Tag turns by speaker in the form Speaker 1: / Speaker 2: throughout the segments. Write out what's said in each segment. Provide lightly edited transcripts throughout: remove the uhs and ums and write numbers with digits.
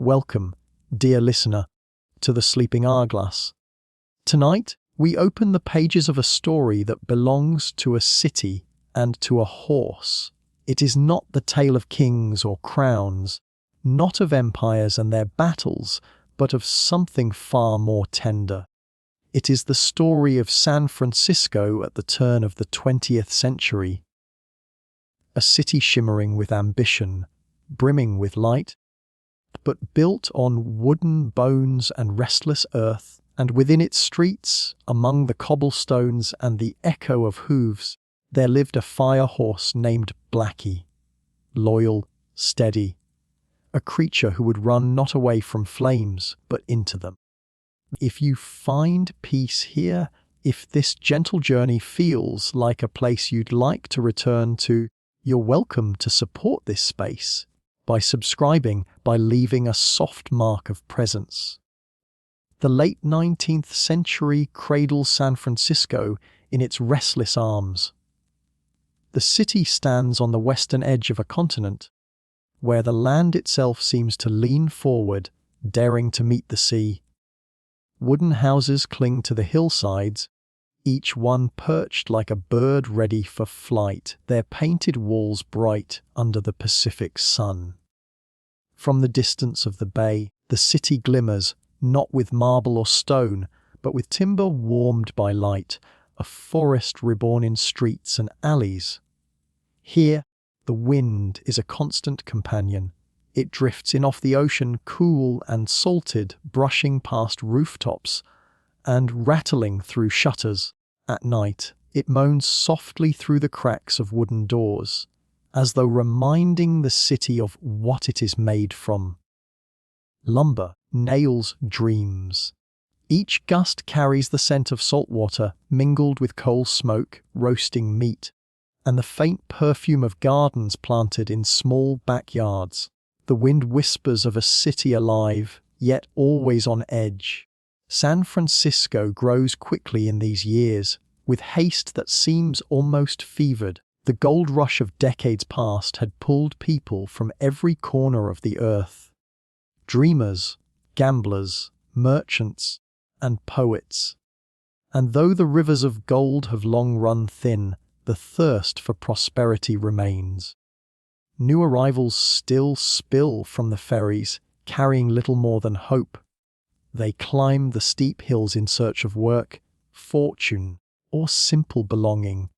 Speaker 1: Welcome, dear listener, to The Sleeping Hourglass. Tonight, we open the pages of a story that belongs to a city and to a horse. It is not the tale of kings or crowns, not of empires and their battles, but of something far more tender. It is the story of San Francisco at the turn of the 20th century. A city shimmering with ambition, brimming with light, but built on wooden bones and restless earth, and within its streets, among the cobblestones and the echo of hooves, there lived a fire horse named Blackie. Loyal, steady, a creature who would run not away from flames, but into them. If you find peace here, if this gentle journey feels like a place you'd like to return to, you're welcome to support this space by subscribing, by leaving a soft mark of presence. The late 19th century cradles San Francisco in its restless arms. The city stands on the western edge of a continent, where the land itself seems to lean forward, daring to meet the sea. Wooden houses cling to the hillsides, each one perched like a bird ready for flight, their painted walls bright under the Pacific sun. From the distance of the bay, the city glimmers, not with marble or stone, but with timber warmed by light, a forest reborn in streets and alleys. Here, the wind is a constant companion. It drifts in off the ocean, cool and salted, brushing past rooftops and rattling through shutters. At night, it moans softly through the cracks of wooden doors, as though reminding the city of what it is made from. Lumber, nails, dreams. Each gust carries the scent of salt water mingled with coal smoke, roasting meat, and the faint perfume of gardens planted in small backyards. The wind whispers of a city alive, yet always on edge. San Francisco grows quickly in these years, with haste that seems almost fevered. The gold rush of decades past had pulled people from every corner of the earth. Dreamers, gamblers, merchants, and poets. And though the rivers of gold have long run thin, the thirst for prosperity remains. New arrivals still spill from the ferries, carrying little more than hope. They climb the steep hills in search of work, fortune, or simple belonging.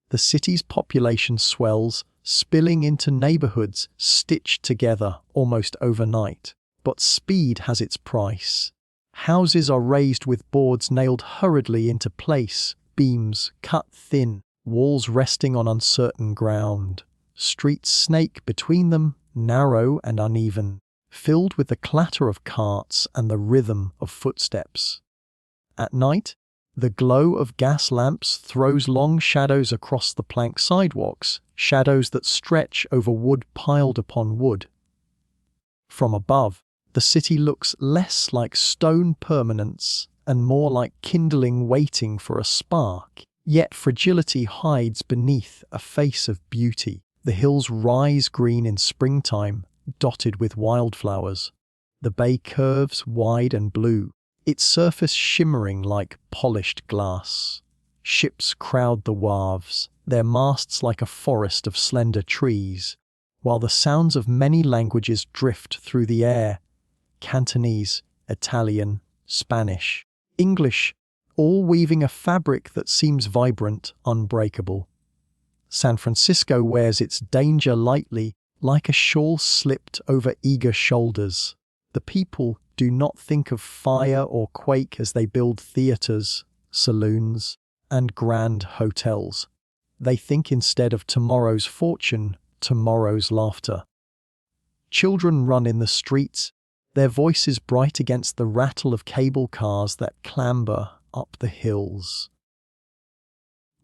Speaker 1: The city's population swells, spilling into neighborhoods stitched together almost overnight. But speed has its price. Houses are raised with boards nailed hurriedly into place, beams cut thin, walls resting on uncertain ground. Streets snake between them, narrow and uneven, filled with the clatter of carts and the rhythm of footsteps. At night, the glow of gas lamps throws long shadows across the plank sidewalks, shadows that stretch over wood piled upon wood. From above, the city looks less like stone permanence and more like kindling waiting for a spark. Yet fragility hides beneath a face of beauty. The hills rise green in springtime, dotted with wildflowers. The bay curves wide and blue, its surface shimmering like polished glass. Ships crowd the wharves, their masts like a forest of slender trees, while the sounds of many languages drift through the air. Cantonese, Italian, Spanish, English, all weaving a fabric that seems vibrant, unbreakable. San Francisco wears its danger lightly, like a shawl slipped over eager shoulders. The people do not think of fire or quake as they build theaters, saloons, and grand hotels. They think instead of tomorrow's fortune, tomorrow's laughter. Children run in the streets, their voices bright against the rattle of cable cars that clamber up the hills.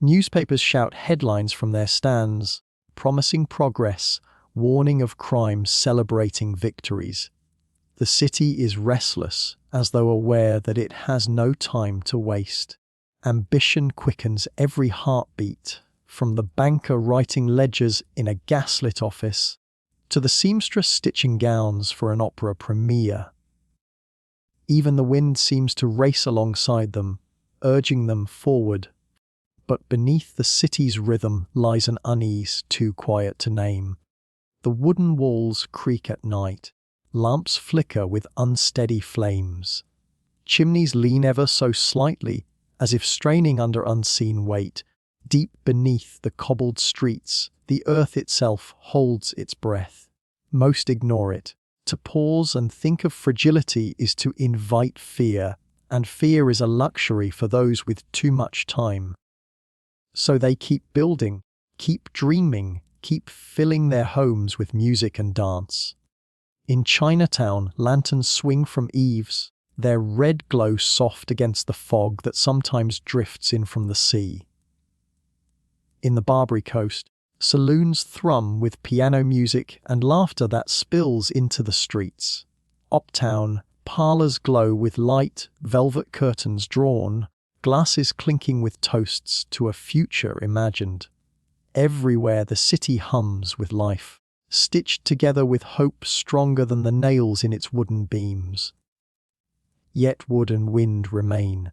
Speaker 1: Newspapers shout headlines from their stands, promising progress, warning of crime, celebrating victories. The city is restless, as though aware that it has no time to waste. Ambition quickens every heartbeat, from the banker writing ledgers in a gaslit office to the seamstress stitching gowns for an opera premiere. Even the wind seems to race alongside them, urging them forward. But beneath the city's rhythm lies an unease too quiet to name. The wooden walls creak at night, lamps flicker with unsteady flames. Chimneys lean ever so slightly, as if straining under unseen weight. Deep beneath the cobbled streets, the earth itself holds its breath. Most ignore it. To pause and think of fragility is to invite fear, and fear is a luxury for those with too much time. So they keep building, keep dreaming, keep filling their homes with music and dance. In Chinatown, lanterns swing from eaves, their red glow soft against the fog that sometimes drifts in from the sea. In the Barbary Coast, saloons thrum with piano music and laughter that spills into the streets. Uptown, parlors glow with light, velvet curtains drawn, glasses clinking with toasts to a future imagined. Everywhere the city hums with life, stitched together with hope stronger than the nails in its wooden beams. Yet wood and wind remain.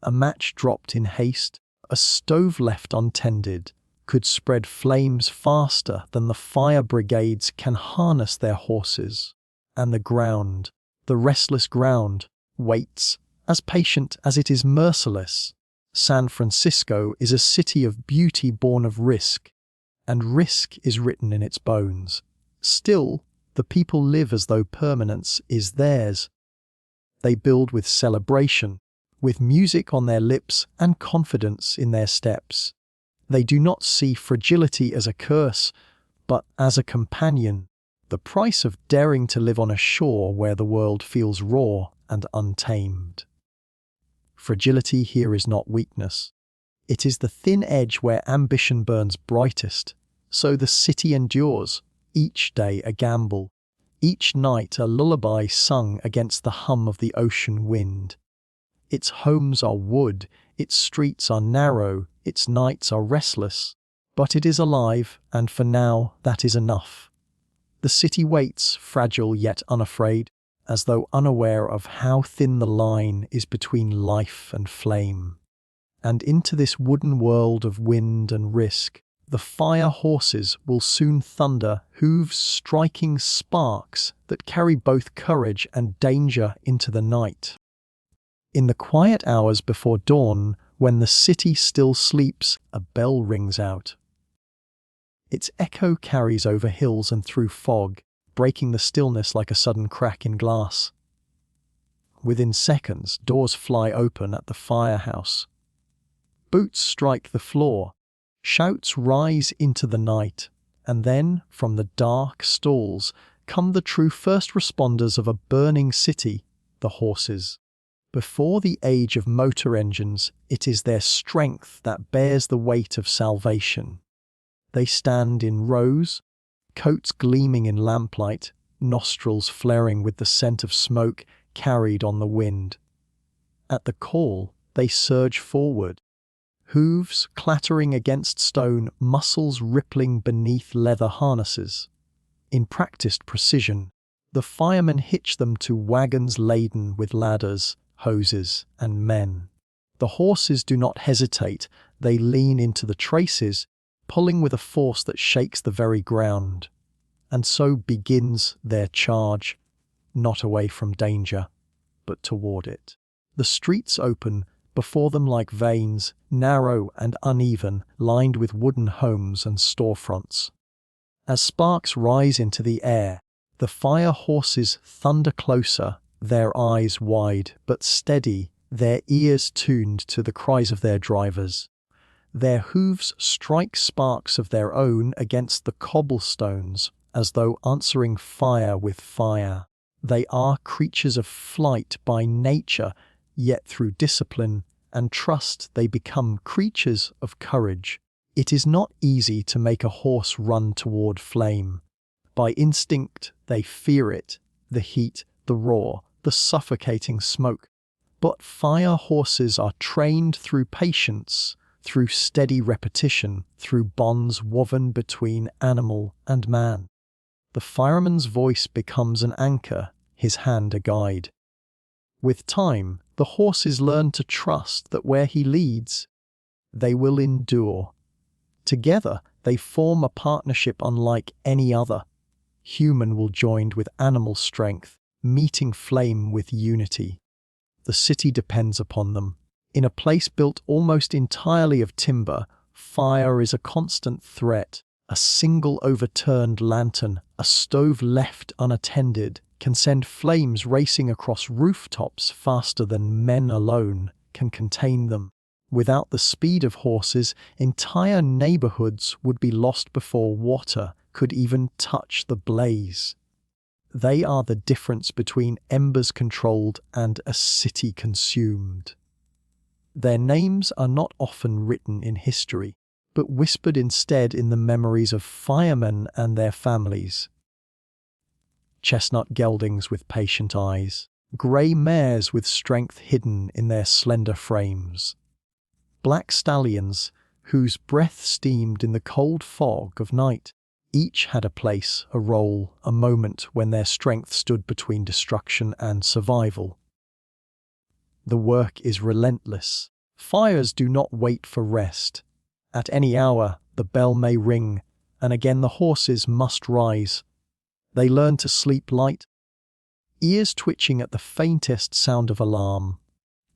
Speaker 1: A match dropped in haste, a stove left untended, could spread flames faster than the fire brigades can harness their horses. And the ground, the restless ground, waits, as patient as it is merciless. San Francisco is a city of beauty born of risk, and risk is written in its bones. Still, the people live as though permanence is theirs. They build with celebration, with music on their lips and confidence in their steps. They do not see fragility as a curse, but as a companion, the price of daring to live on a shore where the world feels raw and untamed. Fragility here is not weakness. It is the thin edge where ambition burns brightest. So the city endures, each day a gamble, each night a lullaby sung against the hum of the ocean wind. Its homes are wood, its streets are narrow, its nights are restless, but it is alive, and for now that is enough. The city waits, fragile yet unafraid, as though unaware of how thin the line is between life and flame. And into this wooden world of wind and risk, the fire horses will soon thunder, hooves striking sparks that carry both courage and danger into the night. In the quiet hours before dawn, when the city still sleeps, a bell rings out. Its echo carries over hills and through fog, breaking the stillness like a sudden crack in glass. Within seconds, doors fly open at the firehouse. Boots strike the floor, shouts rise into the night, and then, from the dark stalls, come the true first responders of a burning city, the horses. Before the age of motor engines, it is their strength that bears the weight of salvation. They stand in rows, coats gleaming in lamplight, nostrils flaring with the scent of smoke carried on the wind. At the call, they surge forward, hooves clattering against stone, muscles rippling beneath leather harnesses. In practiced precision, the firemen hitch them to wagons laden with ladders, hoses, and men. The horses do not hesitate, they lean into the traces, pulling with a force that shakes the very ground. And so begins their charge, not away from danger, but toward it. The streets open before them like veins, narrow and uneven, lined with wooden homes and storefronts. As sparks rise into the air, the fire horses thunder closer, their eyes wide but steady, their ears tuned to the cries of their drivers. Their hooves strike sparks of their own against the cobblestones, as though answering fire with fire. They are creatures of flight by nature, yet through discipline and trust they become creatures of courage. It is not easy to make a horse run toward flame. By instinct they fear it, the heat, the roar, the suffocating smoke. But fire horses are trained through patience, through steady repetition, through bonds woven between animal and man. The fireman's voice becomes an anchor, his hand a guide. With time, the horses learn to trust that where he leads, they will endure. Together, they form a partnership unlike any other. Human will join with animal strength, meeting flame with unity. The city depends upon them. In a place built almost entirely of timber, fire is a constant threat. A single overturned lantern, a stove left unattended, can send flames racing across rooftops faster than men alone can contain them. Without the speed of horses, entire neighborhoods would be lost before water could even touch the blaze. They are the difference between embers controlled and a city consumed. Their names are not often written in history, but whispered instead in the memories of firemen and their families. Chestnut geldings with patient eyes, grey mares with strength hidden in their slender frames, black stallions whose breath steamed in the cold fog of night. Each had a place, a role, a moment when their strength stood between destruction and survival. The work is relentless. Fires do not wait for rest. At any hour, the bell may ring, and again the horses must rise. They learn to sleep light, ears twitching at the faintest sound of alarm.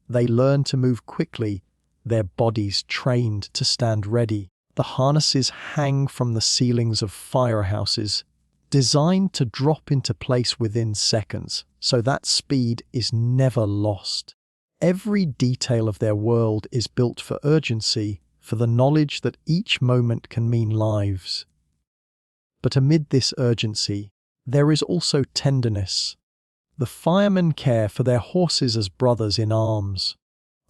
Speaker 1: They learn to move quickly, their bodies trained to stand ready. The harnesses hang from the ceilings of firehouses, designed to drop into place within seconds, so that speed is never lost. Every detail of their world is built for urgency, for the knowledge that each moment can mean lives. But amid this urgency, there is also tenderness. The firemen care for their horses as brothers in arms.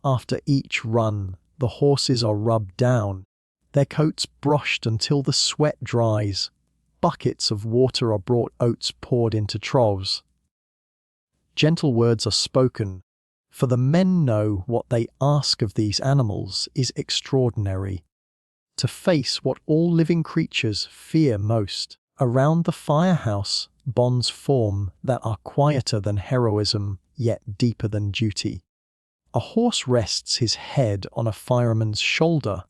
Speaker 1: After each run, the horses are rubbed down, their coats brushed until the sweat dries. Buckets of water are brought, oats poured into troughs. Gentle words are spoken, for the men know what they ask of these animals is extraordinary. To face what all living creatures fear most. Around the firehouse, bonds form that are quieter than heroism, yet deeper than duty. A horse rests his head on a fireman's shoulder.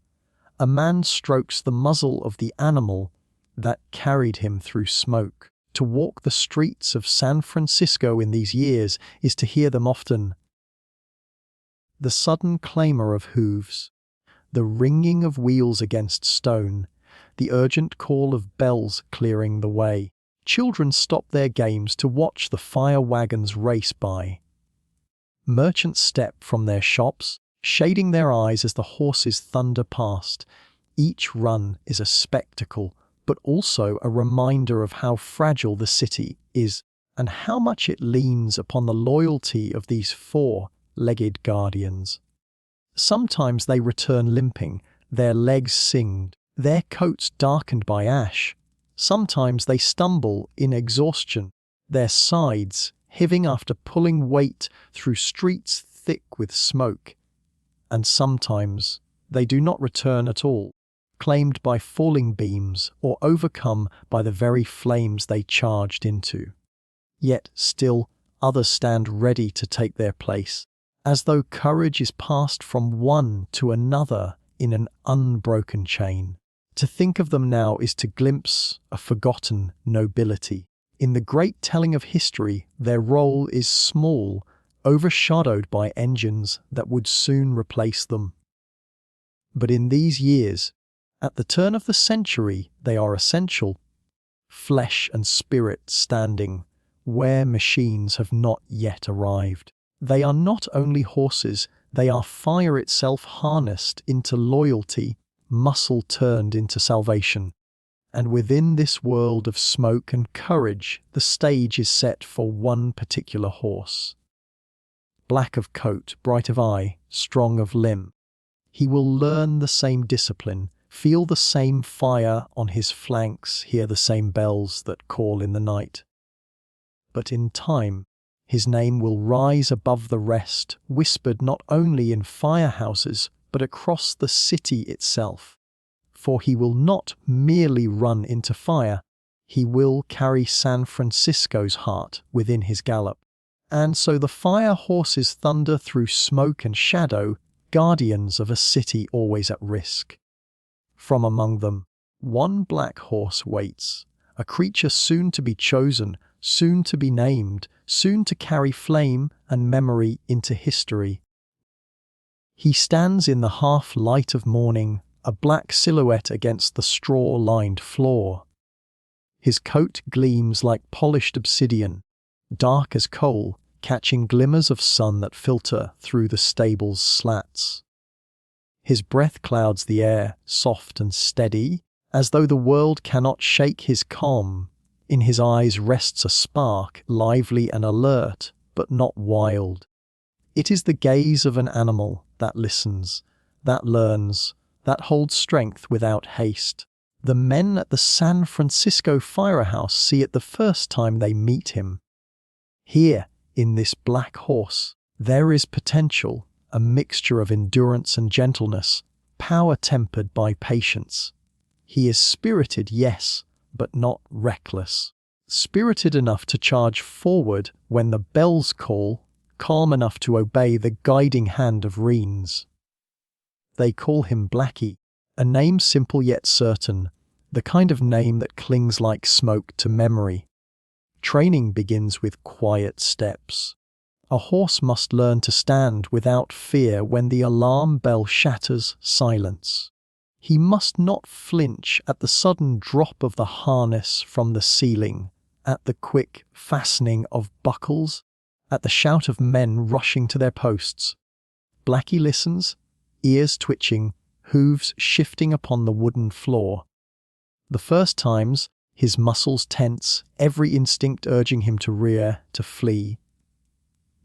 Speaker 1: A man strokes the muzzle of the animal that carried him through smoke. To walk the streets of San Francisco in these years is to hear them often. The sudden clamour of hooves, the ringing of wheels against stone, the urgent call of bells clearing the way. Children stop their games to watch the fire wagons race by. Merchants step from their shops, shading their eyes as the horses thunder past. Each run is a spectacle, but also a reminder of how fragile the city is and how much it leans upon the loyalty of these four-legged guardians. Sometimes they return limping, their legs singed, their coats darkened by ash. Sometimes they stumble in exhaustion, their sides heaving after pulling weight through streets thick with smoke. And sometimes they do not return at all, claimed by falling beams or overcome by the very flames they charged into. Yet still others stand ready to take their place, as though courage is passed from one to another in an unbroken chain. To think of them now is to glimpse a forgotten nobility. In the great telling of history, their role is small, overshadowed by engines that would soon replace them. But in these years, at the turn of the century, they are essential. Flesh and spirit standing where machines have not yet arrived. They are not only horses, they are fire itself harnessed into loyalty, muscle turned into salvation. And within this world of smoke and courage, the stage is set for one particular horse. Black of coat, bright of eye, strong of limb. He will learn the same discipline, feel the same fire on his flanks, hear the same bells that call in the night. But in time, his name will rise above the rest, whispered not only in firehouses, but across the city itself. For he will not merely run into fire, he will carry San Francisco's heart within his gallop. And so the fire horses thunder through smoke and shadow, guardians of a city always at risk. From among them, one black horse waits, a creature soon to be chosen, soon to be named, soon to carry flame and memory into history. He stands in the half-light of morning, a black silhouette against the straw-lined floor. His coat gleams like polished obsidian, dark as coal, catching glimmers of sun that filter through the stable's slats. His breath clouds the air, soft and steady, as though the world cannot shake his calm. In his eyes rests a spark, lively and alert, but not wild. It is the gaze of an animal that listens, that learns, that holds strength without haste. The men at the San Francisco firehouse see it the first time they meet him. Here, in this black horse, there is potential, a mixture of endurance and gentleness, power tempered by patience. He is spirited, yes, but not reckless. Spirited enough to charge forward when the bells call, calm enough to obey the guiding hand of Reens. They call him Blackie, a name simple yet certain, the kind of name that clings like smoke to memory. Training begins with quiet steps. A horse must learn to stand without fear when the alarm bell shatters silence. He must not flinch at the sudden drop of the harness from the ceiling, at the quick fastening of buckles, at the shout of men rushing to their posts. Blackie listens, ears twitching, hooves shifting upon the wooden floor. The first times, his muscles tense, every instinct urging him to rear, to flee.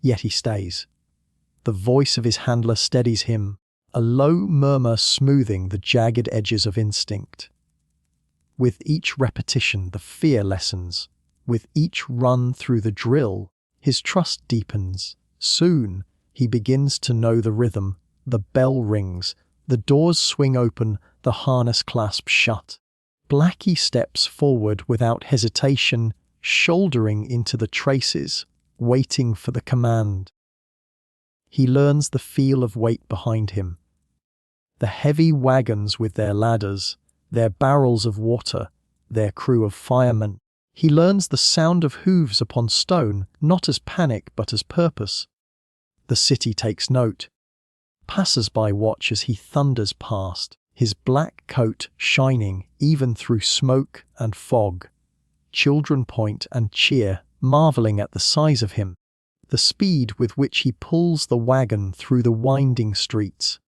Speaker 1: Yet he stays. The voice of his handler steadies him, a low murmur smoothing the jagged edges of instinct. With each repetition, the fear lessens. With each run through the drill, his trust deepens. Soon, he begins to know the rhythm. The bell rings, the doors swing open, the harness clasps shut. Blackie steps forward without hesitation, shouldering into the traces, waiting for the command. He learns the feel of weight behind him. The heavy wagons with their ladders, their barrels of water, their crew of firemen. He learns the sound of hooves upon stone, not as panic but as purpose. The city takes note. Passers-by watch as he thunders past, his black coat shining even through smoke and fog. Children point and cheer, marveling at the size of him, the speed with which he pulls the wagon through the winding streets.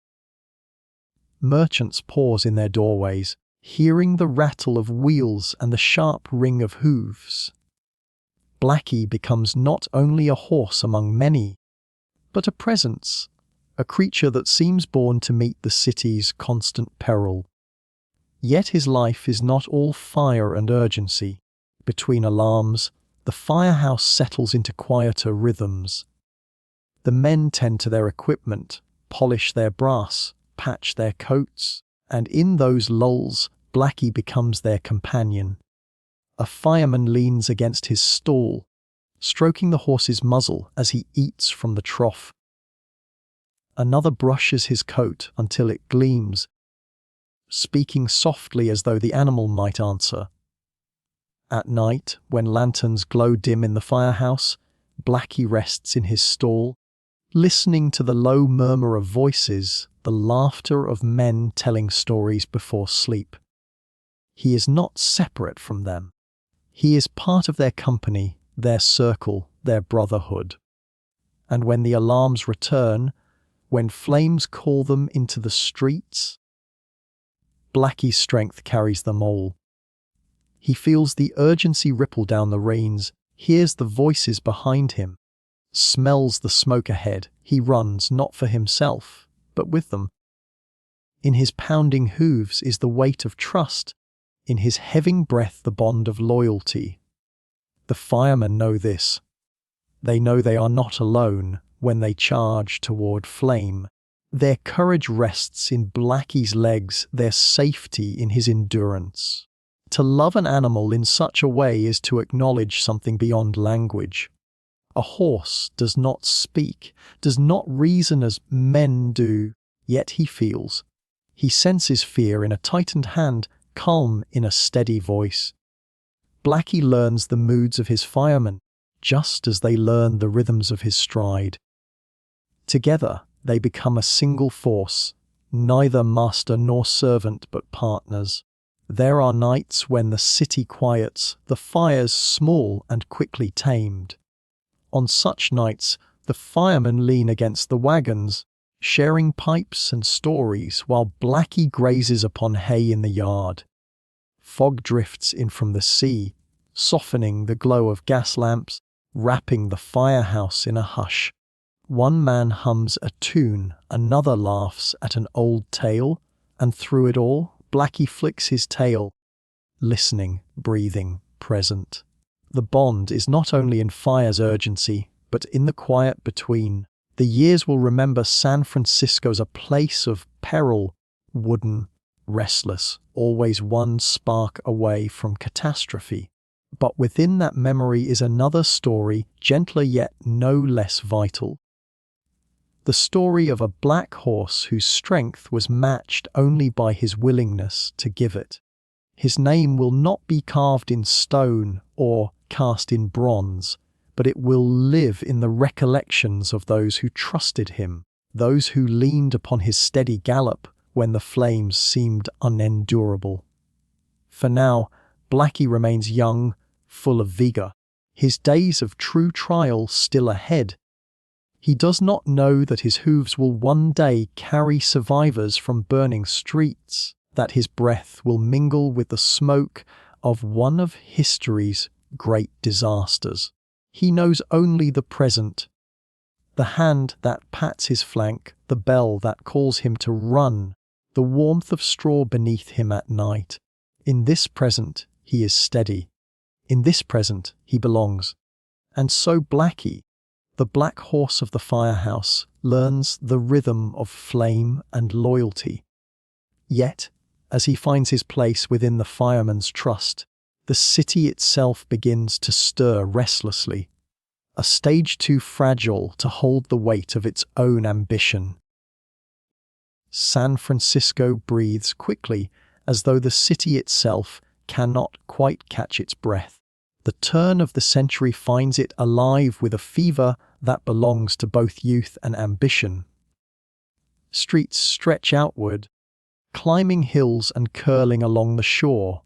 Speaker 1: Merchants pause in their doorways, hearing the rattle of wheels and the sharp ring of hooves. Blackie becomes not only a horse among many, but a presence, a creature that seems born to meet the city's constant peril. Yet his life is not all fire and urgency. Between alarms, the firehouse settles into quieter rhythms. The men tend to their equipment, polish their brass, patch their coats, and in those lulls, Blackie becomes their companion. A fireman leans against his stall, stroking the horse's muzzle as he eats from the trough. Another brushes his coat until it gleams, speaking softly as though the animal might answer. At night, when lanterns glow dim in the firehouse, Blackie rests in his stall, listening to the low murmur of voices, the laughter of men telling stories before sleep. He is not separate from them. He is part of their company, their circle, their brotherhood. And when the alarms return, when flames call them into the streets, Blackie's strength carries them all. He feels the urgency ripple down the reins, hears the voices behind him, smells the smoke ahead. He runs not for himself, but with them. In his pounding hooves is the weight of trust, in his heaving breath the bond of loyalty. The firemen know this. They know they are not alone when they charge toward flame. Their courage rests in Blackie's legs, their safety in his endurance. To love an animal in such a way is to acknowledge something beyond language. A horse does not speak, does not reason as men do, yet he feels. He senses fear in a tightened hand, calm in a steady voice. Blackie learns the moods of his firemen, just as they learn the rhythms of his stride. Together, they become a single force, neither master nor servant but partners. There are nights when the city quiets, the fires small and quickly tamed. On such nights, the firemen lean against the wagons, sharing pipes and stories while Blackie grazes upon hay in the yard. Fog drifts in from the sea, softening the glow of gas lamps, wrapping the firehouse in a hush. One man hums a tune, another laughs at an old tale, and through it all, Blackie flicks his tail, listening, breathing, present. The bond is not only in fire's urgency, but in the quiet between. The years will remember San Francisco's a place of peril, wooden, restless, always one spark away from catastrophe. But within that memory is another story, gentler yet no less vital. The story of a black horse whose strength was matched only by his willingness to give it. His name will not be carved in stone or cast in bronze, but it will live in the recollections of those who trusted him, those who leaned upon his steady gallop when the flames seemed unendurable. For now, Blackie remains young, full of vigor, his days of true trial still ahead. He does not know that his hooves will one day carry survivors from burning streets, that his breath will mingle with the smoke of one of history's great disasters. He knows only the present, the hand that pats his flank, the bell that calls him to run, the warmth of straw beneath him at night. In this present, he is steady. In this present, he belongs. And so Blackie, the black horse of the firehouse, learns the rhythm of flame and loyalty. Yet, as he finds his place within the fireman's trust, the city itself begins to stir restlessly, a stage too fragile to hold the weight of its own ambition. San Francisco breathes quickly, as though the city itself cannot quite catch its breath. The turn of the century finds it alive with a fever that belongs to both youth and ambition. Streets stretch outward, climbing hills and curling along the shore.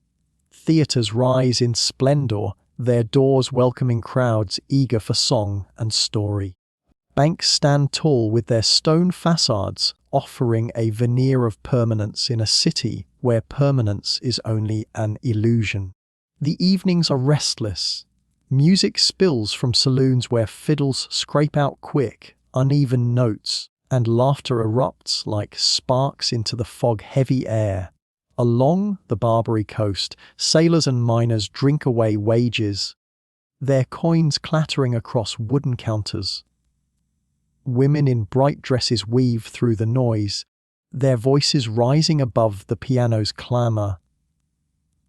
Speaker 1: Theatres rise in splendor, their doors welcoming crowds eager for song and story. Banks stand tall with their stone facades, offering a veneer of permanence in a city where permanence is only an illusion. The evenings are restless. Music spills from saloons where fiddles scrape out quick, uneven notes, and laughter erupts like sparks into the fog-heavy air. Along the Barbary coast, sailors and miners drink away wages, their coins clattering across wooden counters. Women in bright dresses weave through the noise, their voices rising above the piano's clamour.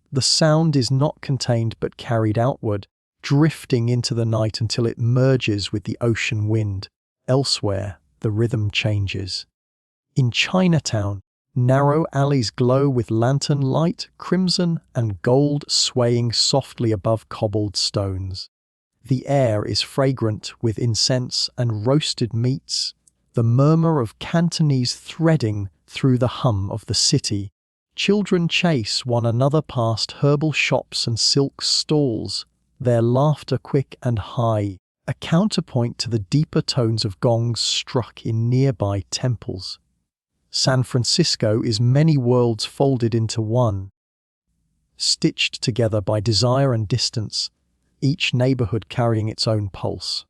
Speaker 1: The sound is not contained but carried outward, drifting into the night until it merges with the ocean wind. Elsewhere, the rhythm changes. In Chinatown, narrow alleys glow with lantern light, crimson and gold swaying softly above cobbled stones. The air is fragrant with incense and roasted meats, the murmur of Cantonese threading through the hum of the city. Children chase one another past herbal shops and silk stalls, their laughter quick and high, a counterpoint to the deeper tones of gongs struck in nearby temples. San Francisco is many worlds folded into one, stitched together by desire and distance, each neighborhood carrying its own pulse.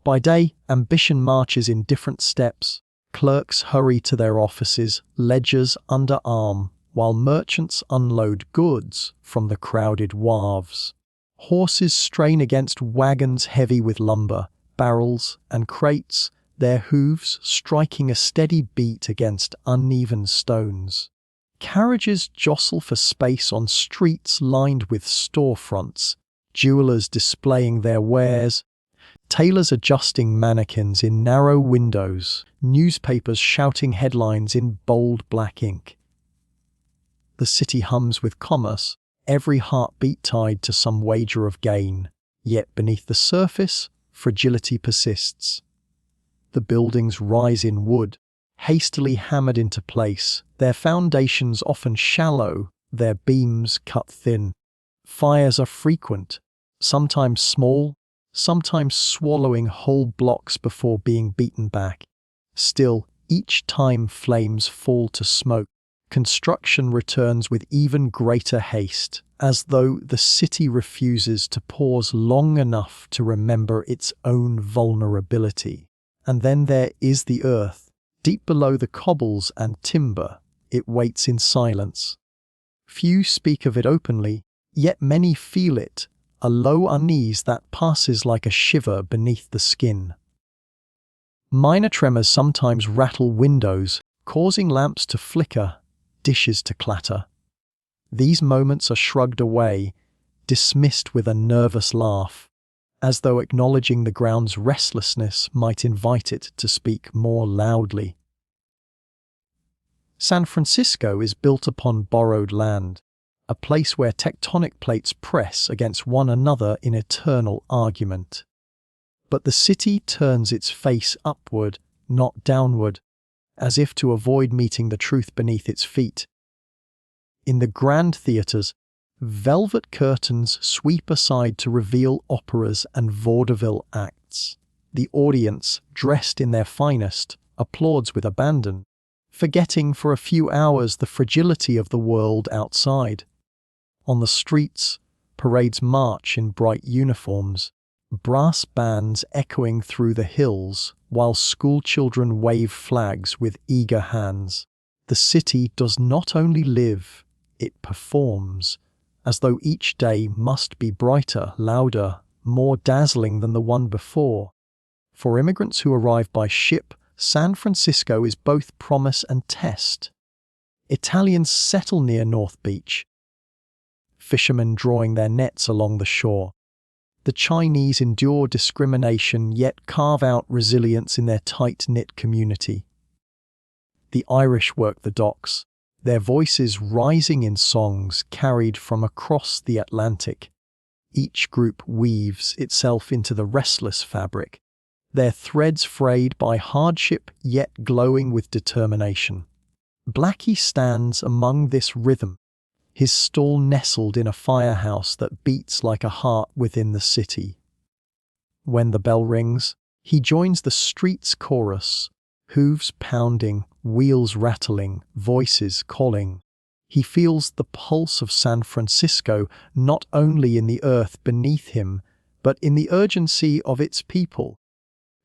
Speaker 1: By day, ambition marches in different steps. Clerks hurry to their offices, ledgers under arm, while merchants unload goods from the crowded wharves. Horses strain against wagons heavy with lumber, barrels and crates, their hooves striking a steady beat against uneven stones. Carriages jostle for space on streets lined with storefronts, jewelers displaying their wares, tailors adjusting mannequins in narrow windows, newspapers shouting headlines in bold black ink. The city hums with commerce, every heartbeat tied to some wager of gain. Yet beneath the surface, fragility persists. The buildings rise in wood, hastily hammered into place, their foundations often shallow, their beams cut thin. Fires are frequent, sometimes small, sometimes swallowing whole blocks before being beaten back. Still, each time flames fall to smoke, construction returns with even greater haste, as though the city refuses to pause long enough to remember its own vulnerability. And then there is the earth. Deep below the cobbles and timber, it waits in silence. Few speak of it openly, yet many feel it, a low unease that passes like a shiver beneath the skin. Minor tremors sometimes rattle windows, causing lamps to flicker, dishes to clatter. These moments are shrugged away, dismissed with a nervous laugh, as though acknowledging the ground's restlessness might invite it to speak more loudly. San Francisco is built upon borrowed land, a place where tectonic plates press against one another in eternal argument. But the city turns its face upward, not downward, as if to avoid meeting the truth beneath its feet. In the grand theatres, velvet curtains sweep aside to reveal operas and vaudeville acts. The audience, dressed in their finest, applauds with abandon, forgetting for a few hours the fragility of the world outside. On the streets, parades march in bright uniforms, brass bands echoing through the hills, while schoolchildren wave flags with eager hands. The city does not only live, it performs, as though each day must be brighter, louder, more dazzling than the one before. For immigrants who arrive by ship, San Francisco is both promise and test. Italians settle near North Beach, fishermen drawing their nets along the shore. The Chinese endure discrimination yet carve out resilience in their tight-knit community. The Irish work the docks, their voices rising in songs carried from across the Atlantic. Each group weaves itself into the restless fabric, their threads frayed by hardship yet glowing with determination. Blackie stands among this rhythm, his stall nestled in a firehouse that beats like a heart within the city. When the bell rings, he joins the street's chorus, hooves pounding, wheels rattling, voices calling. He feels the pulse of San Francisco not only in the earth beneath him, but in the urgency of its people,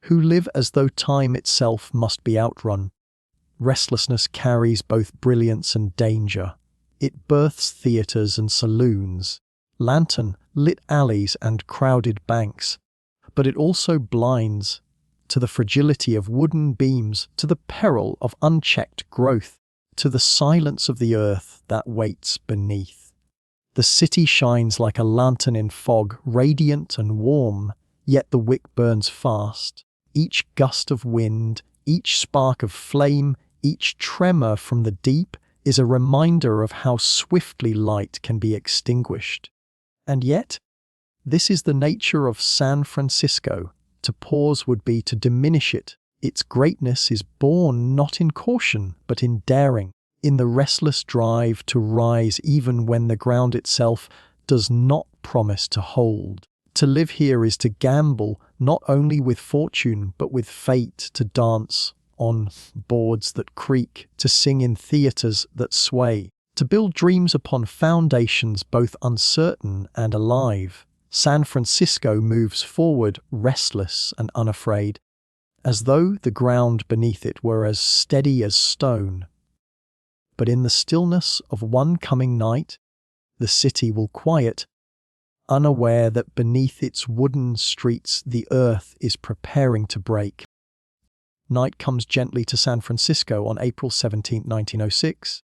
Speaker 1: who live as though time itself must be outrun. Restlessness carries both brilliance and danger. It births theatres and saloons, lantern-lit alleys and crowded banks, but it also blinds to the fragility of wooden beams, to the peril of unchecked growth, to the silence of the earth that waits beneath. The city shines like a lantern in fog, radiant and warm, yet the wick burns fast. Each gust of wind, each spark of flame, each tremor from the deep is a reminder of how swiftly light can be extinguished. And yet, this is the nature of San Francisco. To pause would be to diminish it. Its greatness is born not in caution, but in daring, in the restless drive to rise even when the ground itself does not promise to hold. To live here is to gamble not only with fortune, but with fate, to dance on boards that creak, to sing in theatres that sway, to build dreams upon foundations both uncertain and alive. San Francisco moves forward, restless and unafraid, as though the ground beneath it were as steady as stone. But in the stillness of one coming night, the city will quiet, unaware that beneath its wooden streets the earth is preparing to break. Night comes gently to San Francisco on April 17, 1906.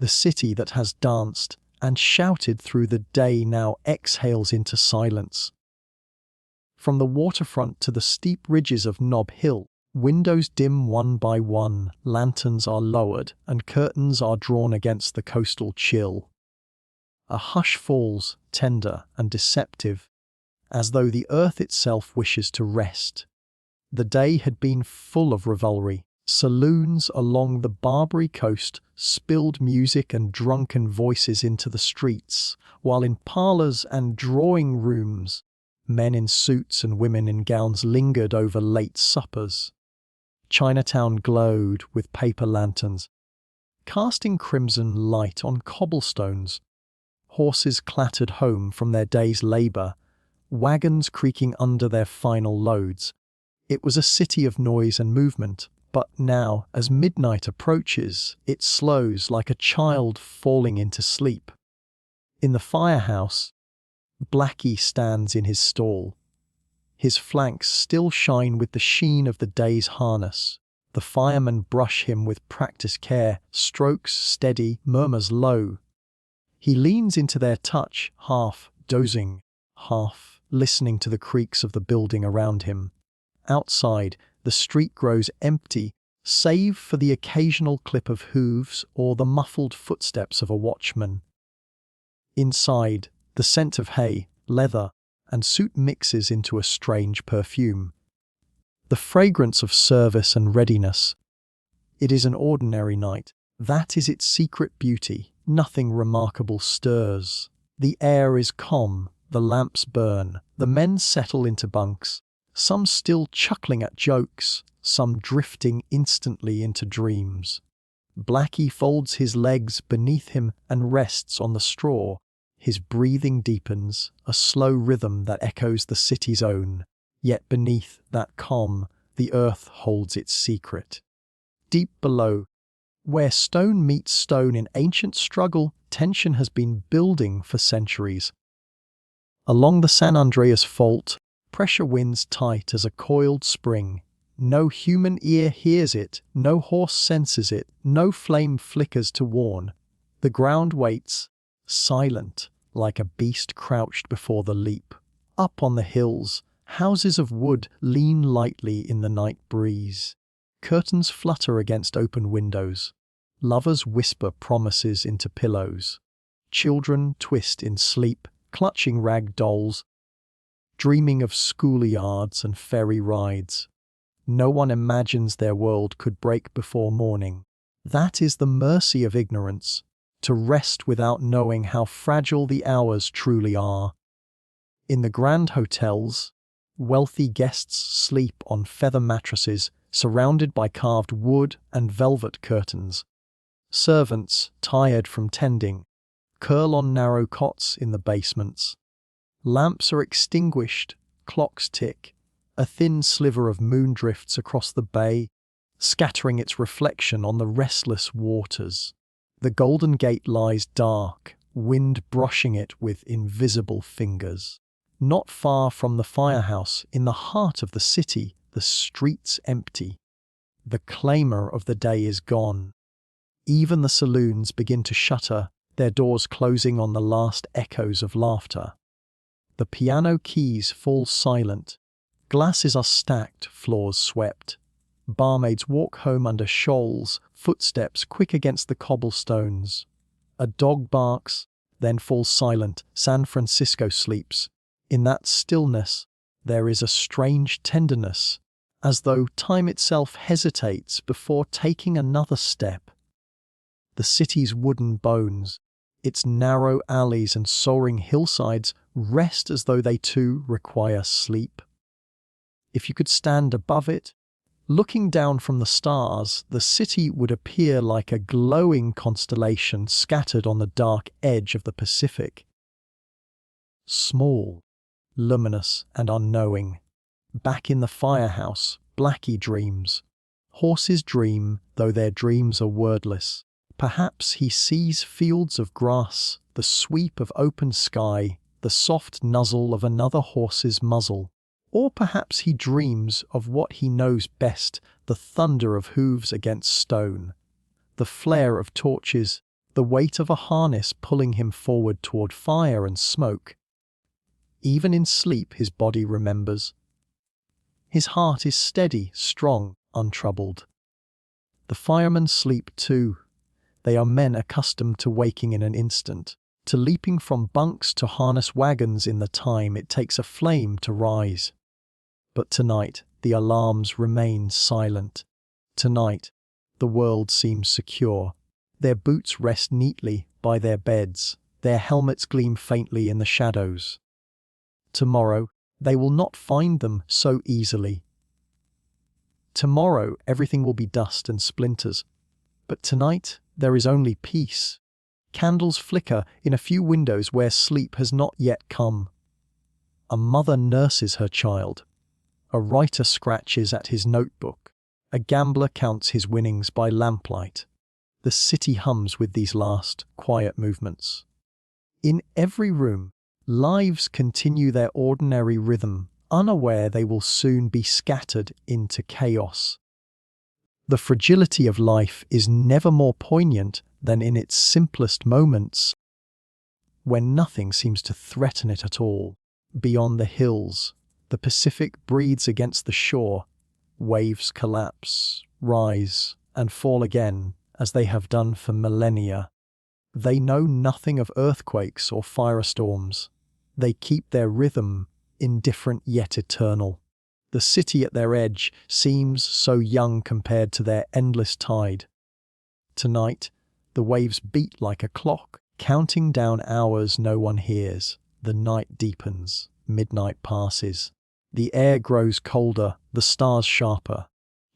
Speaker 1: The city that has danced and shouted through the day now exhales into silence. From the waterfront to the steep ridges of Nob Hill, windows dim one by one, lanterns are lowered, and curtains are drawn against the coastal chill. A hush falls, tender and deceptive, as though the earth itself wishes to rest. The day had been full of revelry. Saloons along the Barbary coast spilled music and drunken voices into the streets, while in parlours and drawing rooms, men in suits and women in gowns lingered over late suppers. Chinatown glowed with paper lanterns, casting crimson light on cobblestones. Horses clattered home from their day's labour, wagons creaking under their final loads. It was a city of noise and movement, but now, as midnight approaches, it slows like a child falling into sleep. In the firehouse, Blackie stands in his stall. His flanks still shine with the sheen of the day's harness. The firemen brush him with practiced care, strokes steady, murmurs low. He leans into their touch, half dozing, half listening to the creaks of the building around him. Outside, the street grows empty, save for the occasional clip of hooves or the muffled footsteps of a watchman. Inside, the scent of hay, leather, and soot mixes into a strange perfume. The fragrance of service and readiness. It is an ordinary night. That is its secret beauty. Nothing remarkable stirs. The air is calm, the lamps burn, the men settle into bunks, some still chuckling at jokes, some drifting instantly into dreams. Blackie folds his legs beneath him and rests on the straw. His breathing deepens, a slow rhythm that echoes the city's own. Yet beneath that calm, the earth holds its secret. Deep below, where stone meets stone in ancient struggle, tension has been building for centuries. Along the San Andreas Fault, pressure winds tight as a coiled spring. No human ear hears it, no horse senses it, no flame flickers to warn. The ground waits, silent, like a beast crouched before the leap. Up on the hills, houses of wood lean lightly in the night breeze. Curtains flutter against open windows. Lovers whisper promises into pillows. Children twist in sleep, clutching rag dolls, dreaming of schoolyards and ferry rides. No one imagines their world could break before morning. That is the mercy of ignorance, to rest without knowing how fragile the hours truly are. In the grand hotels, wealthy guests sleep on feather mattresses surrounded by carved wood and velvet curtains. Servants, tired from tending, curl on narrow cots in the basements. Lamps are extinguished, clocks tick. A thin sliver of moon drifts across the bay, scattering its reflection on the restless waters. The Golden Gate lies dark, wind brushing it with invisible fingers. Not far from the firehouse, in the heart of the city, the streets empty. The clamour of the day is gone. Even the saloons begin to shutter, their doors closing on the last echoes of laughter. The piano keys fall silent. Glasses are stacked, floors swept. Barmaids walk home under shawls, footsteps quick against the cobblestones. A dog barks, then falls silent. San Francisco sleeps. In that stillness, there is a strange tenderness, as though time itself hesitates before taking another step. The city's wooden bones, its narrow alleys and soaring hillsides rest as though they too require sleep. If you could stand above it, looking down from the stars, the city would appear like a glowing constellation scattered on the dark edge of the Pacific. Small, luminous and unknowing. Back in the firehouse, Blackie dreams. Horses dream, though their dreams are wordless. Perhaps he sees fields of grass, the sweep of open sky, the soft nuzzle of another horse's muzzle. Or perhaps he dreams of what he knows best, the thunder of hooves against stone, the flare of torches, the weight of a harness pulling him forward toward fire and smoke. Even in sleep his body remembers. His heart is steady, strong, untroubled. The firemen sleep too. They are men accustomed to waking in an instant, to leaping from bunks to harness wagons in the time it takes a flame to rise. But tonight the alarms remain silent. Tonight the world seems secure. Their boots rest neatly by their beds. Their helmets gleam faintly in the shadows. Tomorrow they will not find them so easily. Tomorrow everything will be dust and splinters. But tonight there is only peace. Candles flicker in a few windows where sleep has not yet come. A mother nurses her child. A writer scratches at his notebook. A gambler counts his winnings by lamplight. The city hums with these last, quiet movements. In every room, lives continue their ordinary rhythm, unaware they will soon be scattered into chaos. The fragility of life is never more poignant than in its simplest moments, when nothing seems to threaten it at all. Beyond the hills, the Pacific breathes against the shore. Waves collapse, rise, and fall again, as they have done for millennia. They know nothing of earthquakes or firestorms. They keep their rhythm, indifferent yet eternal. The city at their edge seems so young compared to their endless tide. Tonight, the waves beat like a clock, counting down hours no one hears. The night deepens, midnight passes. The air grows colder, the stars sharper.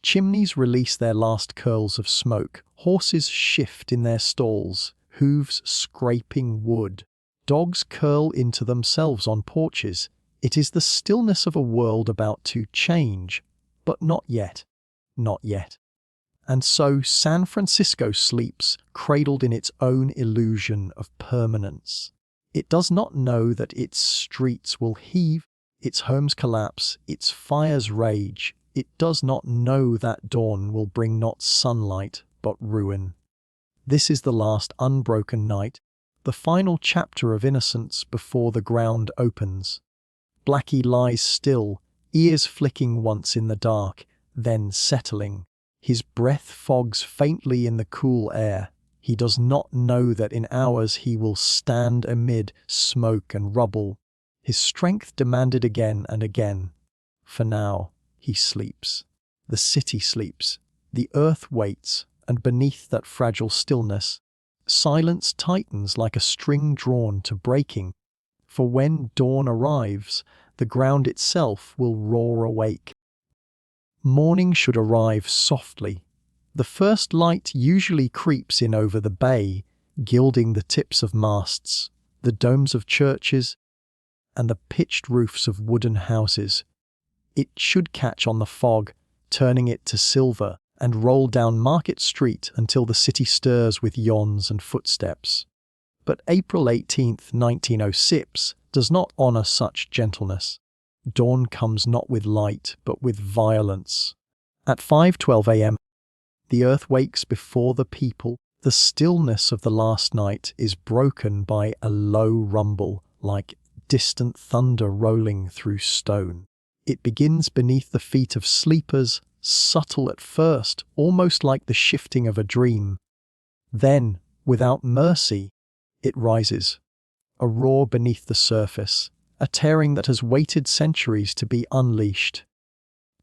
Speaker 1: Chimneys release their last curls of smoke. Horses shift in their stalls, hooves scraping wood. Dogs curl into themselves on porches. It is the stillness of a world about to change, but not yet, not yet. And so San Francisco sleeps, cradled in its own illusion of permanence. It does not know that its streets will heave, its homes collapse, its fires rage. It does not know that dawn will bring not sunlight, but ruin. This is the last unbroken night, the final chapter of innocence before the ground opens. Blackie lies still, ears flicking once in the dark, then settling. His breath fogs faintly in the cool air. He does not know that in hours he will stand amid smoke and rubble. His strength demanded again and again. For now, he sleeps. The city sleeps. The earth waits, and beneath that fragile stillness, silence tightens like a string drawn to breaking. For when dawn arrives, the ground itself will roar awake. Morning should arrive softly. The first light usually creeps in over the bay, gilding the tips of masts, the domes of churches, and the pitched roofs of wooden houses. It should catch on the fog, turning it to silver, and roll down Market Street until the city stirs with yawns and footsteps. But April 18th, 1906, does not honour such gentleness. Dawn comes not with light, but with violence. At 5:12 a.m., the earth wakes before the people. The stillness of the last night is broken by a low rumble, like distant thunder rolling through stone. It begins beneath the feet of sleepers, subtle at first, almost like the shifting of a dream. Then, without mercy, it rises. A roar beneath the surface, a tearing that has waited centuries to be unleashed.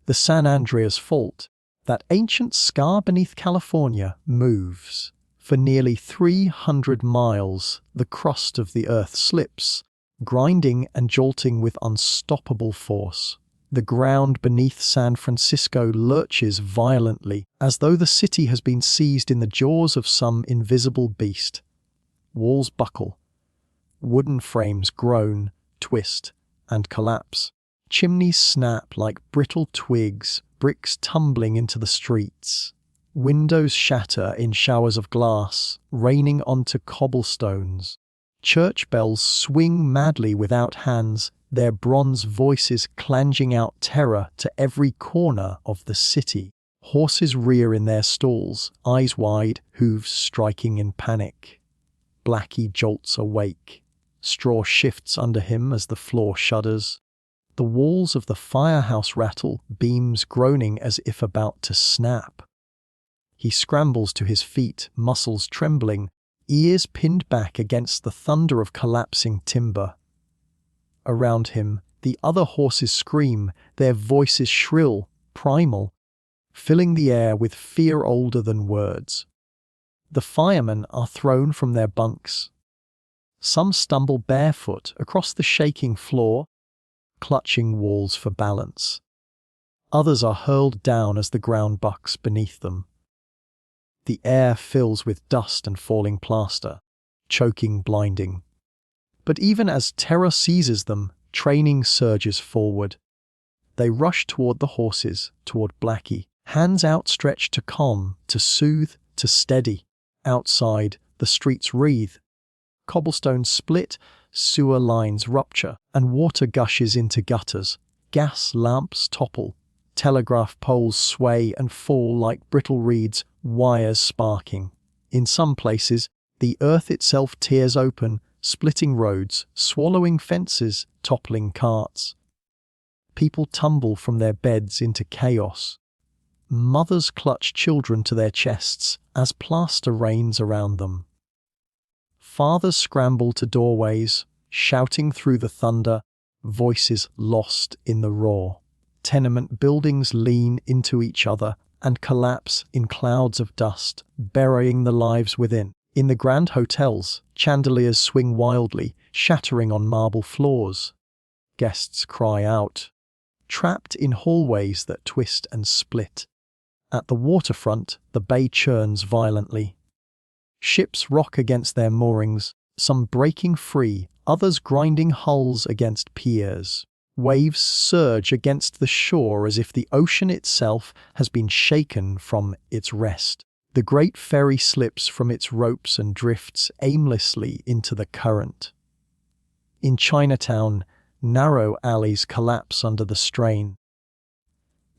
Speaker 1: The San Andreas Fault, that ancient scar beneath California, moves. For nearly 300 miles, the crust of the earth slips, grinding and jolting with unstoppable force. The ground beneath San Francisco lurches violently, as though the city has been seized in the jaws of some invisible beast. Walls buckle. Wooden frames groan, twist, and collapse. Chimneys snap like brittle twigs, bricks tumbling into the streets. Windows shatter in showers of glass, raining onto cobblestones. Church bells swing madly without hands, their bronze voices clanging out terror to every corner of the city. Horses rear in their stalls, eyes wide, hooves striking in panic. Blackie jolts awake. Straw shifts under him as the floor shudders. The walls of the firehouse rattle, beams groaning as if about to snap. He scrambles to his feet, muscles trembling, ears pinned back against the thunder of collapsing timber. Around him, the other horses scream, their voices shrill, primal, filling the air with fear older than words. The firemen are thrown from their bunks. Some stumble barefoot across the shaking floor, clutching walls for balance. Others are hurled down as the ground bucks beneath them. The air fills with dust and falling plaster, choking, blinding. But even as terror seizes them, training surges forward. They rush toward the horses, toward Blackie, hands outstretched to calm, to soothe, to steady. Outside, the streets wreathe. Cobblestones split, sewer lines rupture, and water gushes into gutters. Gas lamps topple. Telegraph poles sway and fall like brittle reeds, wires sparking. In some places, the earth itself tears open, splitting roads, swallowing fences, toppling carts. People tumble from their beds into chaos. Mothers clutch children to their chests as plaster rains around them. Fathers scramble to doorways, shouting through the thunder, voices lost in the roar. Tenement buildings lean into each other and collapse in clouds of dust, burying the lives within. In the grand hotels, chandeliers swing wildly, shattering on marble floors. Guests cry out, trapped in hallways that twist and split. At the waterfront, the bay churns violently. Ships rock against their moorings, some breaking free, others grinding hulls against piers. Waves surge against the shore as if the ocean itself has been shaken from its rest. The great ferry slips from its ropes and drifts aimlessly into the current. In Chinatown, narrow alleys collapse under the strain.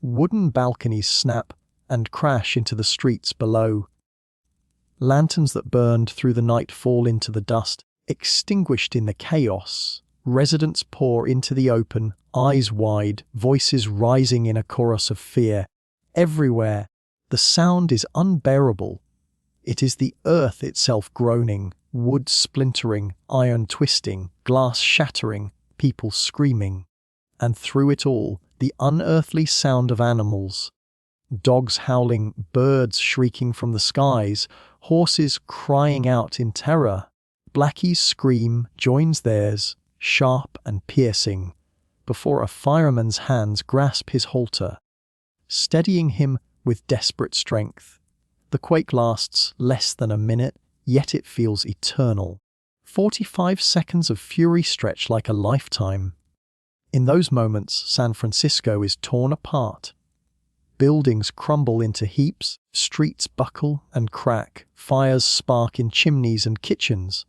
Speaker 1: Wooden balconies snap and crash into the streets below. Lanterns that burned through the night fall into the dust, extinguished in the chaos. Residents pour into the open, eyes wide, voices rising in a chorus of fear. Everywhere, the sound is unbearable. It is the earth itself groaning, wood splintering, iron twisting, glass shattering, people screaming. And through it all, the unearthly sound of animals. Dogs howling, birds shrieking from the skies, horses crying out in terror. Blackie's scream joins theirs, sharp and piercing, before a fireman's hands grasp his halter, steadying him with desperate strength. The quake lasts less than a minute, yet it feels eternal. 45 seconds of fury stretch like a lifetime. In those moments, San Francisco is torn apart. Buildings crumble into heaps, streets buckle and crack, fires spark in chimneys and kitchens.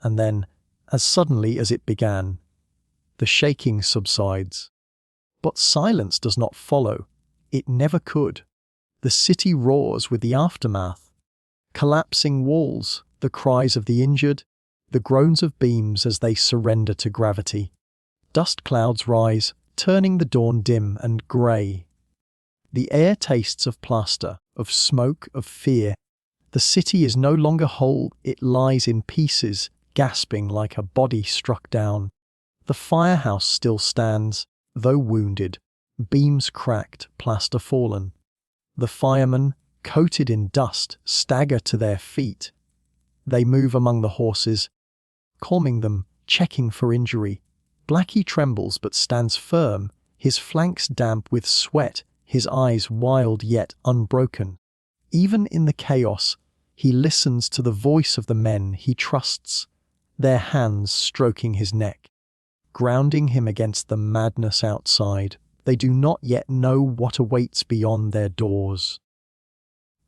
Speaker 1: And then, as suddenly as it began, the shaking subsides. But silence does not follow. It never could. The city roars with the aftermath. Collapsing walls, the cries of the injured, the groans of beams as they surrender to gravity. Dust clouds rise, turning the dawn dim and grey. The air tastes of plaster, of smoke, of fear. The city is no longer whole, it lies in pieces, gasping like a body struck down. The firehouse still stands, though wounded, beams cracked, plaster fallen. The firemen, coated in dust, stagger to their feet. They move among the horses, calming them, checking for injury. Blackie trembles but stands firm, his flanks damp with sweat, his eyes wild yet unbroken. Even in the chaos, he listens to the voice of the men he trusts, their hands stroking his neck, grounding him against the madness outside. They do not yet know what awaits beyond their doors.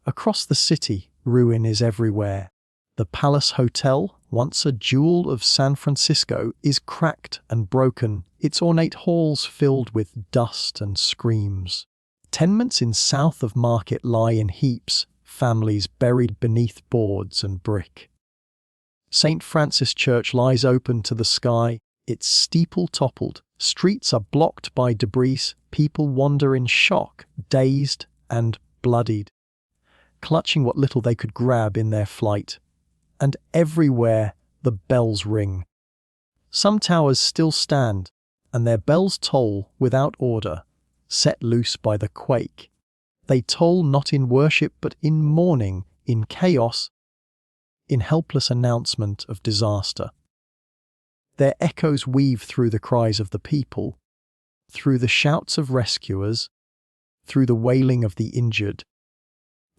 Speaker 1: Across the city, ruin is everywhere. The Palace Hotel, once a jewel of San Francisco, is cracked and broken, its ornate halls filled with dust and screams. Tenements in south of Market lie in heaps, families buried beneath boards and brick. St. Francis Church lies open to the sky, its steeple toppled. Streets are blocked by debris. People wander in shock, dazed and bloodied, clutching what little they could grab in their flight. And everywhere the bells ring. Some towers still stand, and their bells toll without order, set loose by the quake. They toll not in worship but in mourning, in chaos, in helpless announcement of disaster. Their echoes weave through the cries of the people, through the shouts of rescuers, through the wailing of the injured.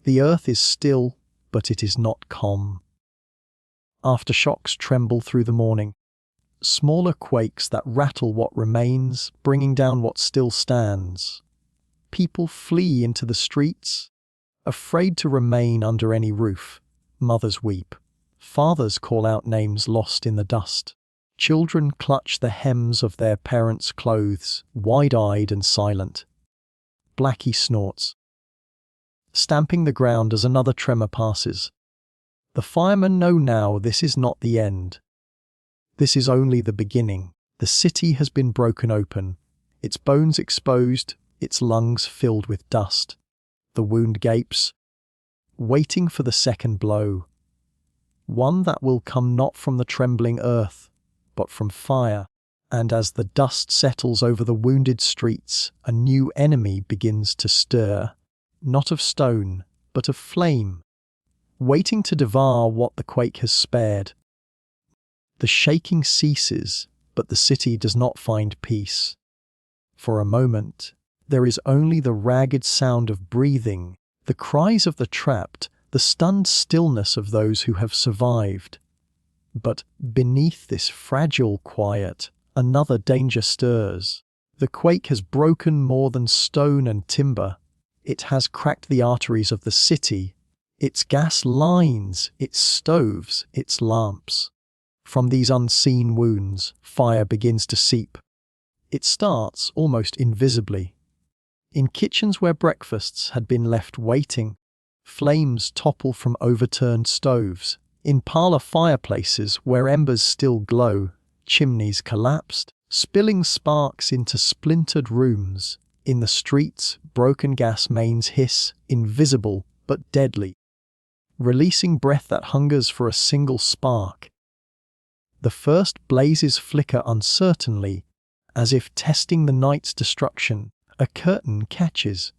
Speaker 1: The earth is still, but it is not calm. Aftershocks tremble through the morning, smaller quakes that rattle what remains, bringing down what still stands. People flee into the streets, afraid to remain under any roof. Mothers weep. Fathers call out names lost in the dust. Children clutch the hems of their parents' clothes, wide-eyed and silent. Blackie snorts, stamping the ground as another tremor passes. The firemen know now this is not the end. This is only the beginning. The city has been broken open, its bones exposed, its lungs filled with dust. The wound gapes, waiting for the second blow. One that will come not from the trembling earth, but from fire. And as the dust settles over the wounded streets, a new enemy begins to stir, not of stone, but of flame, waiting to devour what the quake has spared. The shaking ceases, but the city does not find peace. For a moment, there is only the ragged sound of breathing, the cries of the trapped, the stunned stillness of those who have survived. But beneath this fragile quiet, another danger stirs. The quake has broken more than stone and timber. It has cracked the arteries of the city, its gas lines, its stoves, its lamps. From these unseen wounds, fire begins to seep. It starts almost invisibly. In kitchens where breakfasts had been left waiting, flames topple from overturned stoves. In parlor fireplaces where embers still glow, chimneys collapsed, spilling sparks into splintered rooms. In the streets, broken gas mains hiss, invisible but deadly, releasing breath that hungers for a single spark. The first blazes flicker uncertainly, as if testing the night's destruction. A curtain catches,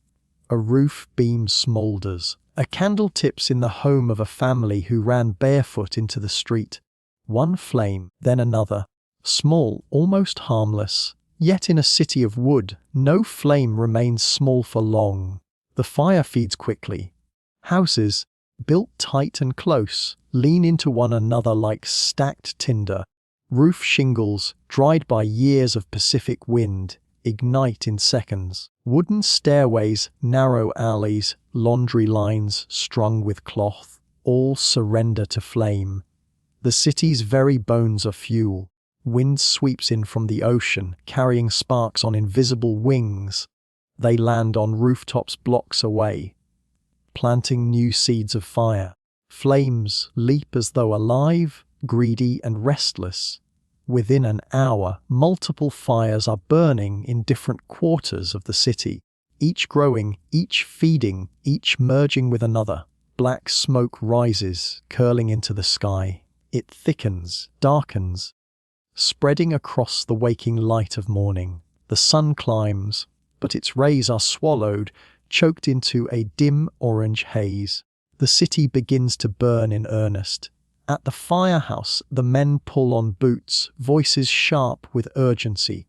Speaker 1: a roof beam smoulders. A candle tips in the home of a family who ran barefoot into the street. One flame, then another. Small, almost harmless. Yet in a city of wood, no flame remains small for long. The fire feeds quickly. Houses, built tight and close, lean into one another like stacked tinder. Roof shingles, dried by years of Pacific wind, ignite in seconds. Wooden stairways, narrow alleys, laundry lines strung with cloth, all surrender to flame. The city's very bones are fuel. Wind sweeps in from the ocean, carrying sparks on invisible wings. They land on rooftops blocks away, planting new seeds of fire. Flames leap as though alive, greedy and restless. Within an hour, multiple fires are burning in different quarters of the city, each growing, each feeding, each merging with another. Black smoke rises, curling into the sky. It thickens, darkens, spreading across the waking light of morning. The sun climbs, but its rays are swallowed, choked into a dim orange haze. The city begins to burn in earnest. At the firehouse, the men pull on boots, voices sharp with urgency.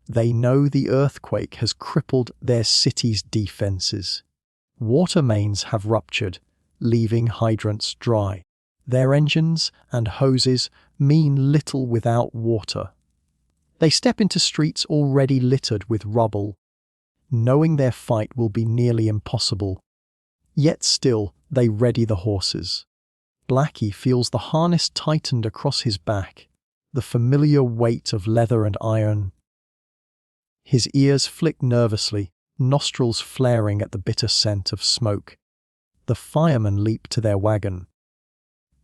Speaker 1: They know the earthquake has crippled their city's defenses. Water mains have ruptured, leaving hydrants dry. Their engines and hoses mean little without water. They step into streets already littered with rubble, knowing their fight will be nearly impossible. Yet still, they ready the horses. Blackie feels the harness tightened across his back, the familiar weight of leather and iron. His ears flick nervously, nostrils flaring at the bitter scent of smoke. The firemen leap to their wagon.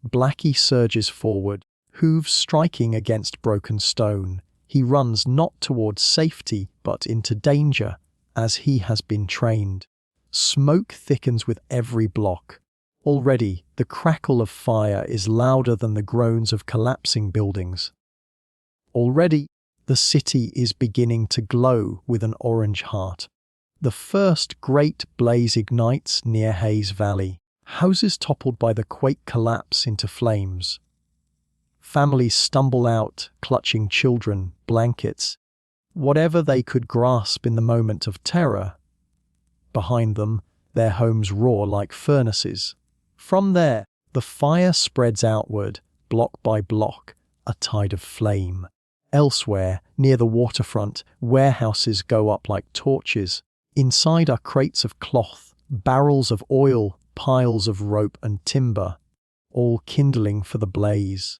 Speaker 1: Blackie surges forward, hooves striking against broken stone. He runs not towards safety, but into danger, as he has been trained. Smoke thickens with every block. Already, the crackle of fire is louder than the groans of collapsing buildings. Already, the city is beginning to glow with an orange heart. The first great blaze ignites near Hayes Valley. Houses toppled by the quake collapse into flames. Families stumble out, clutching children, blankets, whatever they could grasp in the moment of terror. Behind them, their homes roar like furnaces. From there, the fire spreads outward, block by block, a tide of flame. Elsewhere, near the waterfront, warehouses go up like torches. Inside are crates of cloth, barrels of oil, piles of rope and timber, all kindling for the blaze.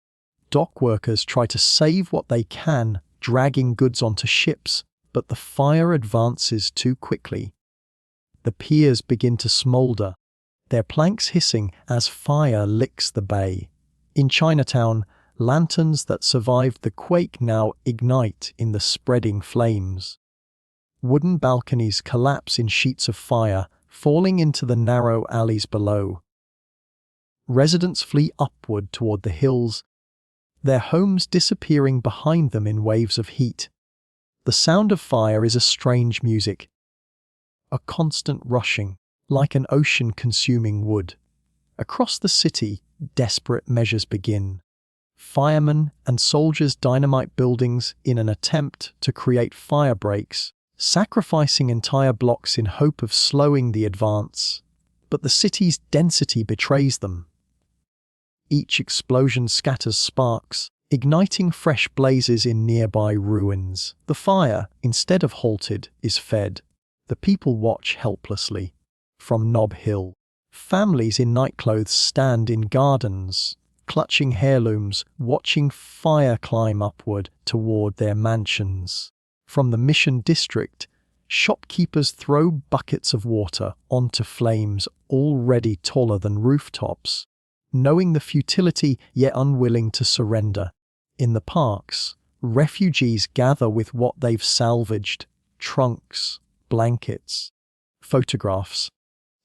Speaker 1: Dock workers try to save what they can, dragging goods onto ships, but the fire advances too quickly. The piers begin to smoulder, their planks hissing as fire licks the bay. In Chinatown, lanterns that survived the quake now ignite in the spreading flames. Wooden balconies collapse in sheets of fire, falling into the narrow alleys below. Residents flee upward toward the hills, their homes disappearing behind them in waves of heat. The sound of fire is a strange music, a constant rushing, like an ocean consuming wood. Across the city, desperate measures begin. Firemen and soldiers dynamite buildings in an attempt to create fire breaks, sacrificing entire blocks in hope of slowing the advance. But the city's density betrays them. Each explosion scatters sparks, igniting fresh blazes in nearby ruins. The fire, instead of halted, is fed. The people watch helplessly. From Nob Hill, families in nightclothes stand in gardens, clutching heirlooms, watching fire climb upward toward their mansions. From the Mission District, shopkeepers throw buckets of water onto flames already taller than rooftops, knowing the futility yet unwilling to surrender. In the parks, refugees gather with what they've salvaged: trunks, blankets, photographs,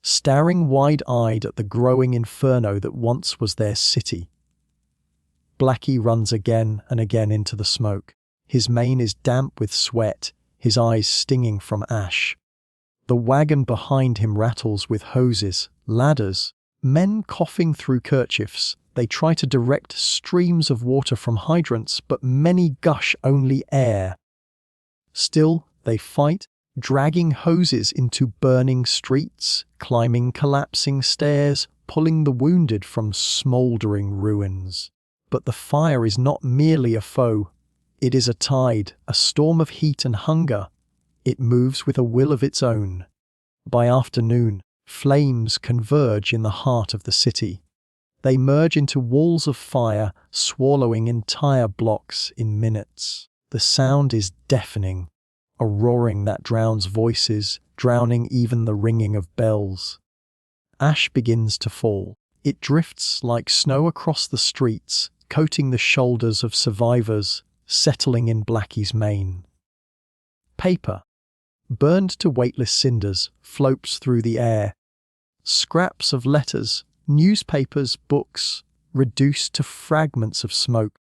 Speaker 1: staring wide-eyed at the growing inferno that once was their city. Blackie runs again and again into the smoke. His mane is damp with sweat, his eyes stinging from ash. The wagon behind him rattles with hoses, ladders, men coughing through kerchiefs. They try to direct streams of water from hydrants, but many gush only air. Still, they fight, dragging hoses into burning streets, climbing collapsing stairs, pulling the wounded from smouldering ruins. But the fire is not merely a foe. It is a tide, a storm of heat and hunger. It moves with a will of its own. By afternoon, flames converge in the heart of the city. They merge into walls of fire, swallowing entire blocks in minutes. The sound is deafening, a roaring that drowns voices, drowning even the ringing of bells. Ash begins to fall. It drifts like snow across the streets, coating the shoulders of survivors, settling in Blackie's mane. Paper, burned to weightless cinders, floats through the air. Scraps of letters, newspapers, books, reduced to fragments of smoke.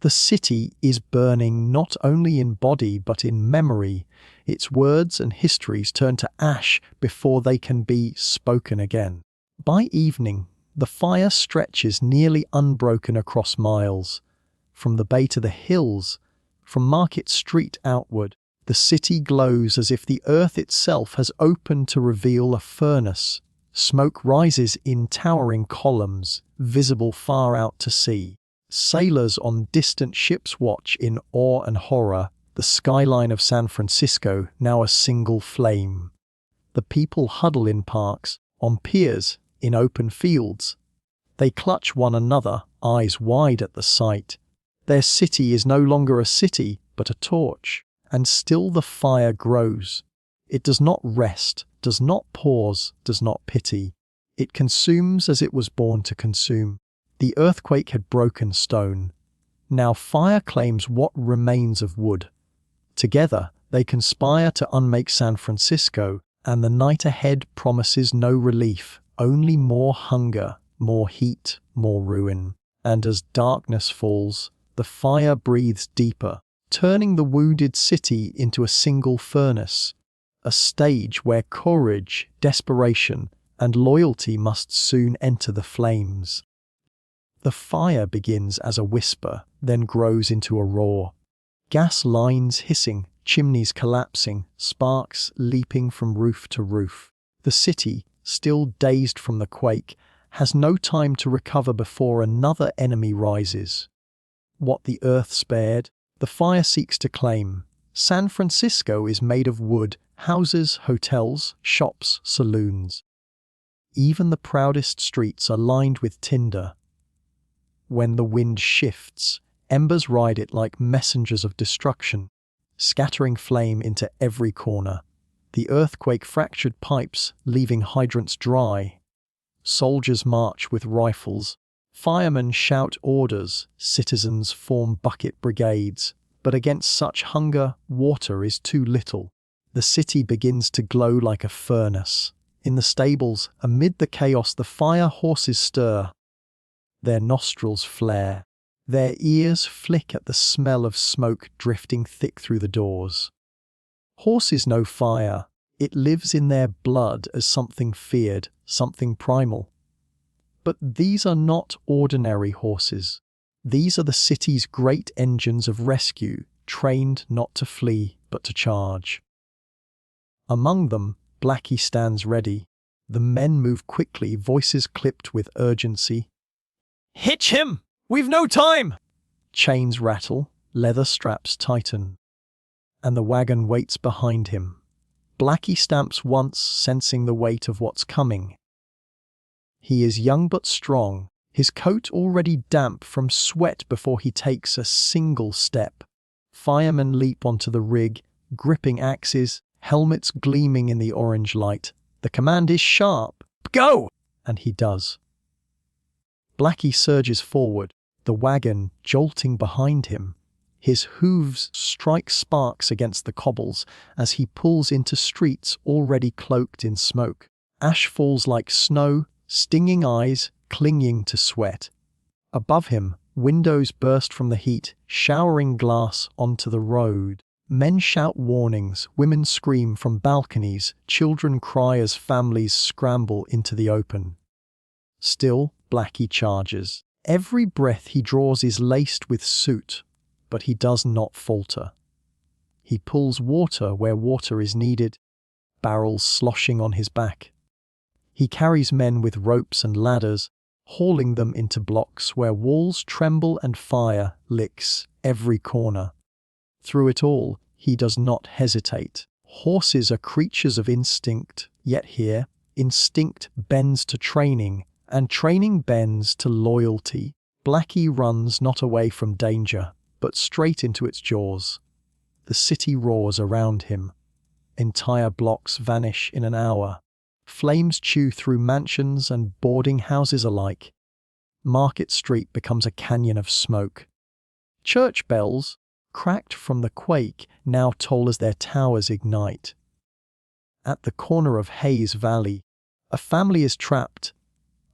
Speaker 1: The city is burning not only in body but in memory. Its words and histories turn to ash before they can be spoken again. By evening, the fire stretches nearly unbroken across miles. From the bay to the hills, from Market Street outward, the city glows as if the earth itself has opened to reveal a furnace. Smoke rises in towering columns, visible far out to sea. Sailors on distant ships watch in awe and horror, the skyline of San Francisco now a single flame. The people huddle in parks, on piers, in open fields. They clutch one another, eyes wide at the sight. Their city is no longer a city, but a torch, and still the fire grows. It does not rest, does not pause, does not pity. It consumes as it was born to consume. The earthquake had broken stone. Now fire claims what remains of wood. Together, they conspire to unmake San Francisco, and the night ahead promises no relief, only more hunger, more heat, more ruin. And as darkness falls, the fire breathes deeper, turning the wounded city into a single furnace, a stage where courage, desperation, and loyalty must soon enter the flames. The fire begins as a whisper, then grows into a roar. Gas lines hissing, chimneys collapsing, sparks leaping from roof to roof. The city, still dazed from the quake, has no time to recover before another enemy rises. What the earth spared, the fire seeks to claim. San Francisco is made of wood, houses, hotels, shops, saloons. Even the proudest streets are lined with tinder. When the wind shifts, embers ride it like messengers of destruction, scattering flame into every corner. The earthquake fractured pipes, leaving hydrants dry. Soldiers march with rifles. Firemen shout orders. Citizens form bucket brigades. But against such hunger, water is too little. The city begins to glow like a furnace. In the stables, amid the chaos, the fire horses stir. Their nostrils flare. Their ears flick at the smell of smoke drifting thick through the doors. Horses know fire. It lives in their blood as something feared, something primal. But these are not ordinary horses. These are the city's great engines of rescue, trained not to flee, but to charge. Among them, Blackie stands ready. The men move quickly, voices clipped with urgency. "Hitch him! We've no time!" Chains rattle, leather straps tighten. And the wagon waits behind him. Blackie stamps once, sensing the weight of what's coming. He is young but strong, his coat already damp from sweat before he takes a single step. Firemen leap onto the rig, gripping axes, helmets gleaming in the orange light. The command is sharp. "Go!" And he does. Blackie surges forward, the wagon jolting behind him. His hooves strike sparks against the cobbles as he pulls into streets already cloaked in smoke. Ash falls like snow, stinging eyes clinging to sweat. Above him, windows burst from the heat, showering glass onto the road. Men shout warnings, women scream from balconies, children cry as families scramble into the open. Still, Blackie charges. Every breath he draws is laced with soot, but he does not falter. He pulls water where water is needed, barrels sloshing on his back. He carries men with ropes and ladders, hauling them into blocks where walls tremble and fire licks every corner. Through it all, he does not hesitate. Horses are creatures of instinct, yet here, instinct bends to training, and training bends to loyalty. Blackie runs not away from danger, but straight into its jaws. The city roars around him. Entire blocks vanish in an hour. Flames chew through mansions and boarding houses alike. Market Street becomes a canyon of smoke. Church bells, cracked from the quake, now toll as their towers ignite. At the corner of Hayes Valley, a family is trapped.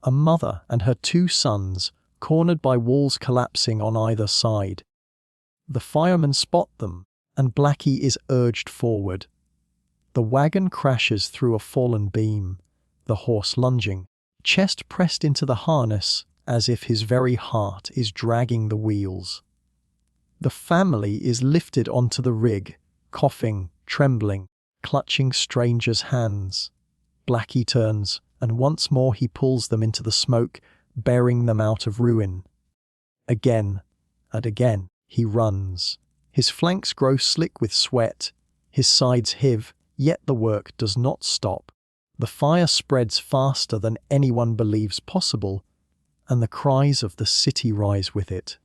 Speaker 1: A mother and her two sons, cornered by walls collapsing on either side. The firemen spot them, and Blackie is urged forward. The wagon crashes through a fallen beam, the horse lunging, chest pressed into the harness as if his very heart is dragging the wheels. The family is lifted onto the rig, coughing, trembling, clutching strangers' hands. Blackie turns, and once more he pulls them into the smoke, bearing them out of ruin. Again and again he runs. His flanks grow slick with sweat, his sides heave, yet the work does not stop. The fire spreads faster than anyone believes possible, and the cries of the city rise with it.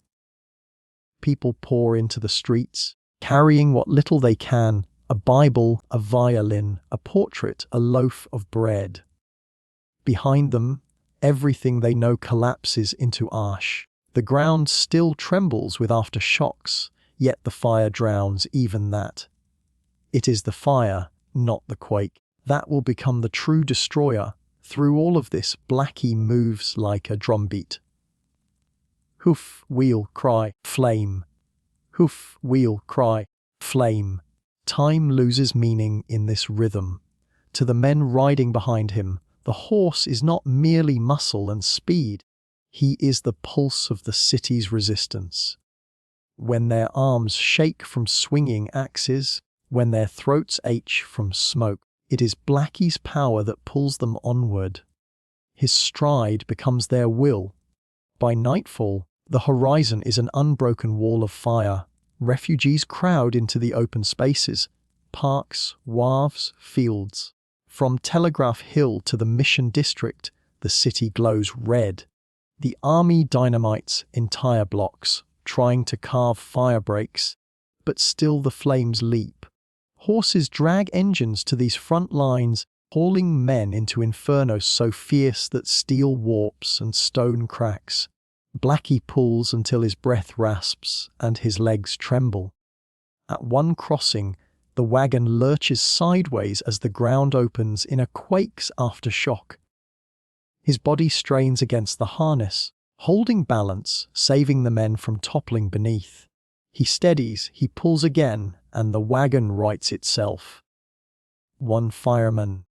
Speaker 1: People pour into the streets, carrying what little they can, a Bible, a violin, a portrait, a loaf of bread. Behind them, Everything they know collapses into ash. The ground still trembles with aftershocks, yet the fire drowns even that. It is the fire, not the quake, that will become the true destroyer. Through all of this, Blackie moves like a drumbeat. Hoof, wheel, cry, flame. Hoof, wheel, cry, flame. Time loses meaning in this rhythm. To the men riding behind him, the horse is not merely muscle and speed. He is the pulse of the city's resistance. When their arms shake from swinging axes, when their throats ache from smoke, it is Blackie's power that pulls them onward. His stride becomes their will. By nightfall, the horizon is an unbroken wall of fire. Refugees crowd into the open spaces, parks, wharves, fields. From Telegraph Hill to the Mission District, the city glows red. The army dynamites entire blocks, trying to carve fire breaks, but still the flames leap. Horses drag engines to these front lines, hauling men into infernos so fierce that steel warps and stone cracks. Blackie pulls until his breath rasps and his legs tremble. At one crossing, the wagon lurches sideways as the ground opens in a quake's aftershock. His body strains against the harness, holding balance, saving the men from toppling beneath. He steadies, he pulls again, and the wagon rights itself. One fireman,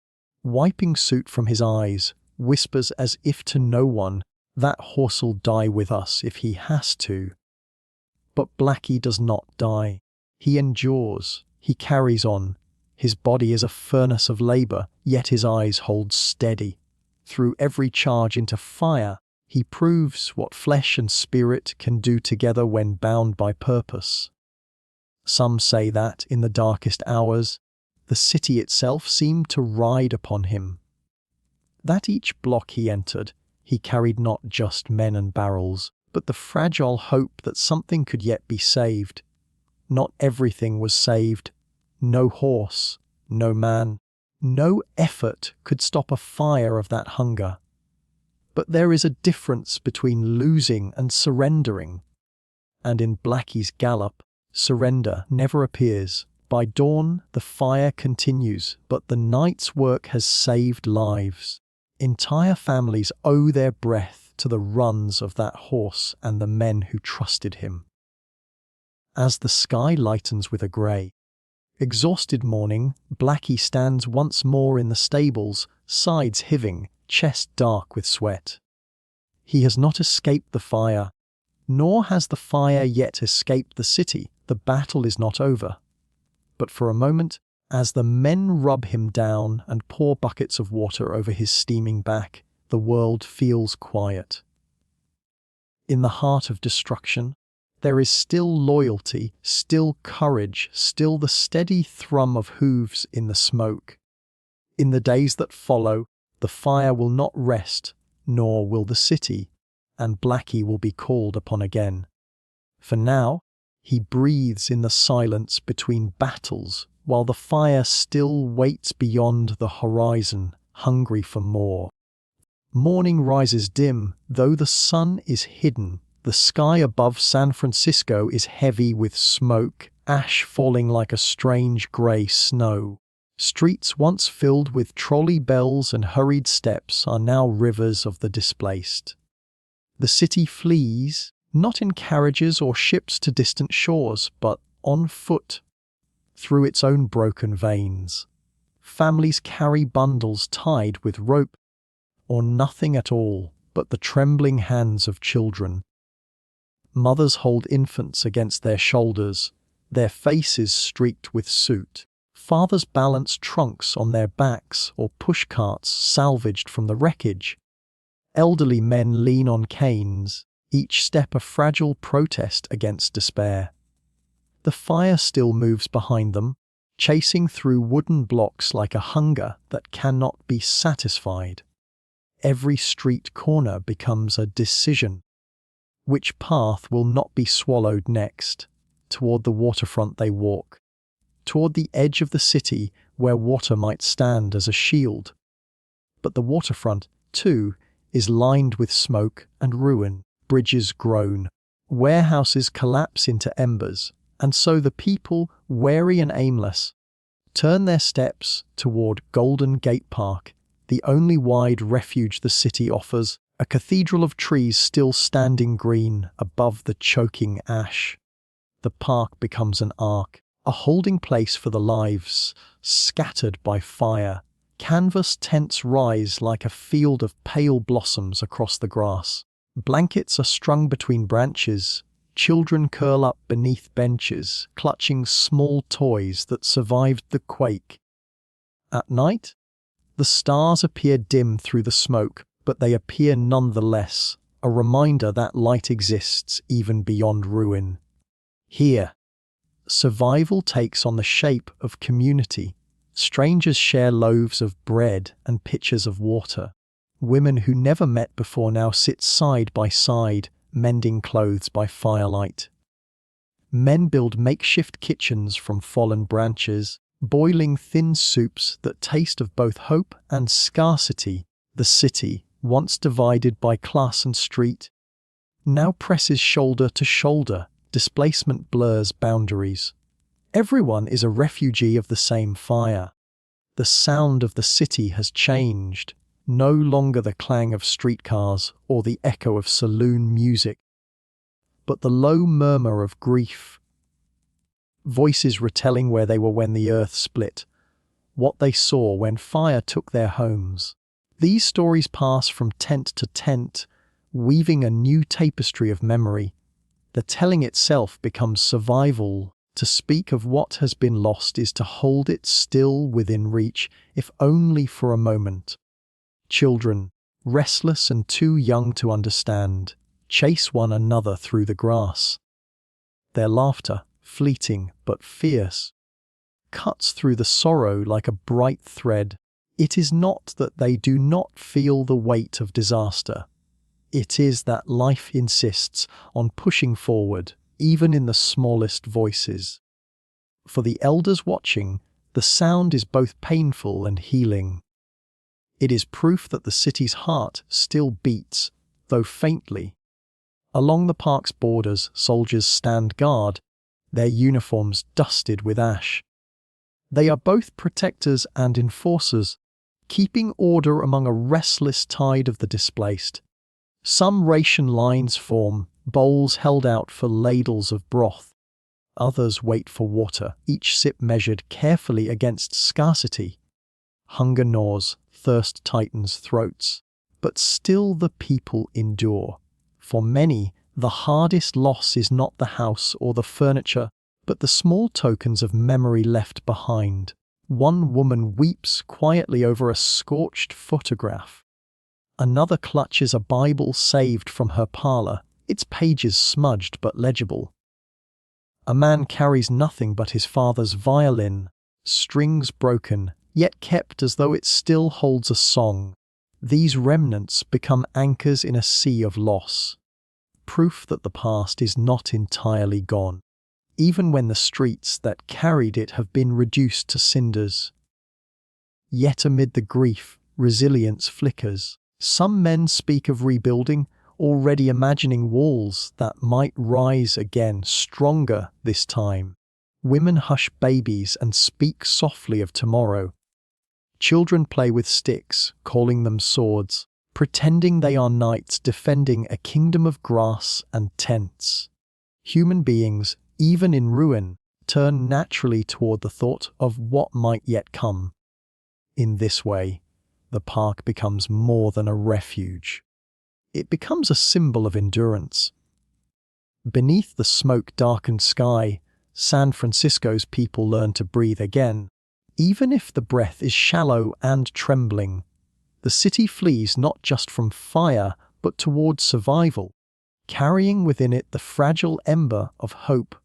Speaker 1: wiping soot from his eyes, whispers as if to no one, "That horse'll die with us if he has to." But Blackie does not die. He endures. He carries on. His body is a furnace of labor, yet his eyes hold steady. Through every charge into fire, he proves what flesh and spirit can do together when bound by purpose. Some say that, in the darkest hours, the city itself seemed to ride upon him. That each block he entered, he carried not just men and barrels, but the fragile hope that something could yet be saved. Not everything was saved. No horse, no man, no effort could stop a fire of that hunger. But there is a difference between losing and surrendering. And in Blackie's gallop, surrender never appears. By dawn, the fire continues, but the night's work has saved lives. Entire families owe their breath to the runs of that horse and the men who trusted him. As the sky lightens with a grey, exhausted morning, Blackie stands once more in the stables, sides heaving, chest dark with sweat. He has not escaped the fire, nor has the fire yet escaped the city. The battle is not over. But for a moment, as the men rub him down and pour buckets of water over his steaming back, the world feels quiet. In the heart of destruction, there is still loyalty, still courage, still the steady thrum of hooves in the smoke. In the days that follow, the fire will not rest, nor will the city, and Blackie will be called upon again. For now, he breathes in the silence between battles, while the fire still waits beyond the horizon, hungry for more. Morning rises dim, though the sun is hidden. The sky above San Francisco is heavy with smoke, ash falling like a strange grey snow. Streets once filled with trolley bells and hurried steps are now rivers of the displaced. The city flees, not in carriages or ships to distant shores, but on foot, through its own broken veins. Families carry bundles tied with rope, or nothing at all but the trembling hands of children. Mothers hold infants against their shoulders, their faces streaked with soot. Fathers balance trunks on their backs or push carts salvaged from the wreckage. Elderly men lean on canes, each step a fragile protest against despair. The fire still moves behind them, chasing through wooden blocks like a hunger that cannot be satisfied. Every street corner becomes a decision. Which path will not be swallowed next? Toward the waterfront they walk, toward the edge of the city where water might stand as a shield. But the waterfront, too, is lined with smoke and ruin. Bridges groan. Warehouses collapse into embers, and so the people, weary and aimless, turn their steps toward Golden Gate Park, the only wide refuge the city offers, a cathedral of trees still standing green above the choking ash. The park becomes an ark, a holding place for the lives scattered by fire. Canvas tents rise like a field of pale blossoms across the grass. Blankets are strung between branches. Children curl up beneath benches, clutching small toys that survived the quake. At night, the stars appear dim through the smoke, but they appear nonetheless, a reminder that light exists even beyond ruin. Here, survival takes on the shape of community. Strangers share loaves of bread and pitchers of water. Women who never met before now sit side by side, mending clothes by firelight. Men build makeshift kitchens from fallen branches, boiling thin soups that taste of both hope and scarcity. The city, once divided by class and street, now presses shoulder to shoulder. Displacement blurs boundaries. Everyone is a refugee of the same fire. The sound of the city has changed, no longer the clang of streetcars or the echo of saloon music, but the low murmur of grief. Voices retelling where they were when the earth split, what they saw when fire took their homes. These stories pass from tent to tent, weaving a new tapestry of memory. The telling itself becomes survival. To speak of what has been lost is to hold it still within reach, if only for a moment. Children, restless and too young to understand, chase one another through the grass. Their laughter, fleeting but fierce, cuts through the sorrow like a bright thread. It is not that they do not feel the weight of disaster. It is that life insists on pushing forward, even in the smallest voices. For the elders watching, the sound is both painful and healing. It is proof that the city's heart still beats, though faintly. Along the park's borders, soldiers stand guard, their uniforms dusted with ash. They are both protectors and enforcers, keeping order among a restless tide of the displaced. Some ration lines form, bowls held out for ladles of broth. Others wait for water, each sip measured carefully against scarcity. Hunger gnaws, thirst tightens throats, but still the people endure. For many, the hardest loss is not the house or the furniture, but the small tokens of memory left behind. One woman weeps quietly over a scorched photograph. Another clutches a Bible saved from her parlor, its pages smudged but legible. A man carries nothing but his father's violin, strings broken, yet kept as though it still holds a song. These remnants become anchors in a sea of loss, proof that the past is not entirely gone, even when the streets that carried it have been reduced to cinders. Yet amid the grief, resilience flickers. Some men speak of rebuilding, already imagining walls that might rise again, stronger this time. Women hush babies and speak softly of tomorrow. Children play with sticks, calling them swords, pretending they are knights defending a kingdom of grass and tents. Human beings, even in ruin, turn naturally toward the thought of what might yet come. In this way, the park becomes more than a refuge. It becomes a symbol of endurance. Beneath the smoke-darkened sky, San Francisco's people learn to breathe again. Even if the breath is shallow and trembling, the city flees not just from fire, but toward survival, carrying within it the fragile ember of hope.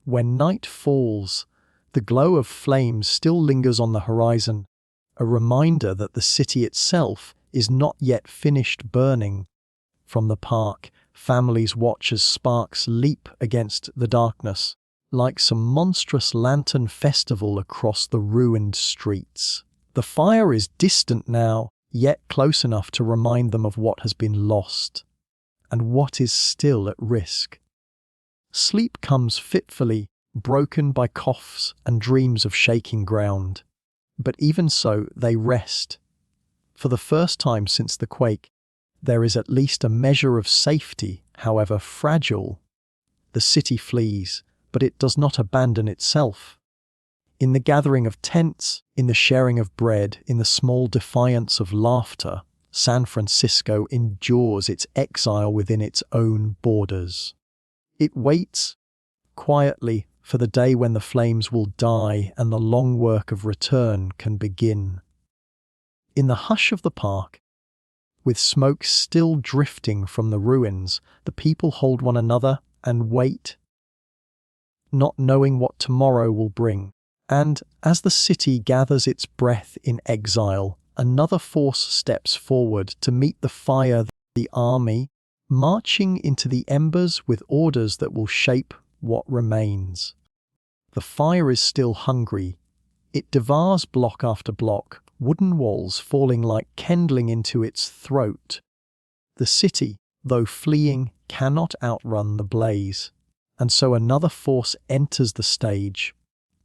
Speaker 1: When night falls, the glow of flames still lingers on the horizon, a reminder that the city itself is not yet finished burning. From the park, families watch as sparks leap against the darkness, like some monstrous lantern festival across the ruined streets. The fire is distant now, yet close enough to remind them of what has been lost and what is still at risk. Sleep comes fitfully, broken by coughs and dreams of shaking ground. But even so, they rest. For the first time since the quake, there is at least a measure of safety, however fragile. The city flees, but it does not abandon itself. In the gathering of tents, in the sharing of bread, in the small defiance of laughter, San Francisco endures its exile within its own borders. It waits, quietly, for the day when the flames will die and the long work of return can begin. In the hush of the park, with smoke still drifting from the ruins, the people hold one another and wait, not knowing what tomorrow will bring. And as the city gathers its breath in exile, another force steps forward to meet the fire, the army, marching into the embers with orders that will shape what remains. The fire is still hungry. It devours block after block, wooden walls falling like kindling into its throat. The city, though fleeing, cannot outrun the blaze. And so another force enters the stage.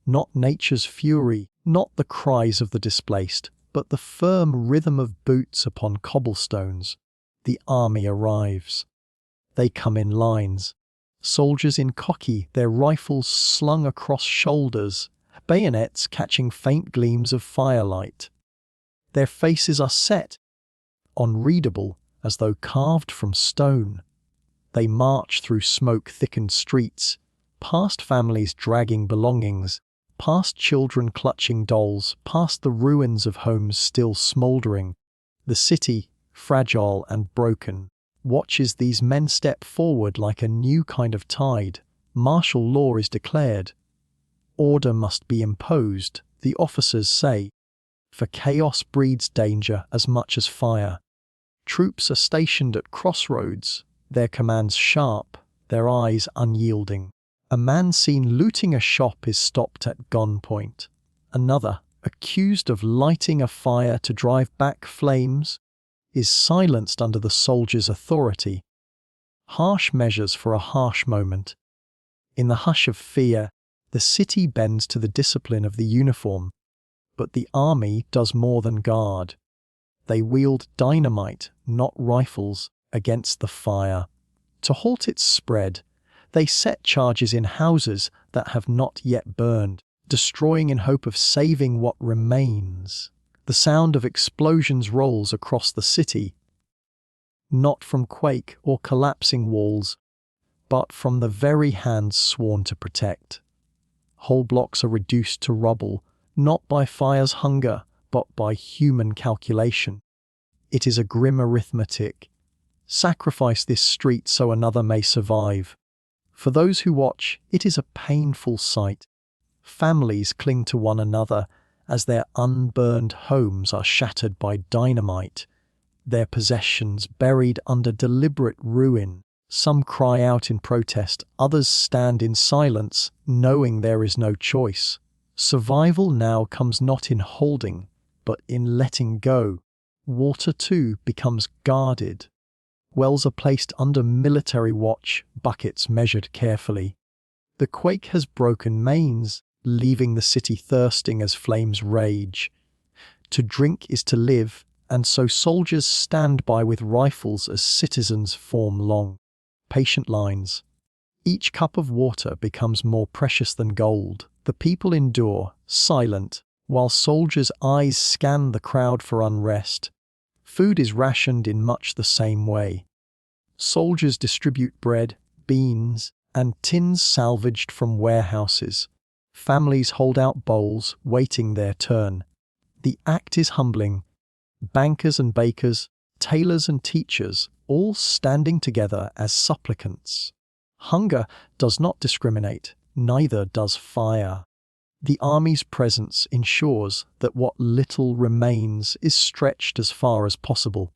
Speaker 1: Not nature's fury, not the cries of the displaced, but the firm rhythm of boots upon cobblestones. The army arrives. They come in lines. Soldiers in khaki, their rifles slung across shoulders, bayonets catching faint gleams of firelight. Their faces are set, unreadable, as though carved from stone. They march through smoke-thickened streets, past families dragging belongings, past children clutching dolls, past the ruins of homes still smouldering. The city, fragile and broken, watches these men step forward like a new kind of tide. Martial law is declared. Order must be imposed, the officers say, for chaos breeds danger as much as fire. Troops are stationed at crossroads, their commands sharp, their eyes unyielding. A man seen looting a shop is stopped at gunpoint. Another, accused of lighting a fire to drive back flames, is silenced under the soldier's authority. Harsh measures for a harsh moment. In the hush of fear, the city bends to the discipline of the uniform. But the army does more than guard. They wield dynamite, not rifles, against the fire. To halt its spread, they set charges in houses that have not yet burned, destroying in hope of saving what remains. The sound of explosions rolls across the city, not from quake or collapsing walls, but from the very hands sworn to protect. Whole blocks are reduced to rubble, not by fire's hunger, but by human calculation. It is a grim arithmetic. Sacrifice this street so another may survive. For those who watch, it is a painful sight. Families cling to one another as their unburned homes are shattered by dynamite, their possessions buried under deliberate ruin. Some cry out in protest, others stand in silence, knowing there is no choice. Survival now comes not in holding, but in letting go. Water, too, becomes guarded. Wells are placed under military watch, buckets measured carefully. The quake has broken mains, leaving the city thirsting as flames rage. To drink is to live, and so soldiers stand by with rifles as citizens form long, patient lines. Each cup of water becomes more precious than gold. The people endure, silent, while soldiers' eyes scan the crowd for unrest. Food is rationed in much the same way. Soldiers distribute bread, beans, and tins salvaged from warehouses. Families hold out bowls, waiting their turn. The act is humbling. Bankers and bakers, tailors and teachers, all standing together as supplicants. Hunger does not discriminate, neither does fire. The army's presence ensures that what little remains is stretched as far as possible.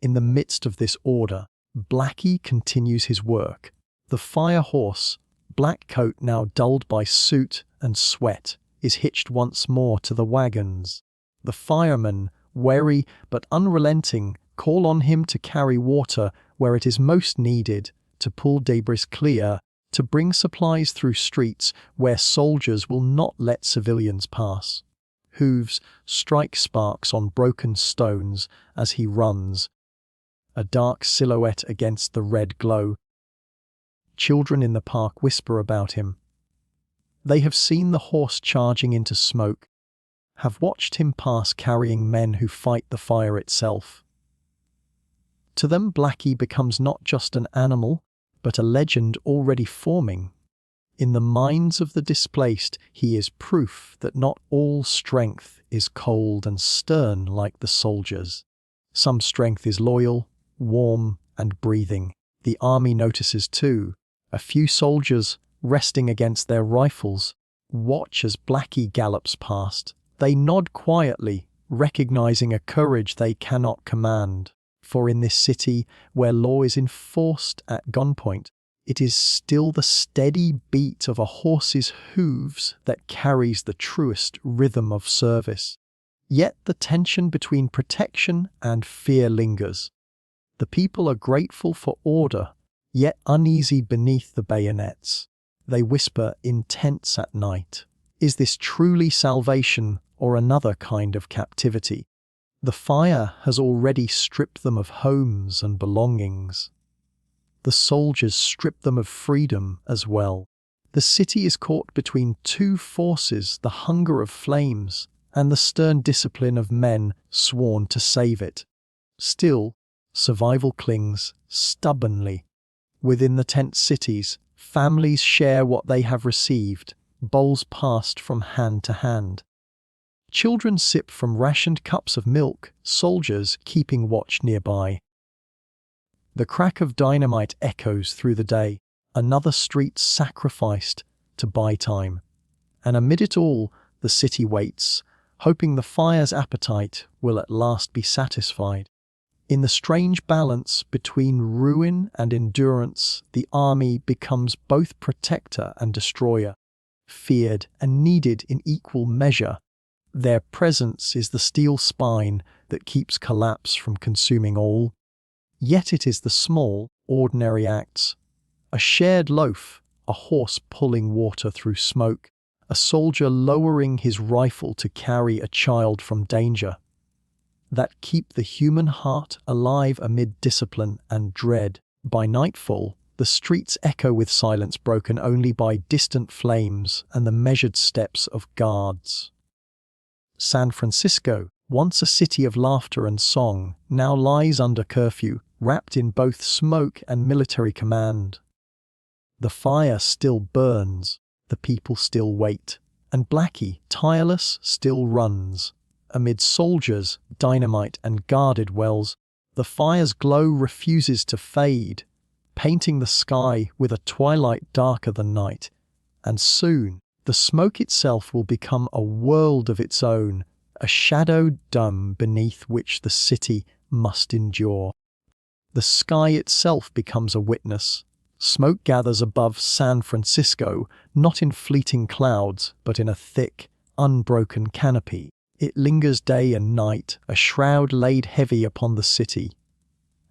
Speaker 1: In the midst of this order, Blackie continues his work. The fire horse, black coat now dulled by soot and sweat, is hitched once more to the wagons. The firemen, wary but unrelenting, call on him to carry water where it is most needed, to pull debris clear, to bring supplies through streets where soldiers will not let civilians pass. Hooves strike sparks on broken stones as he runs, a dark silhouette against the red glow. Children in the park whisper about him. They have seen the horse charging into smoke, have watched him pass carrying men who fight the fire itself. To them, Blackie becomes not just an animal, but a legend already forming. In the minds of the displaced, he is proof that not all strength is cold and stern like the soldiers. Some strength is loyal, warm, and breathing. The army notices too. A few soldiers, resting against their rifles, watch as Blackie gallops past. They nod quietly, recognizing a courage they cannot command. For in this city, where law is enforced at gunpoint, it is still the steady beat of a horse's hooves that carries the truest rhythm of service. Yet the tension between protection and fear lingers. The people are grateful for order, yet uneasy beneath the bayonets. They whisper in tents at night. Is this truly salvation or another kind of captivity? The fire has already stripped them of homes and belongings. The soldiers strip them of freedom as well. The city is caught between two forces, the hunger of flames and the stern discipline of men sworn to save it. Still, survival clings stubbornly. Within the tent cities, families share what they have received, bowls passed from hand to hand. Children sip from rationed cups of milk, soldiers keeping watch nearby. The crack of dynamite echoes through the day, another street sacrificed to buy time. And amid it all, the city waits, hoping the fire's appetite will at last be satisfied. In the strange balance between ruin and endurance, the army becomes both protector and destroyer, feared and needed in equal measure. Their presence is the steel spine that keeps collapse from consuming all. Yet it is the small, ordinary acts. A shared loaf, a horse pulling water through smoke, a soldier lowering his rifle to carry a child from danger, that keep the human heart alive amid discipline and dread. By nightfall, the streets echo with silence broken only by distant flames and the measured steps of guards. San Francisco, once a city of laughter and song, now lies under curfew, wrapped in both smoke and military command. The fire still burns, the people still wait, and Blackie, tireless, still runs. Amid soldiers, dynamite, and guarded wells, the fire's glow refuses to fade, painting the sky with a twilight darker than night. And soon, the smoke itself will become a world of its own, a shadowed dome beneath which the city must endure. The sky itself becomes a witness. Smoke gathers above San Francisco, not in fleeting clouds, but in a thick, unbroken canopy. It lingers day and night, a shroud laid heavy upon the city.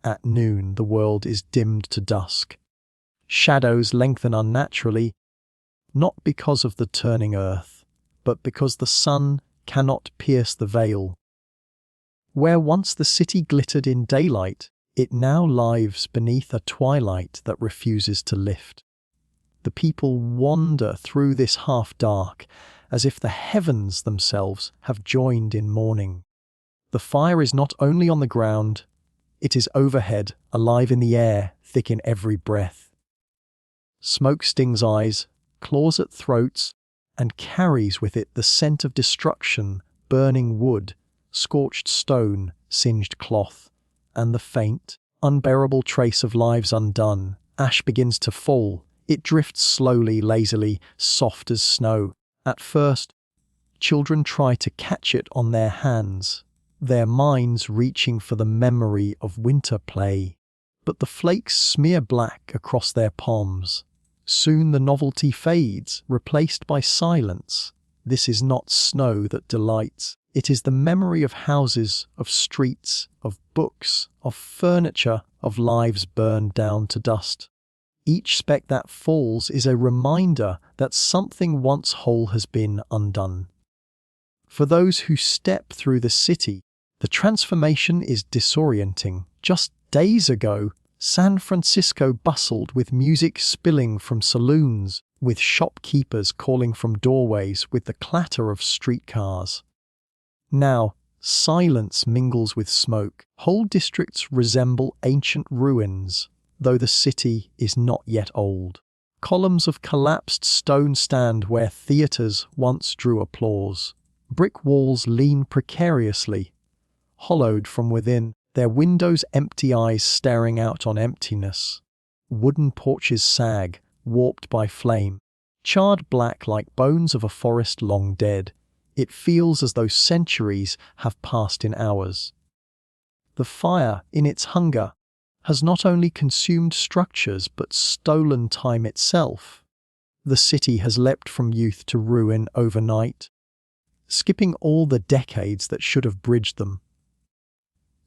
Speaker 1: At noon, the world is dimmed to dusk. Shadows lengthen unnaturally, not because of the turning earth, but because the sun cannot pierce the veil. Where once the city glittered in daylight, it now lives beneath a twilight that refuses to lift. The people wander through this half-dark, as if the heavens themselves have joined in mourning. The fire is not only on the ground, it is overhead, alive in the air, thick in every breath. Smoke stings eyes, claws at throats, and carries with it the scent of destruction, burning wood, scorched stone, singed cloth, and the faint, unbearable trace of lives undone. Ash begins to fall. It drifts slowly, lazily, soft as snow. At first, children try to catch it on their hands, their minds reaching for the memory of winter play. But the flakes smear black across their palms. Soon the novelty fades, replaced by silence. This is not snow that delights. It is the memory of houses, of streets, of books, of furniture, of lives burned down to dust. Each speck that falls is a reminder that something once whole has been undone. For those who step through the city, the transformation is disorienting. Just days ago, San Francisco bustled with music spilling from saloons, with shopkeepers calling from doorways, with the clatter of streetcars. Now, silence mingles with smoke. Whole districts resemble ancient ruins, though the city is not yet old. Columns of collapsed stone stand where theatres once drew applause. Brick walls lean precariously, hollowed from within, their windows empty eyes staring out on emptiness. Wooden porches sag, warped by flame, charred black like bones of a forest long dead. It feels as though centuries have passed in hours. The fire, in its hunger, has not only consumed structures but stolen time itself. The city has leapt from youth to ruin overnight, skipping all the decades that should have bridged them.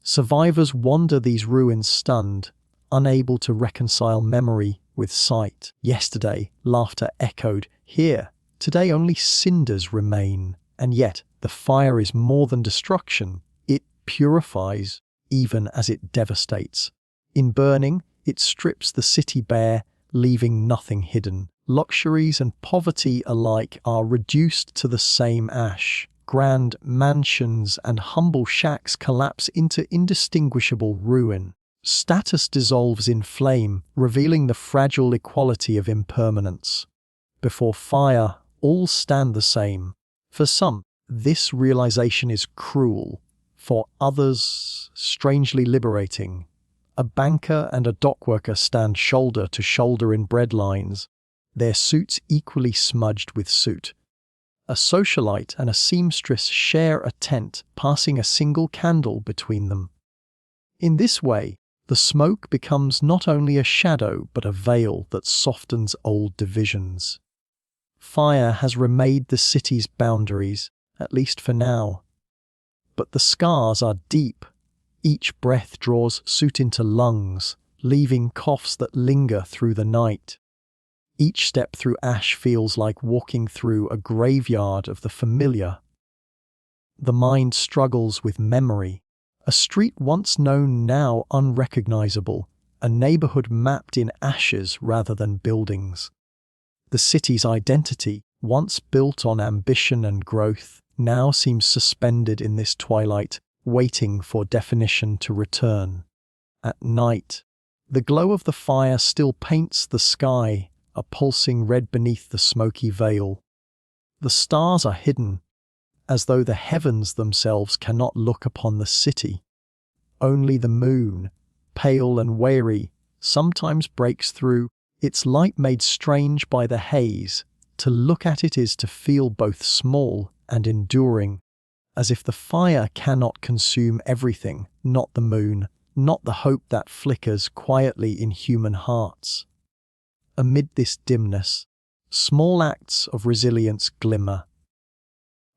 Speaker 1: Survivors wander these ruins stunned, unable to reconcile memory with sight. Yesterday, laughter echoed here. Today only cinders remain. And yet, the fire is more than destruction. It purifies, even as it devastates. In burning, it strips the city bare, leaving nothing hidden. Luxuries and poverty alike are reduced to the same ash. Grand mansions and humble shacks collapse into indistinguishable ruin. Status dissolves in flame, revealing the fragile equality of impermanence. Before fire, all stand the same. For some, this realization is cruel. For others, strangely liberating. A banker and a dockworker stand shoulder to shoulder in bread lines, their suits equally smudged with soot. A socialite and a seamstress share a tent, passing a single candle between them. In this way, the smoke becomes not only a shadow but a veil that softens old divisions. Fire has remade the city's boundaries, at least for now. But the scars are deep. Each breath draws soot into lungs, leaving coughs that linger through the night. Each step through ash feels like walking through a graveyard of the familiar. The mind struggles with memory. A street once known now unrecognizable, a neighborhood mapped in ashes rather than buildings. The city's identity, once built on ambition and growth, now seems suspended in this twilight, waiting for definition to return. At night, the glow of the fire still paints the sky, a pulsing red beneath the smoky veil. The stars are hidden, as though the heavens themselves cannot look upon the city. Only the moon, pale and weary, sometimes breaks through, its light made strange by the haze. To look at it is to feel both small and enduring, as if the fire cannot consume everything, not the moon, not the hope that flickers quietly in human hearts. Amid this dimness, small acts of resilience glimmer.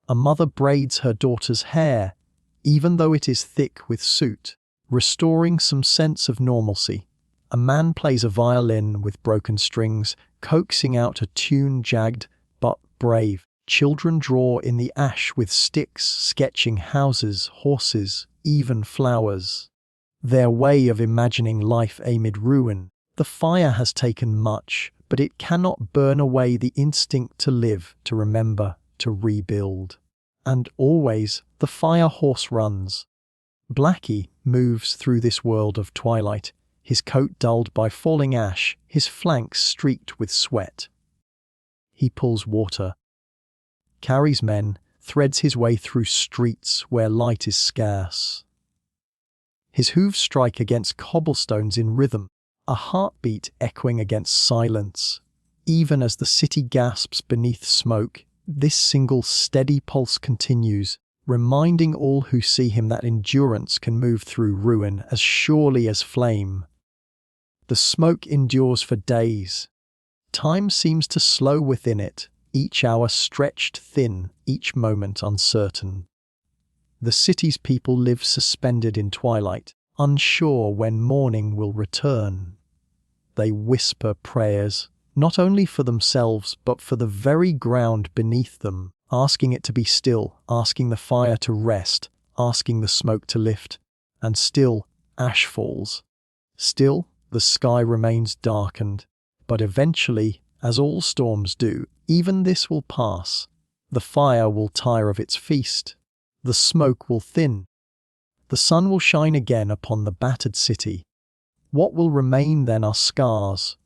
Speaker 1: A mother braids her daughter's hair, even though it is thick with soot, restoring some sense of normalcy. A man plays a violin with broken strings, coaxing out a tune jagged but brave. Children draw in the ash with sticks, sketching houses, horses, even flowers. Their way of imagining life amid ruin. The fire has taken much, but it cannot burn away the instinct to live, to remember, to rebuild. And always the fire horse runs. Blackie moves through this world of twilight, his coat dulled by falling ash, his flanks streaked with sweat. He pulls water, carries men, threads his way through streets where light is scarce. His hooves strike against cobblestones in rhythm, a heartbeat echoing against silence. Even as the city gasps beneath smoke, this single steady pulse continues, reminding all who see him that endurance can move through ruin as surely as flame. The smoke endures for days. Time seems to slow within it, each hour stretched thin, each moment uncertain. The city's people live suspended in twilight, unsure when morning will return. They whisper prayers, not only for themselves but for the very ground beneath them, asking it to be still, asking the fire to rest, asking the smoke to lift. And still, ash falls. Still, the sky remains darkened. But eventually, as all storms do, even this will pass. The fire will tire of its feast. The smoke will thin. The sun will shine again upon the battered city. What will remain then are scars,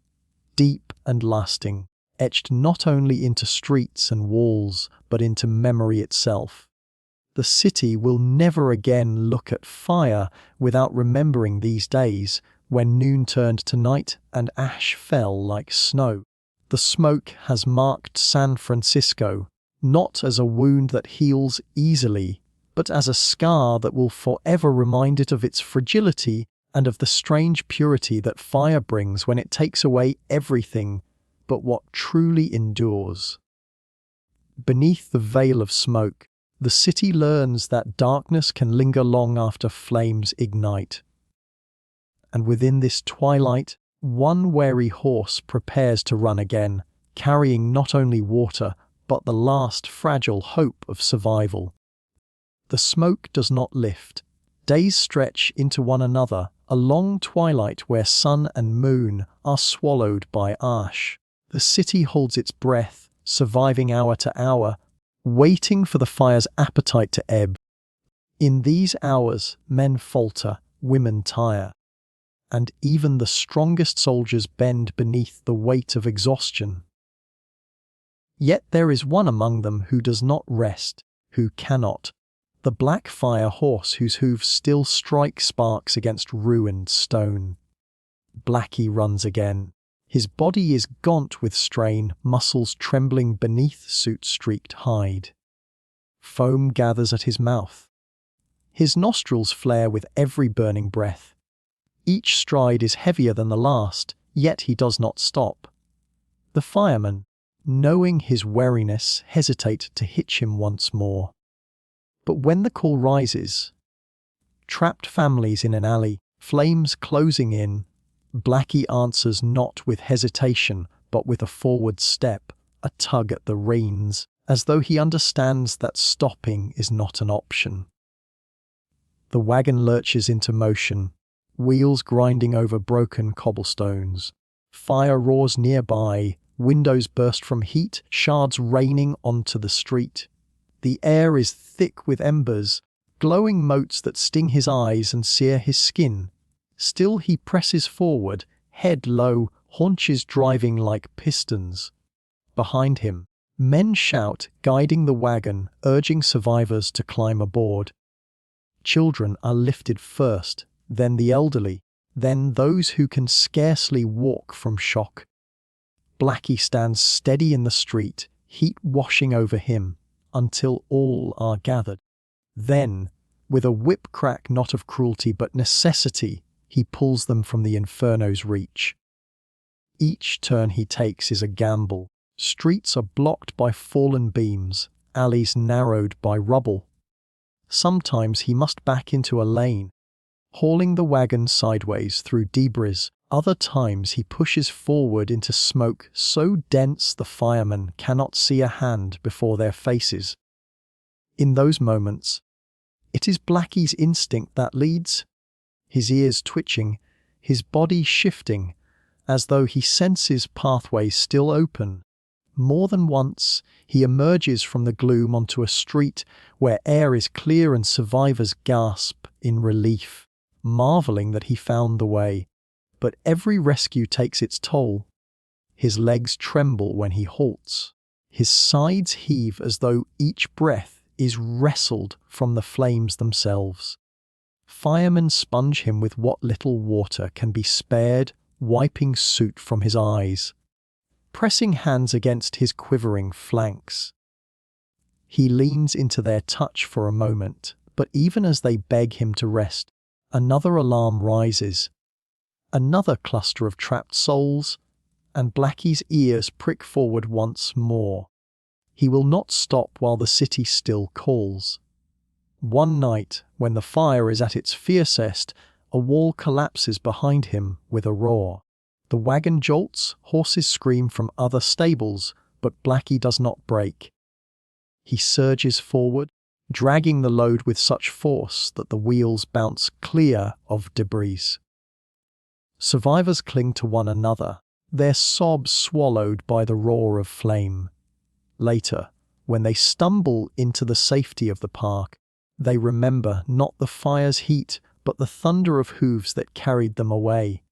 Speaker 1: deep and lasting, etched not only into streets and walls, but into memory itself. The city will never again look at fire without remembering these days when noon turned to night and ash fell like snow. The smoke has marked San Francisco, not as a wound that heals easily, but as a scar that will forever remind it of its fragility and of the strange purity that fire brings when it takes away everything but what truly endures. Beneath the veil of smoke, the city learns that darkness can linger long after flames ignite. And within this twilight, one wary horse prepares to run again, carrying not only water, but the last fragile hope of survival. The smoke does not lift. Days stretch into one another, a long twilight where sun and moon are swallowed by ash. The city holds its breath, surviving hour to hour, waiting for the fire's appetite to ebb. In these hours, men falter, women tire, and even the strongest soldiers bend beneath the weight of exhaustion. Yet there is one among them who does not rest, who cannot. The black fire horse whose hooves still strike sparks against ruined stone. Blackie runs again. His body is gaunt with strain, muscles trembling beneath soot-streaked hide. Foam gathers at his mouth. His nostrils flare with every burning breath. Each stride is heavier than the last, yet he does not stop. The firemen, knowing his wariness, hesitate to hitch him once more. But when the call rises, trapped families in an alley, flames closing in, Blackie answers not with hesitation, but with a forward step, a tug at the reins, as though he understands that stopping is not an option. The wagon lurches into motion, wheels grinding over broken cobblestones. Fire roars nearby, windows burst from heat, shards raining onto the street. The air is thick with embers, glowing motes that sting his eyes and sear his skin. Still he presses forward, head low, haunches driving like pistons. Behind him, men shout, guiding the wagon, urging survivors to climb aboard. Children are lifted first, then the elderly, then those who can scarcely walk from shock. Blackie stands steady in the street, heat washing over him, until all are gathered. Then, with a whip crack not of cruelty but necessity, he pulls them from the inferno's reach. Each turn he takes is a gamble. Streets are blocked by fallen beams, alleys narrowed by rubble. Sometimes he must back into a lane, hauling the wagon sideways through debris. Other times he pushes forward into smoke so dense the firemen cannot see a hand before their faces. In those moments, it is Blackie's instinct that leads, his ears twitching, his body shifting, as though he senses pathways still open. More than once, he emerges from the gloom onto a street where air is clear and survivors gasp in relief, marveling that he found the way. But every rescue takes its toll. His legs tremble when he halts. His sides heave as though each breath is wrestled from the flames themselves. Firemen sponge him with what little water can be spared, wiping soot from his eyes, pressing hands against his quivering flanks. He leans into their touch for a moment, but even as they beg him to rest, another alarm rises. Another cluster of trapped souls, and Blackie's ears prick forward once more. He will not stop while the city still calls. One night, when the fire is at its fiercest, a wall collapses behind him with a roar. The wagon jolts, horses scream from other stables, but Blackie does not break. He surges forward, dragging the load with such force that the wheels bounce clear of debris. Survivors cling to one another, their sobs swallowed by the roar of flame. Later, when they stumble into the safety of the park, they remember not the fire's heat, but the thunder of hooves that carried them away.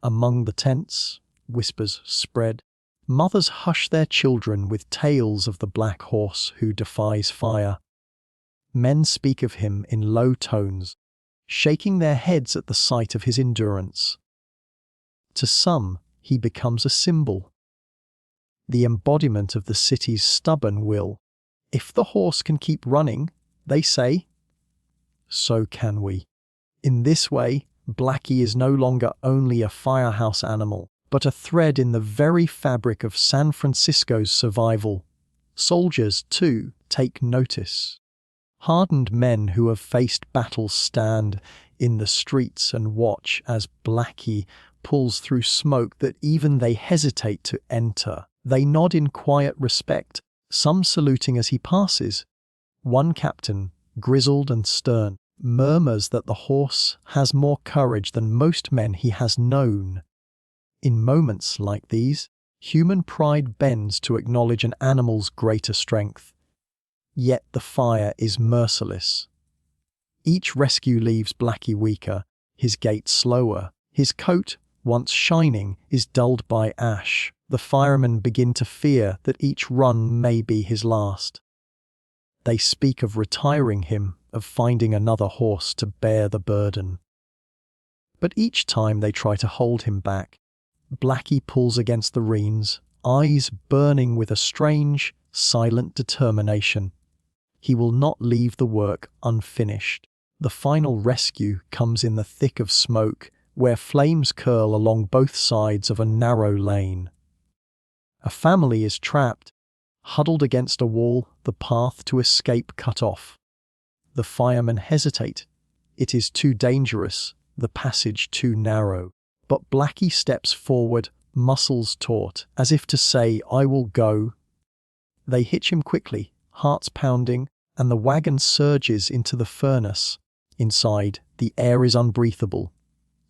Speaker 1: Among the tents, whispers spread. Mothers hush their children with tales of the black horse who defies fire. Men speak of him in low tones, shaking their heads at the sight of his endurance. To some, he becomes a symbol, the embodiment of the city's stubborn will. If the horse can keep running, they say, so can we. In this way, Blackie is no longer only a firehouse animal, but a thread in the very fabric of San Francisco's survival. Soldiers, too, take notice. Hardened men who have faced battles stand in the streets and watch as Blackie pulls through smoke that even they hesitate to enter. They nod in quiet respect, some saluting as he passes. One captain, grizzled and stern, murmurs that the horse has more courage than most men he has known. In moments like these, human pride bends to acknowledge an animal's greater strength. Yet the fire is merciless. Each rescue leaves Blackie weaker, his gait slower. His coat, once shining, is dulled by ash. The firemen begin to fear that each run may be his last. They speak of retiring him, of finding another horse to bear the burden. But each time they try to hold him back, Blackie pulls against the reins, eyes burning with a strange, silent determination. He will not leave the work unfinished. The final rescue comes in the thick of smoke, where flames curl along both sides of a narrow lane. A family is trapped, huddled against a wall, the path to escape cut off. The firemen hesitate. It is too dangerous, the passage too narrow. But Blackie steps forward, muscles taut, as if to say, I will go. They hitch him quickly, hearts pounding, and the wagon surges into the furnace. Inside, the air is unbreathable.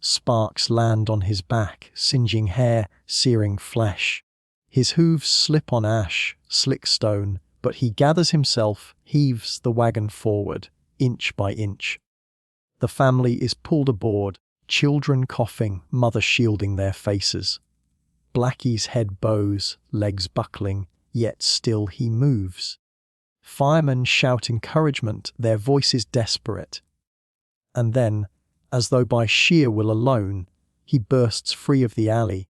Speaker 1: Sparks land on his back, singeing hair, searing flesh. His hooves slip on ash, slick stone, but he gathers himself, heaves the wagon forward, inch by inch. The family is pulled aboard, children coughing, mother shielding their faces. Blackie's head bows, legs buckling, yet still he moves. Firemen shout encouragement, their voices desperate. And then, as though by sheer will alone, he bursts free of the alley,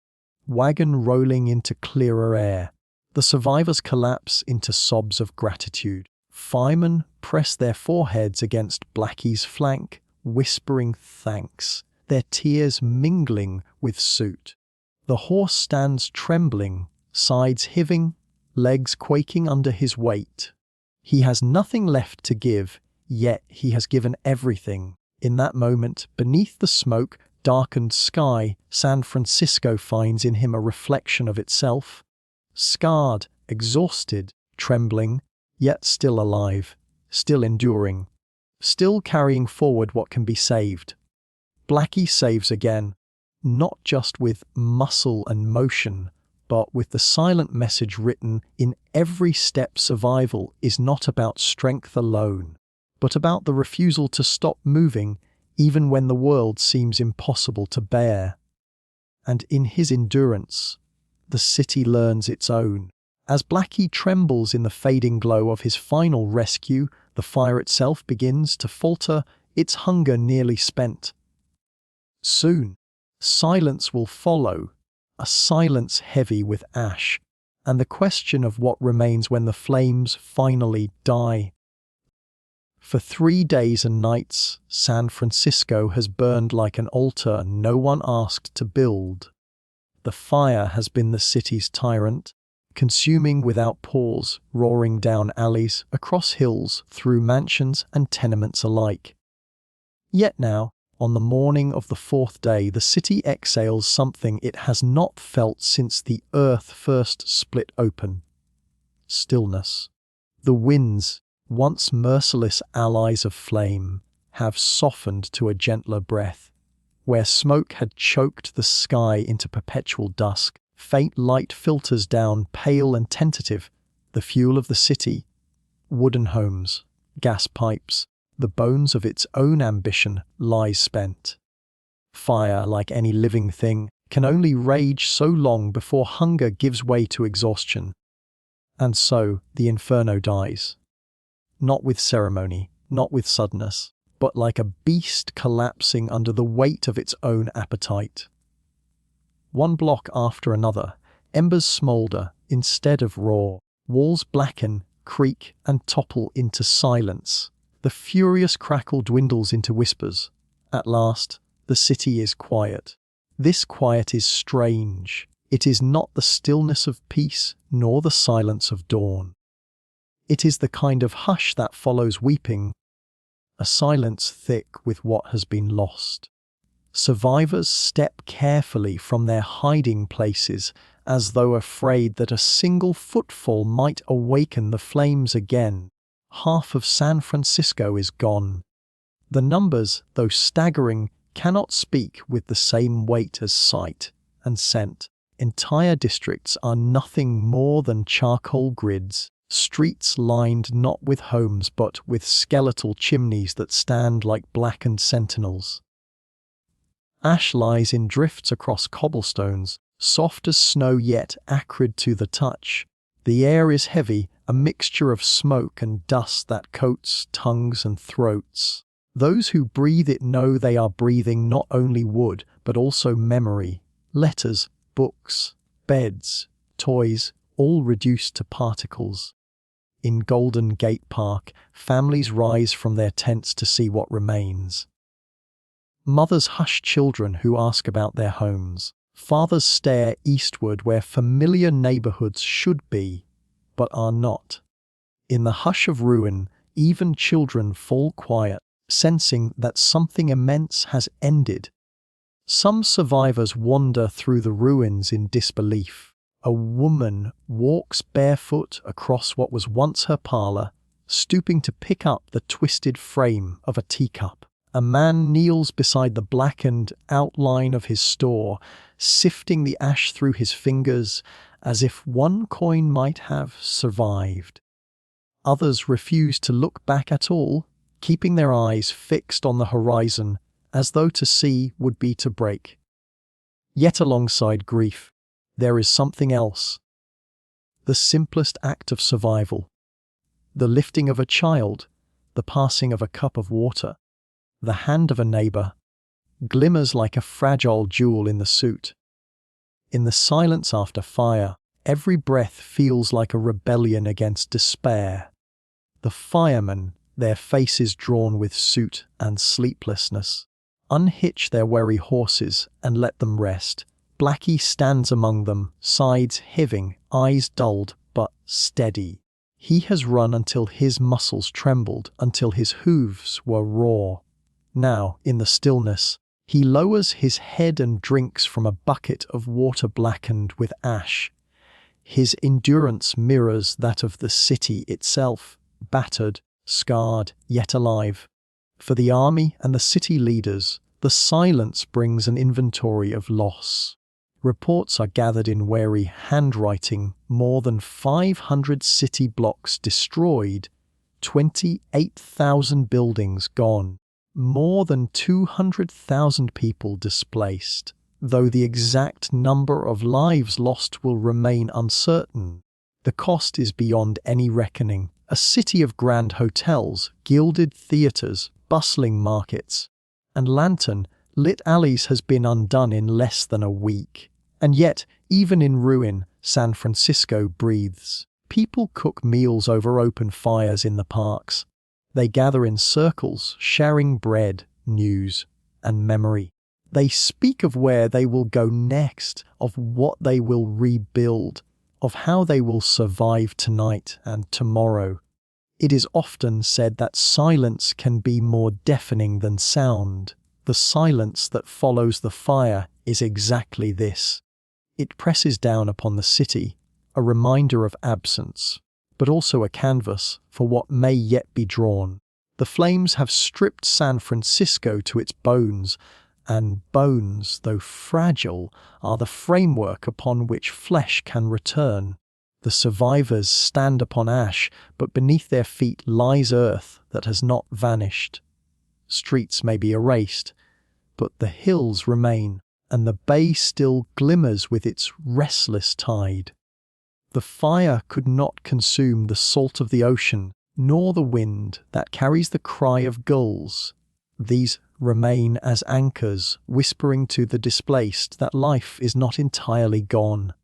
Speaker 1: wagon rolling into clearer air. The survivors collapse into sobs of gratitude. Firemen press their foreheads against Blackie's flank, whispering thanks, their tears mingling with soot. The horse stands trembling, sides heaving, legs quaking under his weight. He has nothing left to give, yet he has given everything. In that moment, beneath the smoke, darkened sky, San Francisco finds in him a reflection of itself. Scarred, exhausted, trembling, yet still alive, still enduring, still carrying forward what can be saved. Blackie saves again, not just with muscle and motion, but with the silent message written in every step. Survival is not about strength alone, but about the refusal to stop moving even when the world seems impossible to bear. And in his endurance, the city learns its own. As Blackie trembles in the fading glow of his final rescue, the fire itself begins to falter, its hunger nearly spent. Soon, silence will follow, a silence heavy with ash, and the question of what remains when the flames finally die. For 3 days and nights, San Francisco has burned like an altar no one asked to build. The fire has been the city's tyrant, consuming without pause, roaring down alleys, across hills, through mansions and tenements alike. Yet now, on the morning of the fourth day, the city exhales something it has not felt since the earth first split open. Stillness. The winds, once merciless allies of flame, have softened to a gentler breath. Where smoke had choked the sky into perpetual dusk, faint light filters down, pale and tentative, the fuel of the city. Wooden homes, gas pipes, the bones of its own ambition lies spent. Fire, like any living thing, can only rage so long before hunger gives way to exhaustion. And so the inferno dies. Not with ceremony, not with suddenness, but like a beast collapsing under the weight of its own appetite. One block after another, embers smoulder instead of roar, walls blacken, creak, and topple into silence. The furious crackle dwindles into whispers. At last, the city is quiet. This quiet is strange. It is not the stillness of peace, nor the silence of dawn. It is the kind of hush that follows weeping, a silence thick with what has been lost. Survivors step carefully from their hiding places, as though afraid that a single footfall might awaken the flames again. Half of San Francisco is gone. The numbers, though staggering, cannot speak with the same weight as sight and scent. Entire districts are nothing more than charcoal grids, streets lined not with homes but with skeletal chimneys that stand like blackened sentinels. Ash lies in drifts across cobblestones, soft as snow yet acrid to the touch. The air is heavy, a mixture of smoke and dust that coats tongues and throats. Those who breathe it know they are breathing not only wood, but also memory, letters, books, beds, toys, all reduced to particles. In Golden Gate Park, families rise from their tents to see what remains. Mothers hush children who ask about their homes. Fathers stare eastward where familiar neighborhoods should be, but are not. In the hush of ruin, even children fall quiet, sensing that something immense has ended. Some survivors wander through the ruins in disbelief. A woman walks barefoot across what was once her parlor, stooping to pick up the twisted frame of a teacup. A man kneels beside the blackened outline of his store, sifting the ash through his fingers as if one coin might have survived. Others refuse to look back at all, keeping their eyes fixed on the horizon, as though to see would be to break. Yet alongside grief, there is something else. The simplest act of survival. The lifting of a child, the passing of a cup of water, the hand of a neighbor, glimmers like a fragile jewel in the suit. In the silence after fire, every breath feels like a rebellion against despair. The firemen, their faces drawn with soot and sleeplessness, unhitch their weary horses and let them rest. Blackie stands among them, sides heaving, eyes dulled but steady. He has run until his muscles trembled, until his hooves were raw. Now, in the stillness, he lowers his head and drinks from a bucket of water blackened with ash. His endurance mirrors that of the city itself, battered, scarred, yet alive. For the army and the city leaders, the silence brings an inventory of loss. Reports are gathered in wary handwriting, more than 500 city blocks destroyed, 28,000 buildings gone, more than 200,000 people displaced, though the exact number of lives lost will remain uncertain. The cost is beyond any reckoning. A city of grand hotels, gilded theaters, bustling markets, and lantern-lit alleys has been undone in less than a week. And yet, even in ruin, San Francisco breathes. People cook meals over open fires in the parks. They gather in circles, sharing bread, news, and memory. They speak of where they will go next, of what they will rebuild, of how they will survive tonight and tomorrow. It is often said that silence can be more deafening than sound. The silence that follows the fire is exactly this. It presses down upon the city, a reminder of absence, but also a canvas for what may yet be drawn. The flames have stripped San Francisco to its bones, and bones, though fragile, are the framework upon which flesh can return. The survivors stand upon ash, but beneath their feet lies earth that has not vanished. Streets may be erased, but the hills remain, and the bay still glimmers with its restless tide. The fire could not consume the salt of the ocean, nor the wind that carries the cry of gulls. These remain as anchors, whispering to the displaced that life is not entirely gone.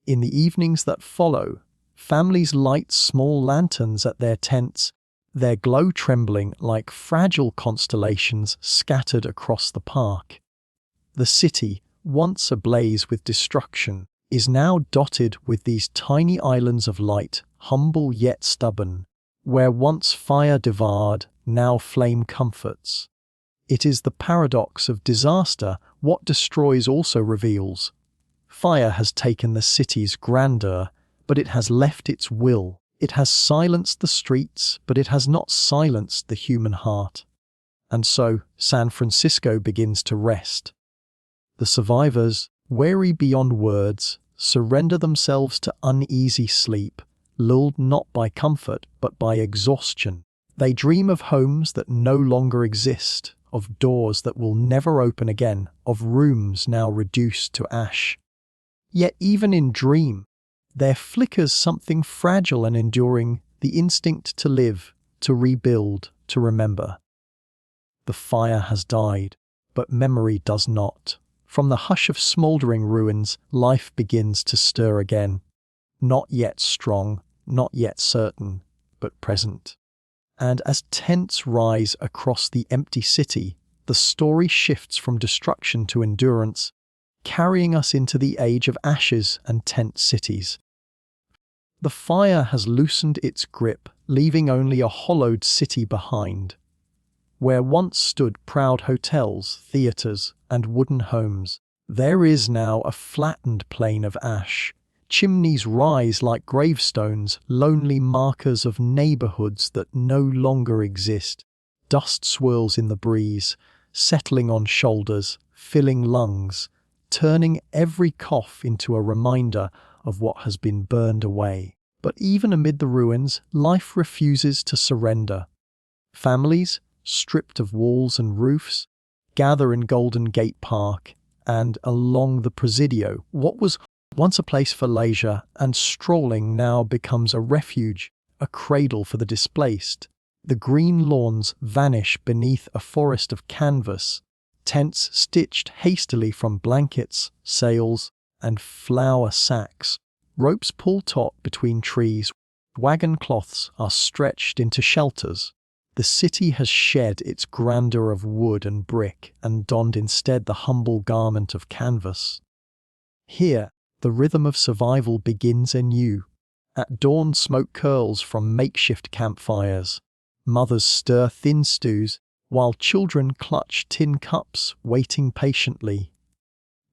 Speaker 1: In the evenings that follow, families light small lanterns at their tents, their glow trembling like fragile constellations scattered across the park. The city, once ablaze with destruction, is now dotted with these tiny islands of light, humble yet stubborn. Where once fire devoured, now flame comforts. It is the paradox of disaster what destroys also reveals. Fire has taken the city's grandeur, but it has left its will. It has silenced the streets, but it has not silenced the human heart. And so, San Francisco begins to rest. The survivors, weary beyond words, surrender themselves to uneasy sleep, lulled not by comfort but by exhaustion. They dream of homes that no longer exist, of doors that will never open again, of rooms now reduced to ash. Yet even in dream, there flickers something fragile and enduring, the instinct to live, to rebuild, to remember. The fire has died, but memory does not. From the hush of smouldering ruins, life begins to stir again. Not yet strong, not yet certain, but present. And as tents rise across the empty city, the story shifts from destruction to endurance, carrying us into the age of ashes and tent cities. The fire has loosened its grip, leaving only a hollowed city behind. Where once stood proud hotels, theatres, and wooden homes, there is now a flattened plain of ash. Chimneys rise like gravestones, lonely markers of neighborhoods that no longer exist. Dust swirls in the breeze, settling on shoulders, filling lungs, turning every cough into a reminder of what has been burned away. But even amid the ruins, life refuses to surrender. Families, stripped of walls and roofs, gather in Golden Gate Park and along the Presidio. What was once a place for leisure and strolling now becomes a refuge, a cradle for the displaced. The green lawns vanish beneath a forest of canvas, tents stitched hastily from blankets, sails, and flour sacks. Ropes pull taut between trees, wagon cloths are stretched into shelters. The city has shed its grandeur of wood and brick and donned instead the humble garment of canvas. Here, the rhythm of survival begins anew. At dawn, smoke curls from makeshift campfires. Mothers stir thin stews, while children clutch tin cups, waiting patiently.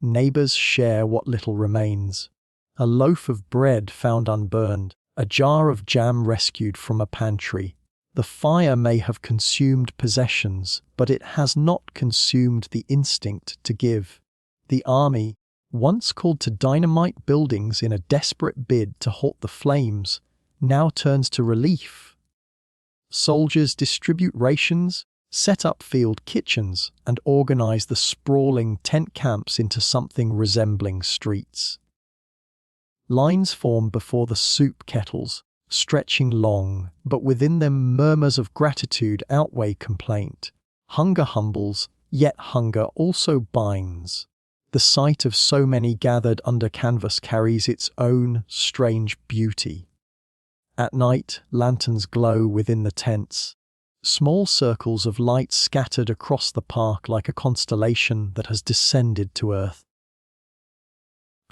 Speaker 1: Neighbors share what little remains. A loaf of bread found unburned, a jar of jam rescued from a pantry. The fire may have consumed possessions, but it has not consumed the instinct to give. The army, once called to dynamite buildings in a desperate bid to halt the flames, now turns to relief. Soldiers distribute rations, set up field kitchens, and organize the sprawling tent camps into something resembling streets. Lines form before the soup kettles, stretching long, but within them murmurs of gratitude outweigh complaint. Hunger humbles, yet hunger also binds. The sight of so many gathered under canvas carries its own strange beauty. At night, lanterns glow within the tents, small circles of light scattered across the park like a constellation that has descended to earth.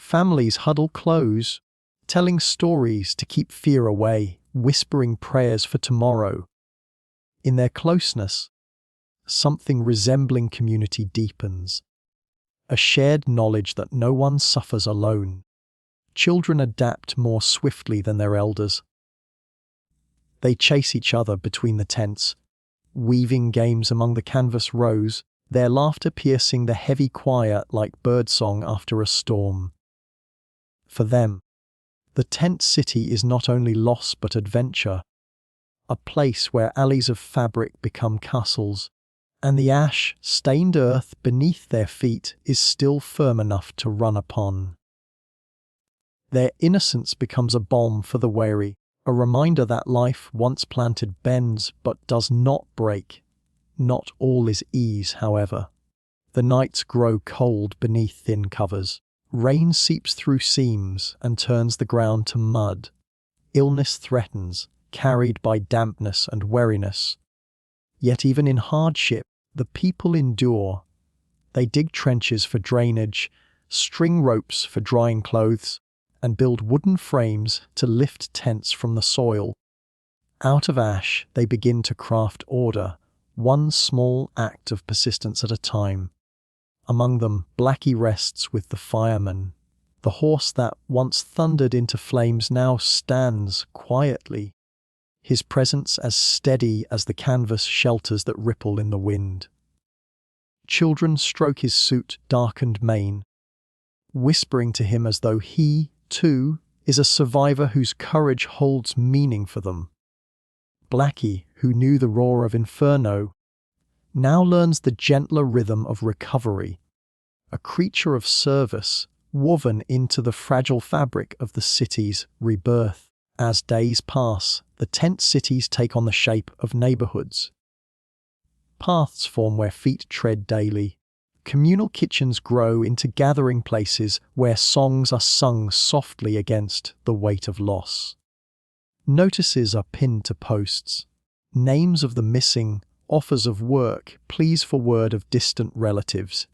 Speaker 1: Families huddle close, telling stories to keep fear away, whispering prayers for tomorrow. In their closeness, something resembling community deepens. A shared knowledge that no one suffers alone. Children adapt more swiftly than their elders. They chase each other between the tents, weaving games among the canvas rows, their laughter piercing the heavy quiet like birdsong after a storm. For them, the tent city is not only loss but adventure, a place where alleys of fabric become castles, and the ash-stained earth beneath their feet is still firm enough to run upon. Their innocence becomes a balm for the weary, a reminder that life once planted bends but does not break. Not all is ease, however. The nights grow cold beneath thin covers. Rain seeps through seams and turns the ground to mud. Illness threatens, carried by dampness and weariness. Yet even in hardship, the people endure. They dig trenches for drainage, string ropes for drying clothes, and build wooden frames to lift tents from the soil. Out of ash, they begin to craft order, one small act of persistence at a time. Among them, Blackie rests with the firemen. The horse that once thundered into flames now stands quietly, his presence as steady as the canvas shelters that ripple in the wind. Children stroke his soot-darkened mane, whispering to him as though he, too, is a survivor whose courage holds meaning for them. Blackie, who knew the roar of inferno, now learns the gentler rhythm of recovery, a creature of service woven into the fragile fabric of the city's rebirth. As days pass, the tent cities take on the shape of neighborhoods. Paths form where feet tread daily. Communal kitchens grow into gathering places where songs are sung softly against the weight of loss. Notices are pinned to posts. Names of the missing, offers of work, pleas for word of distant relatives.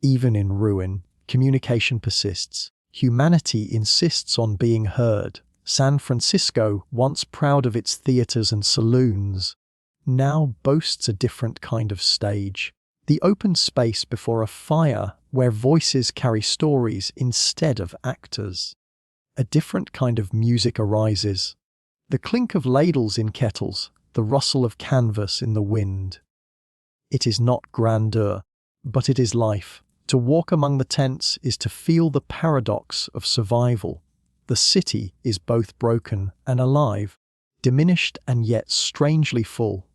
Speaker 1: Even in ruin, communication persists. Humanity insists on being heard. San Francisco, once proud of its theaters and saloons, now boasts a different kind of stage. The open space before a fire where voices carry stories instead of actors. A different kind of music arises. The clink of ladles in kettles, the rustle of canvas in the wind. It is not grandeur, but it is life. To walk among the tents is to feel the paradox of survival. The city is both broken and alive, diminished and yet strangely full.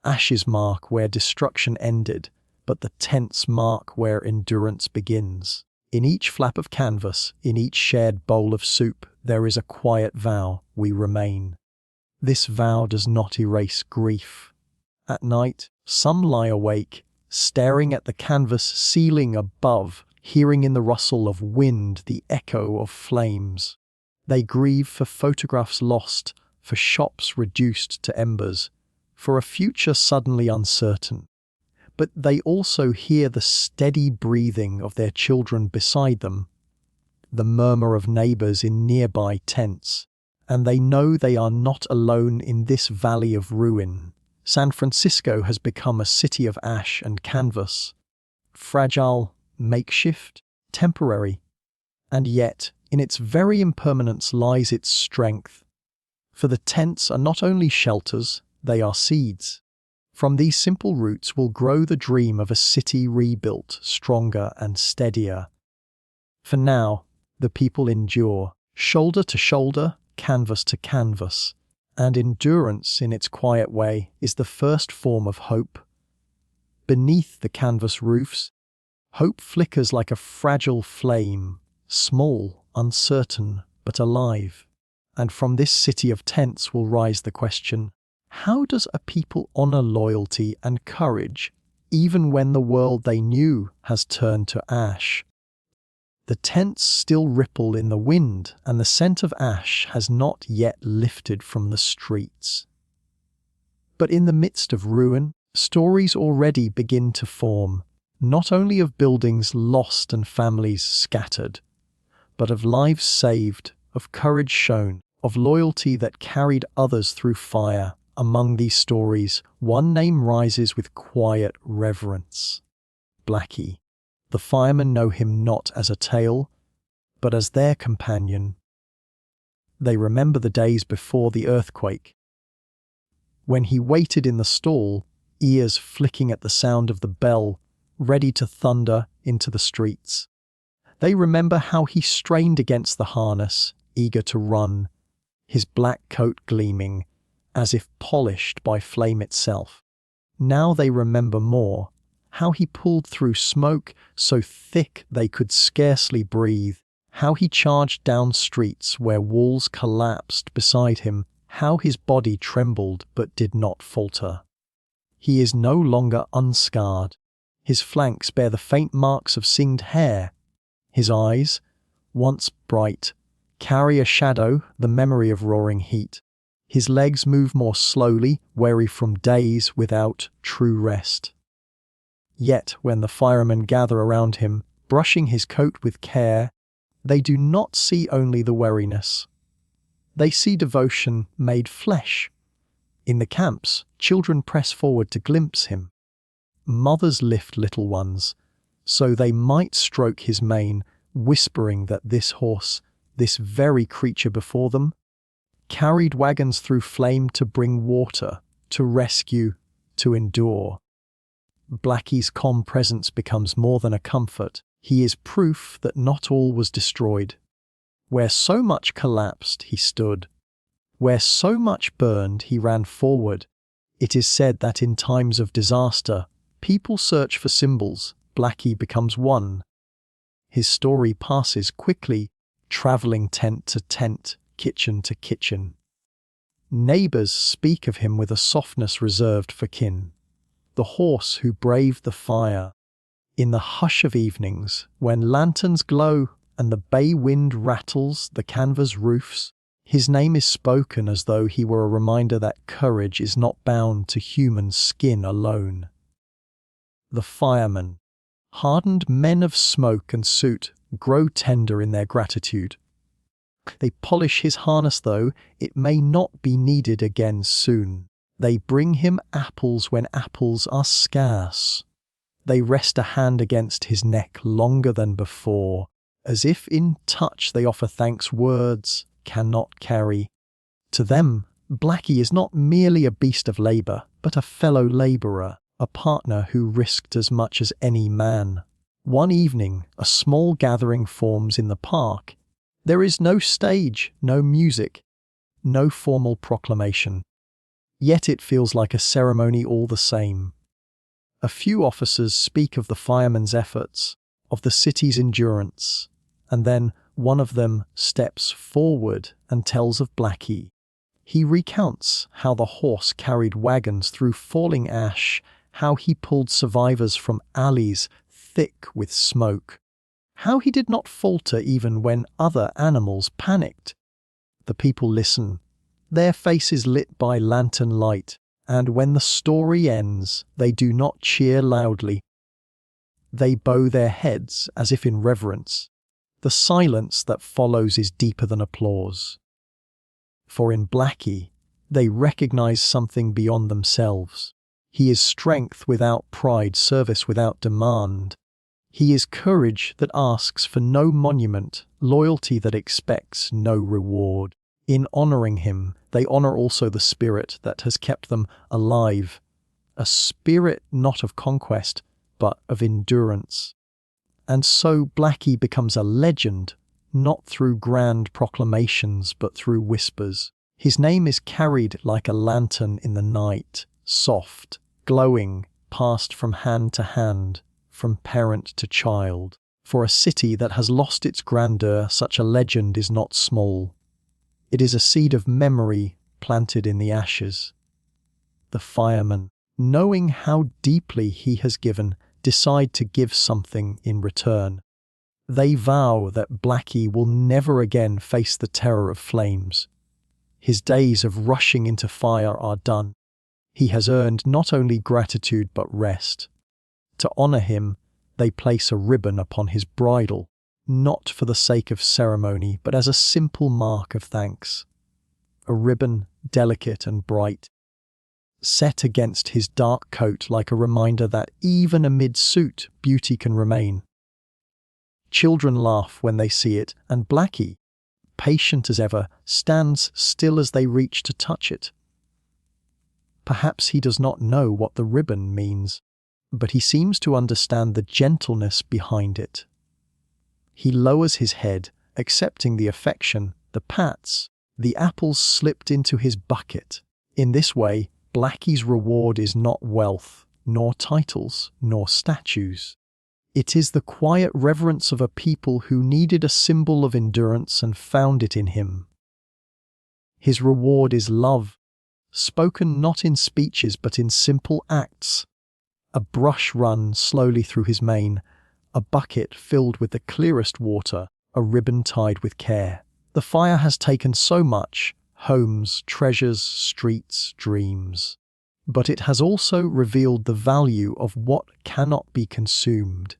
Speaker 1: Ashes mark where destruction ended, but the tents mark where endurance begins. In each flap of canvas, in each shared bowl of soup, there is a quiet vow: we remain. This vow does not erase grief. At night, some lie awake, staring at the canvas ceiling above, hearing in the rustle of wind the echo of flames. They grieve for photographs lost, for shops reduced to embers, for a future suddenly uncertain. But they also hear the steady breathing of their children beside them, the murmur of neighbors in nearby tents, and they know they are not alone in this valley of ruin. San Francisco has become a city of ash and canvas, fragile, makeshift, temporary, and yet, in its very impermanence lies its strength. For the tents are not only shelters, they are seeds. From these simple roots will grow the dream of a city rebuilt, stronger and steadier. For now, the people endure, shoulder to shoulder, canvas to canvas, and endurance in its quiet way is the first form of hope. Beneath the canvas roofs, hope flickers like a fragile flame, small, uncertain, but alive. And from this city of tents will rise the question: how does a people honor loyalty and courage, even when the world they knew has turned to ash? The tents still ripple in the wind, and the scent of ash has not yet lifted from the streets. But in the midst of ruin, stories already begin to form, not only of buildings lost and families scattered, but of lives saved, of courage shown, of loyalty that carried others through fire. Among these stories, one name rises with quiet reverence: Blackie. The firemen know him not as a tale, but as their companion. They remember the days before the earthquake, when he waited in the stall, ears flicking at the sound of the bell, ready to thunder into the streets. They remember how he strained against the harness, eager to run, his black coat gleaming, as if polished by flame itself. Now they remember more, how he pulled through smoke so thick they could scarcely breathe, how he charged down streets where walls collapsed beside him, how his body trembled but did not falter. He is no longer unscarred. His flanks bear the faint marks of singed hair. His eyes, once bright, carry a shadow, the memory of roaring heat. His legs move more slowly, weary from days without true rest. Yet when the firemen gather around him, brushing his coat with care, they do not see only the weariness. They see devotion made flesh. In the camps, children press forward to glimpse him. Mothers lift little ones, so they might stroke his mane, whispering that this horse, this very creature before them, carried wagons through flame to bring water, to rescue, to endure. Blackie's calm presence becomes more than a comfort. He is proof that not all was destroyed. Where so much collapsed, he stood. Where so much burned, he ran forward. It is said that in times of disaster, people search for symbols. Blackie becomes one. His story passes quickly, traveling tent to tent, kitchen to kitchen. Neighbors speak of him with a softness reserved for kin. The horse who braved the fire. In the hush of evenings, when lanterns glow and the bay wind rattles the canvas roofs, his name is spoken as though he were a reminder that courage is not bound to human skin alone. The firemen, hardened men of smoke and soot, grow tender in their gratitude. They polish his harness, though it may not be needed again soon. They bring him apples when apples are scarce. They rest a hand against his neck longer than before, as if in touch they offer thanks words cannot carry. To them, Blackie is not merely a beast of labour, but a fellow labourer, a partner who risked as much as any man. One evening, a small gathering forms in the park. There is no stage, no music, no formal proclamation. Yet it feels like a ceremony all the same. A few officers speak of the firemen's efforts, of the city's endurance, and then one of them steps forward and tells of Blackie. He recounts how the horse carried wagons through falling ash, how he pulled survivors from alleys thick with smoke, how he did not falter even when other animals panicked. The people listen, their faces lit by lantern light, and when the story ends, they do not cheer loudly. They bow their heads as if in reverence. The silence that follows is deeper than applause. For in Blackie, they recognize something beyond themselves. He is strength without pride, service without demand. He is courage that asks for no monument, loyalty that expects no reward. In honoring him, they honor also the spirit that has kept them alive, a spirit not of conquest, but of endurance. And so Blackie becomes a legend, not through grand proclamations, but through whispers. His name is carried like a lantern in the night, soft, glowing, passed from hand to hand, from parent to child. For a city that has lost its grandeur, such a legend is not small. It is a seed of memory planted in the ashes. The firemen, knowing how deeply he has given, decide to give something in return. They vow that Blackie will never again face the terror of flames. His days of rushing into fire are done. He has earned not only gratitude but rest. To honour him, they place a ribbon upon his bridle, not for the sake of ceremony, but as a simple mark of thanks. A ribbon, delicate and bright, set against his dark coat like a reminder that even amid soot, beauty can remain. Children laugh when they see it, and Blackie, patient as ever, stands still as they reach to touch it. Perhaps he does not know what the ribbon means, but he seems to understand the gentleness behind it. He lowers his head, accepting the affection, the pats, the apples slipped into his bucket. In this way, Blackie's reward is not wealth, nor titles, nor statues. It is the quiet reverence of a people who needed a symbol of endurance and found it in him. His reward is love, spoken not in speeches but in simple acts. A brush run slowly through his mane, a bucket filled with the clearest water, a ribbon tied with care. The fire has taken so much, homes, treasures, streets, dreams. But it has also revealed the value of what cannot be consumed.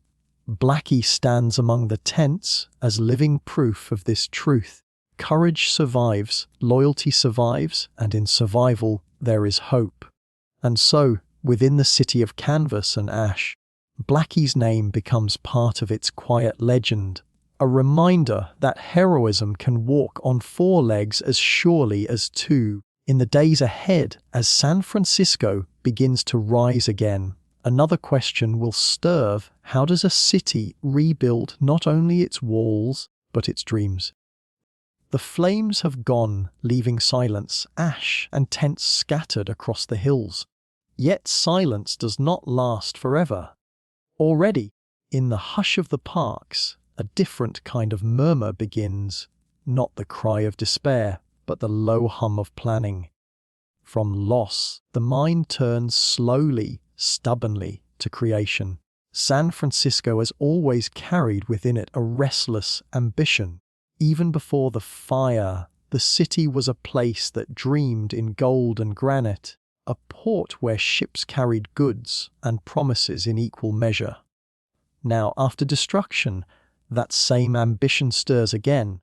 Speaker 1: Blackie stands among the tents as living proof of this truth. Courage survives, loyalty survives, and in survival there is hope. And so, within the city of canvas and ash, Blackie's name becomes part of its quiet legend, a reminder that heroism can walk on four legs as surely as two. In the days ahead, as San Francisco begins to rise again, another question will stir: how does a city rebuild not only its walls, but its dreams? The flames have gone, leaving silence, ash and tents scattered across the hills. Yet silence does not last forever. Already, in the hush of the parks, a different kind of murmur begins, not the cry of despair, but the low hum of planning. From loss, the mind turns slowly, stubbornly, to creation. San Francisco has always carried within it a restless ambition. Even before the fire, the city was a place that dreamed in gold and granite, a port where ships carried goods and promises in equal measure. Now, after destruction, that same ambition stirs again,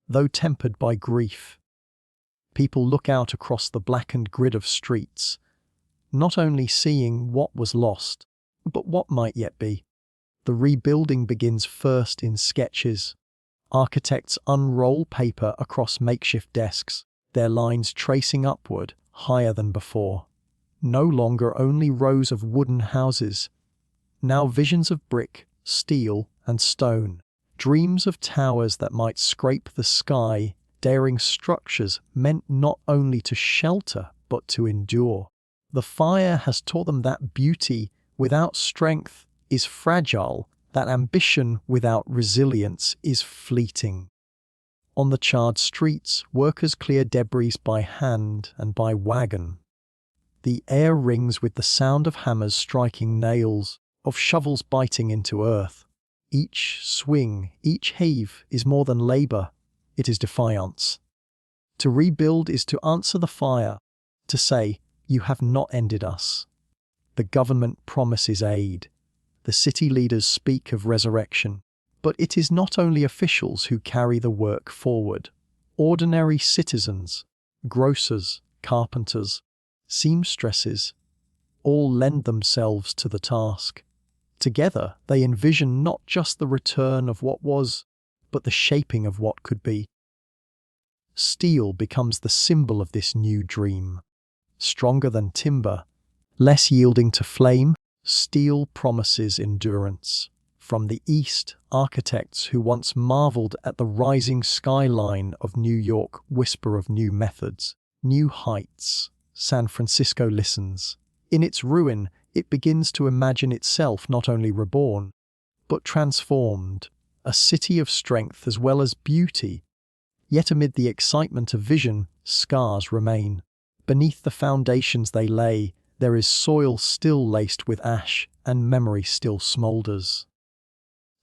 Speaker 1: though tempered by grief. People look out across the blackened grid of streets, not only seeing what was lost, but what might yet be. The rebuilding begins first in sketches. Architects unroll paper across makeshift desks, their lines tracing upward, higher than before. No longer only rows of wooden houses, now visions of brick, steel, and stone. Dreams of towers that might scrape the sky, daring structures meant not only to shelter, but to endure. The fire has taught them that beauty without strength is fragile, that ambition without resilience is fleeting. On the charred streets, workers clear debris by hand and by wagon. The air rings with the sound of hammers striking nails, of shovels biting into earth. Each swing, each heave is more than labor, it is defiance. To rebuild is to answer the fire, to say, "You have not ended us." The government promises aid. The city leaders speak of resurrection. But it is not only officials who carry the work forward. Ordinary citizens, grocers, carpenters, seamstresses, all lend themselves to the task. Together, they envision not just the return of what was, but the shaping of what could be. Steel becomes the symbol of this new dream. Stronger than timber, less yielding to flame, steel promises endurance. From the east, architects who once marveled at the rising skyline of New York whisper of new methods, new heights. San Francisco listens. In its ruin, it begins to imagine itself not only reborn, but transformed, a city of strength as well as beauty. Yet amid the excitement of vision, scars remain. Beneath the foundations they lay, there is soil still laced with ash, and memory still smoulders.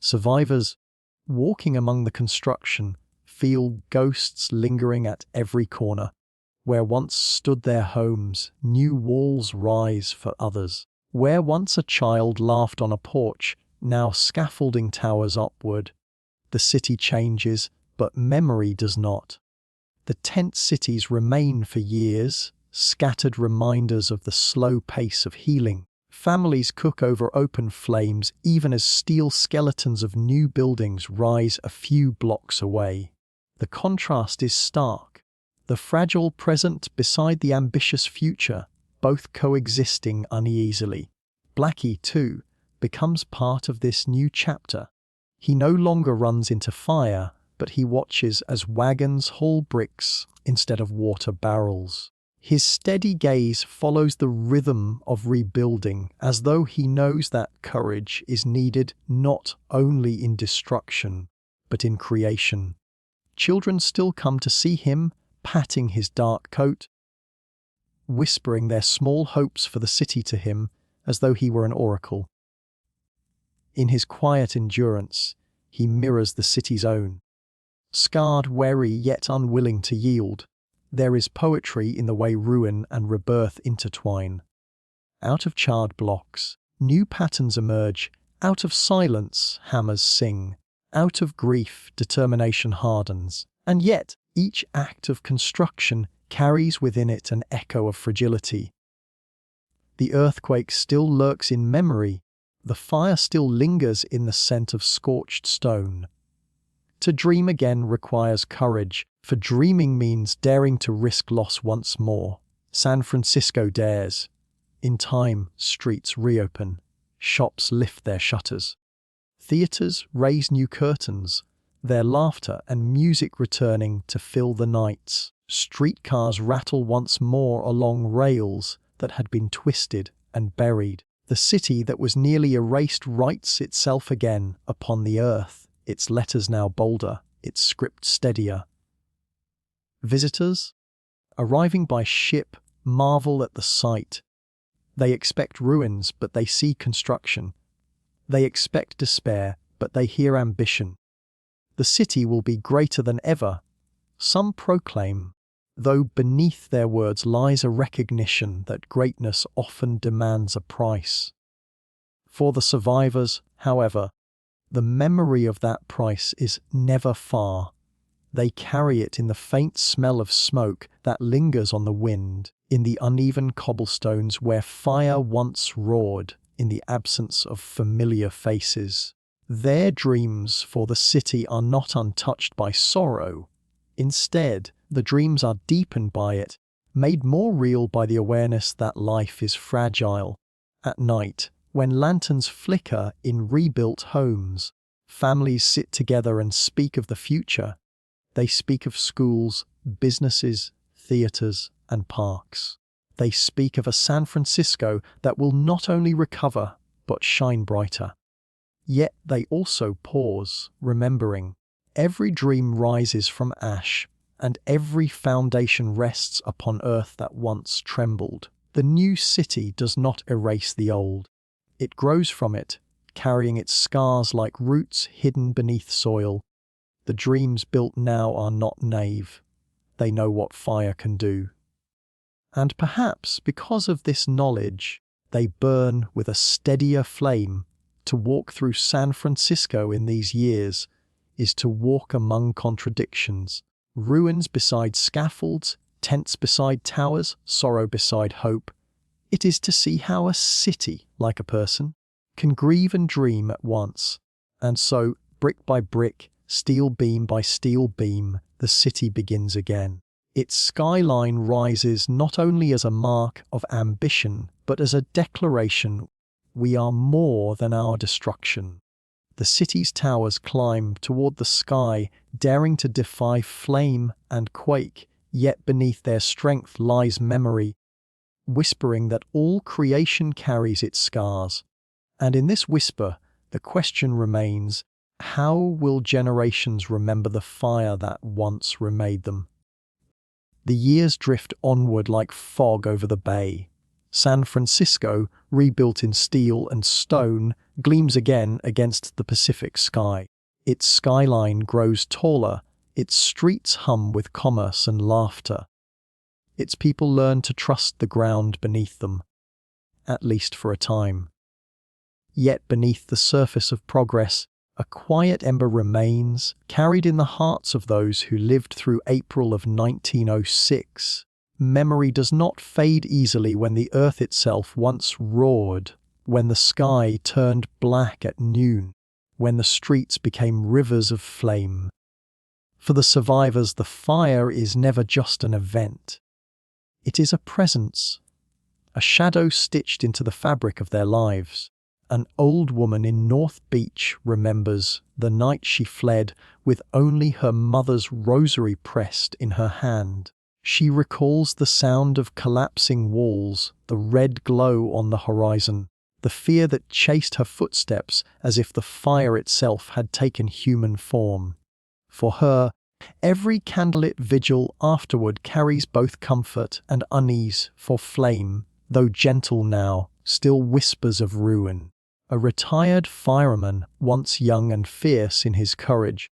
Speaker 1: Survivors, walking among the construction, feel ghosts lingering at every corner. Where once stood their homes, new walls rise for others. Where once a child laughed on a porch, now scaffolding towers upward. The city changes, but memory does not. The tent cities remain for years, scattered reminders of the slow pace of healing. Families cook over open flames even as steel skeletons of new buildings rise a few blocks away. The contrast is stark. The fragile present beside the ambitious future, both coexisting uneasily. Blackie, too, becomes part of this new chapter. He no longer runs into fire, but he watches as wagons haul bricks instead of water barrels. His steady gaze follows the rhythm of rebuilding, as though he knows that courage is needed not only in destruction, but in creation. Children still come to see him, patting his dark coat, whispering their small hopes for the city to him, as though he were an oracle. In his quiet endurance, he mirrors the city's own. Scarred, wary, yet unwilling to yield, there is poetry in the way ruin and rebirth intertwine. Out of charred blocks, new patterns emerge. Out of silence, hammers sing. Out of grief, determination hardens. And yet, each act of construction carries within it an echo of fragility. The earthquake still lurks in memory. The fire still lingers in the scent of scorched stone. To dream again requires courage, for dreaming means daring to risk loss once more. San Francisco dares. In time, streets reopen. Shops lift their shutters. Theaters raise new curtains, their laughter and music returning to fill the nights. Streetcars rattle once more along rails that had been twisted and buried. The city that was nearly erased writes itself again upon the earth, its letters now bolder, its script steadier. Visitors, arriving by ship, marvel at the sight. They expect ruins, but they see construction. They expect despair, but they hear ambition. The city will be greater than ever, some proclaim, though beneath their words lies a recognition that greatness often demands a price. For the survivors, however, the memory of that price is never far. They carry it in the faint smell of smoke that lingers on the wind, in the uneven cobblestones where fire once roared, in the absence of familiar faces. Their dreams for the city are not untouched by sorrow. Instead, the dreams are deepened by it, made more real by the awareness that life is fragile. At night, when lanterns flicker in rebuilt homes, families sit together and speak of the future. They speak of schools, businesses, theaters, and parks. They speak of a San Francisco that will not only recover, but shine brighter. Yet they also pause, remembering. Every dream rises from ash, and every foundation rests upon earth that once trembled. The new city does not erase the old. It grows from it, carrying its scars like roots hidden beneath soil. The dreams built now are not naive. They know what fire can do. And perhaps because of this knowledge, they burn with a steadier flame. To walk through San Francisco in these years is to walk among contradictions, ruins beside scaffolds, tents beside towers, sorrow beside hope. It is to see how a city, like a person, can grieve and dream at once. And so, brick by brick, steel beam by steel beam, the city begins again. Its skyline rises not only as a mark of ambition, but as a declaration: we are more than our destruction. The city's towers climb toward the sky, daring to defy flame and quake, yet beneath their strength lies memory, whispering that all creation carries its scars. And in this whisper, the question remains: how will generations remember the fire that once remade them? The years drift onward like fog over the bay. San Francisco, rebuilt in steel and stone, gleams again against the Pacific sky. Its skyline grows taller, its streets hum with commerce and laughter. Its people learn to trust the ground beneath them, at least for a time. Yet beneath the surface of progress, a quiet ember remains, carried in the hearts of those who lived through April of 1906. Memory does not fade easily when the earth itself once roared, when the sky turned black at noon, when the streets became rivers of flame. For the survivors, the fire is never just an event. It is a presence, a shadow stitched into the fabric of their lives. An old woman in North Beach remembers the night she fled with only her mother's rosary pressed in her hand. She recalls the sound of collapsing walls, the red glow on the horizon, the fear that chased her footsteps as if the fire itself had taken human form. For her, every candlelit vigil afterward carries both comfort and unease, for flame, though gentle now, still whispers of ruin. A retired fireman, once young and fierce in his courage,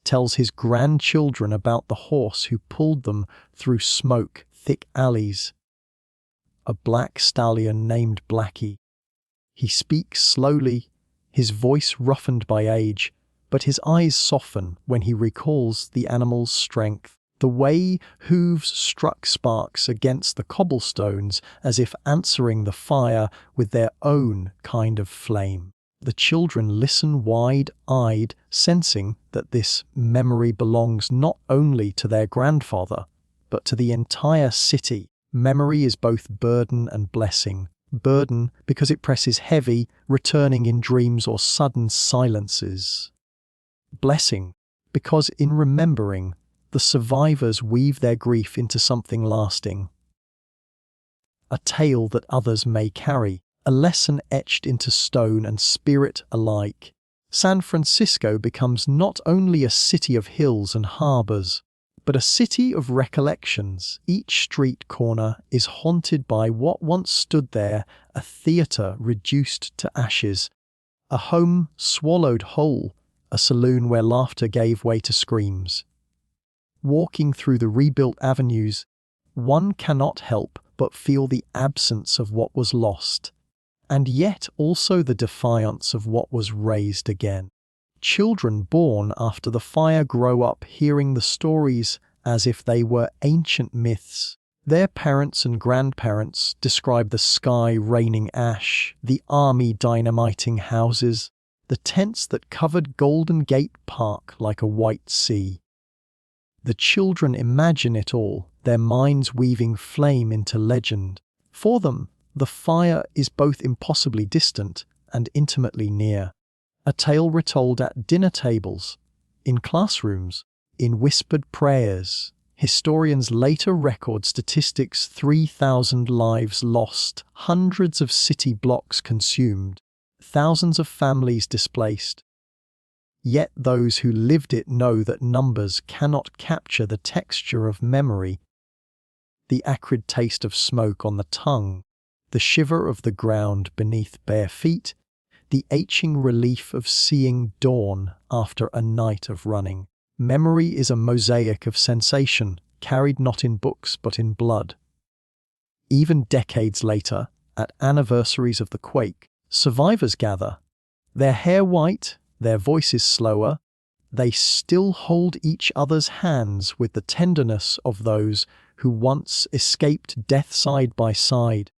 Speaker 1: tells his grandchildren about the horse who pulled them through smoke-thick alleys. A black stallion named Blackie. He speaks slowly, his voice roughened by age, but his eyes soften when he recalls the animal's strength. The way hooves struck sparks against the cobblestones as if answering the fire with their own kind of flame. The children listen wide-eyed, sensing that this memory belongs not only to their grandfather, but to the entire city. Memory is both burden and blessing. Burden because it presses heavy, returning in dreams or sudden silences. Blessing because in remembering, the survivors weave their grief into something lasting. A tale that others may carry, a lesson etched into stone and spirit alike. San Francisco becomes not only a city of hills and harbors, but a city of recollections. Each street corner is haunted by what once stood there, a theater reduced to ashes, a home swallowed whole, a saloon where laughter gave way to screams. Walking through the rebuilt avenues, one cannot help but feel the absence of what was lost, and yet also the defiance of what was raised again. Children born after the fire grow up hearing the stories as if they were ancient myths. Their parents and grandparents describe the sky raining ash, the army dynamiting houses, the tents that covered Golden Gate Park like a white sea. The children imagine it all, their minds weaving flame into legend. For them, the fire is both impossibly distant and intimately near. A tale retold at dinner tables, in classrooms, in whispered prayers. Historians later record statistics: 3,000 lives lost, hundreds of city blocks consumed, thousands of families displaced. Yet those who lived it know that numbers cannot capture the texture of memory, the acrid taste of smoke on the tongue, the shiver of the ground beneath bare feet, the aching relief of seeing dawn after a night of running. Memory is a mosaic of sensation, carried not in books but in blood. Even decades later, at anniversaries of the quake, survivors gather, their hair white, their voices slower. They still hold each other's hands with the tenderness of those who once escaped death side by side.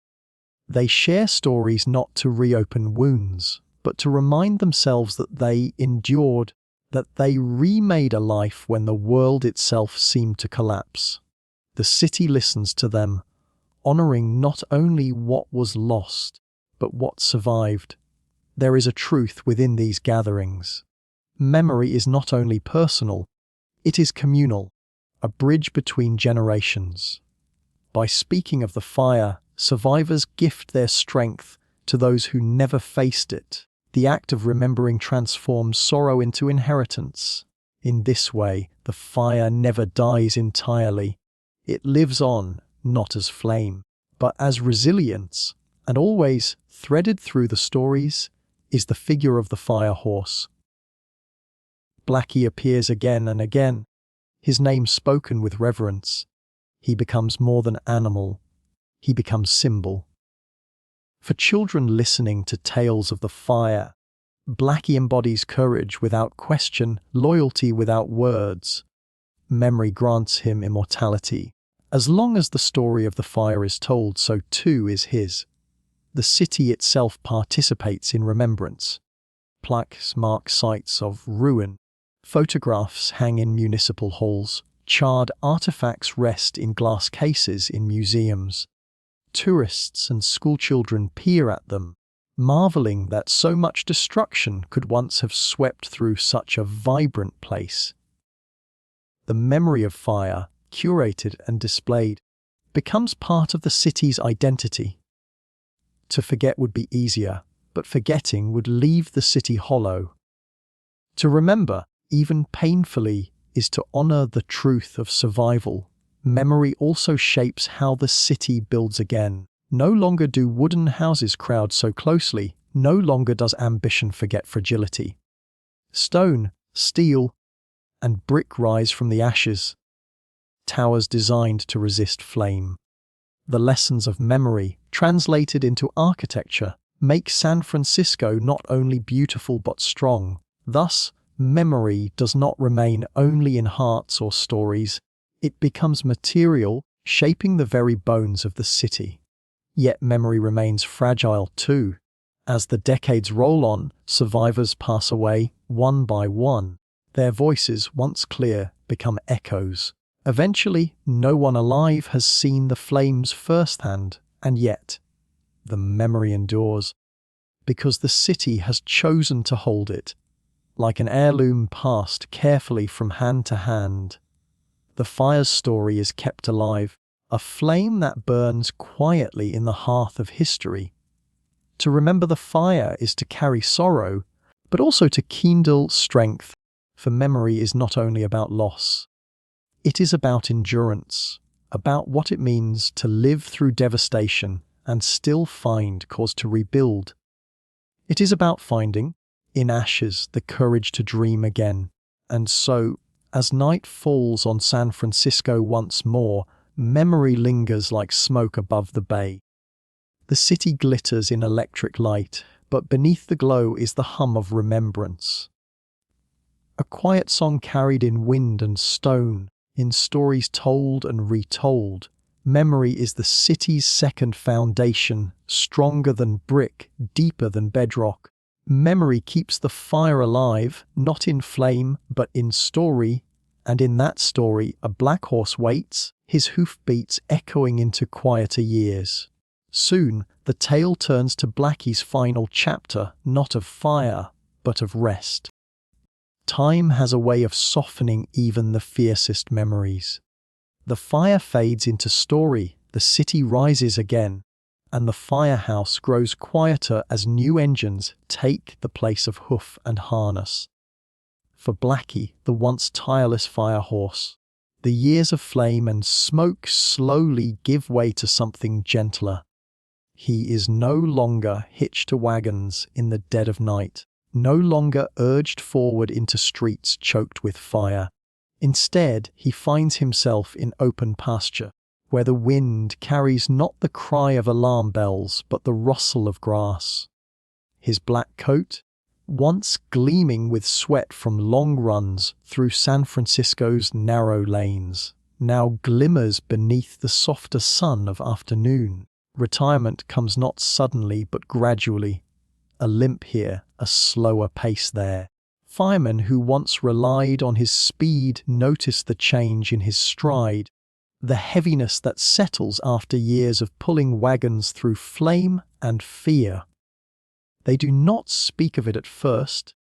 Speaker 1: They share stories not to reopen wounds, but to remind themselves that they endured, that they remade a life when the world itself seemed to collapse. The city listens to them, honoring not only what was lost, but what survived. There is a truth within these gatherings. Memory is not only personal, it is communal, a bridge between generations. By speaking of the fire, survivors gift their strength to those who never faced it. The act of remembering transforms sorrow into inheritance. In this way, the fire never dies entirely. It lives on, not as flame, but as resilience, and always, threaded through the stories, is the figure of the fire horse. Blackie appears again and again, his name spoken with reverence. He becomes more than animal. He becomes symbol. For children listening to tales of the fire, Blackie embodies courage without question, loyalty without words. Memory grants him immortality. As long as the story of the fire is told, so too is his. The city itself participates in remembrance. Plaques mark sites of ruin. Photographs hang in municipal halls. Charred artifacts rest in glass cases in museums. Tourists and schoolchildren peer at them, marveling that so much destruction could once have swept through such a vibrant place. The memory of fire, curated and displayed, becomes part of the city's identity. To forget would be easier, but forgetting would leave the city hollow. To remember, even painfully, is to honor the truth of survival. Memory also shapes how the city builds again. No longer do wooden houses crowd so closely. No longer does ambition forget fragility. Stone, steel, and brick rise from the ashes. Towers designed to resist flame. The lessons of memory, translated into architecture, make San Francisco not only beautiful but strong. Thus, memory does not remain only in hearts or stories. It becomes material, shaping the very bones of the city. Yet memory remains fragile too. As the decades roll on, survivors pass away, one by one. Their voices, once clear, become echoes. Eventually, no one alive has seen the flames firsthand, and yet, the memory endures, because the city has chosen to hold it. Like an heirloom passed carefully from hand to hand, the fire's story is kept alive, a flame that burns quietly in the hearth of history. To remember the fire is to carry sorrow, but also to kindle strength, for memory is not only about loss. It is about endurance, about what it means to live through devastation and still find cause to rebuild. It is about finding, in ashes, the courage to dream again. And so, as night falls on San Francisco once more, memory lingers like smoke above the bay. The city glitters in electric light, but beneath the glow is the hum of remembrance. A quiet song carried in wind and stone, in stories told and retold. Memory is the city's second foundation, stronger than brick, deeper than bedrock. Memory keeps the fire alive, not in flame, but in story, and in that story a black horse waits, his hoofbeats echoing into quieter years. Soon, the tale turns to Blackie's final chapter, not of fire, but of rest. Time has a way of softening even the fiercest memories. The fire fades into story, the city rises again, and the firehouse grows quieter as new engines take the place of hoof and harness. For Blackie, the once tireless fire horse, the years of flame and smoke slowly give way to something gentler. He is no longer hitched to wagons in the dead of night, no longer urged forward into streets choked with fire. Instead, he finds himself in open pasture, where the wind carries not the cry of alarm bells, but the rustle of grass. His black coat, once gleaming with sweat from long runs through San Francisco's narrow lanes, now glimmers beneath the softer sun of afternoon. Retirement comes not suddenly but gradually. A limp here, a slower pace there. Firemen who once relied on his speed notice the change in his stride, the heaviness that settles after years of pulling wagons through flame and fear. They do not speak of it at first,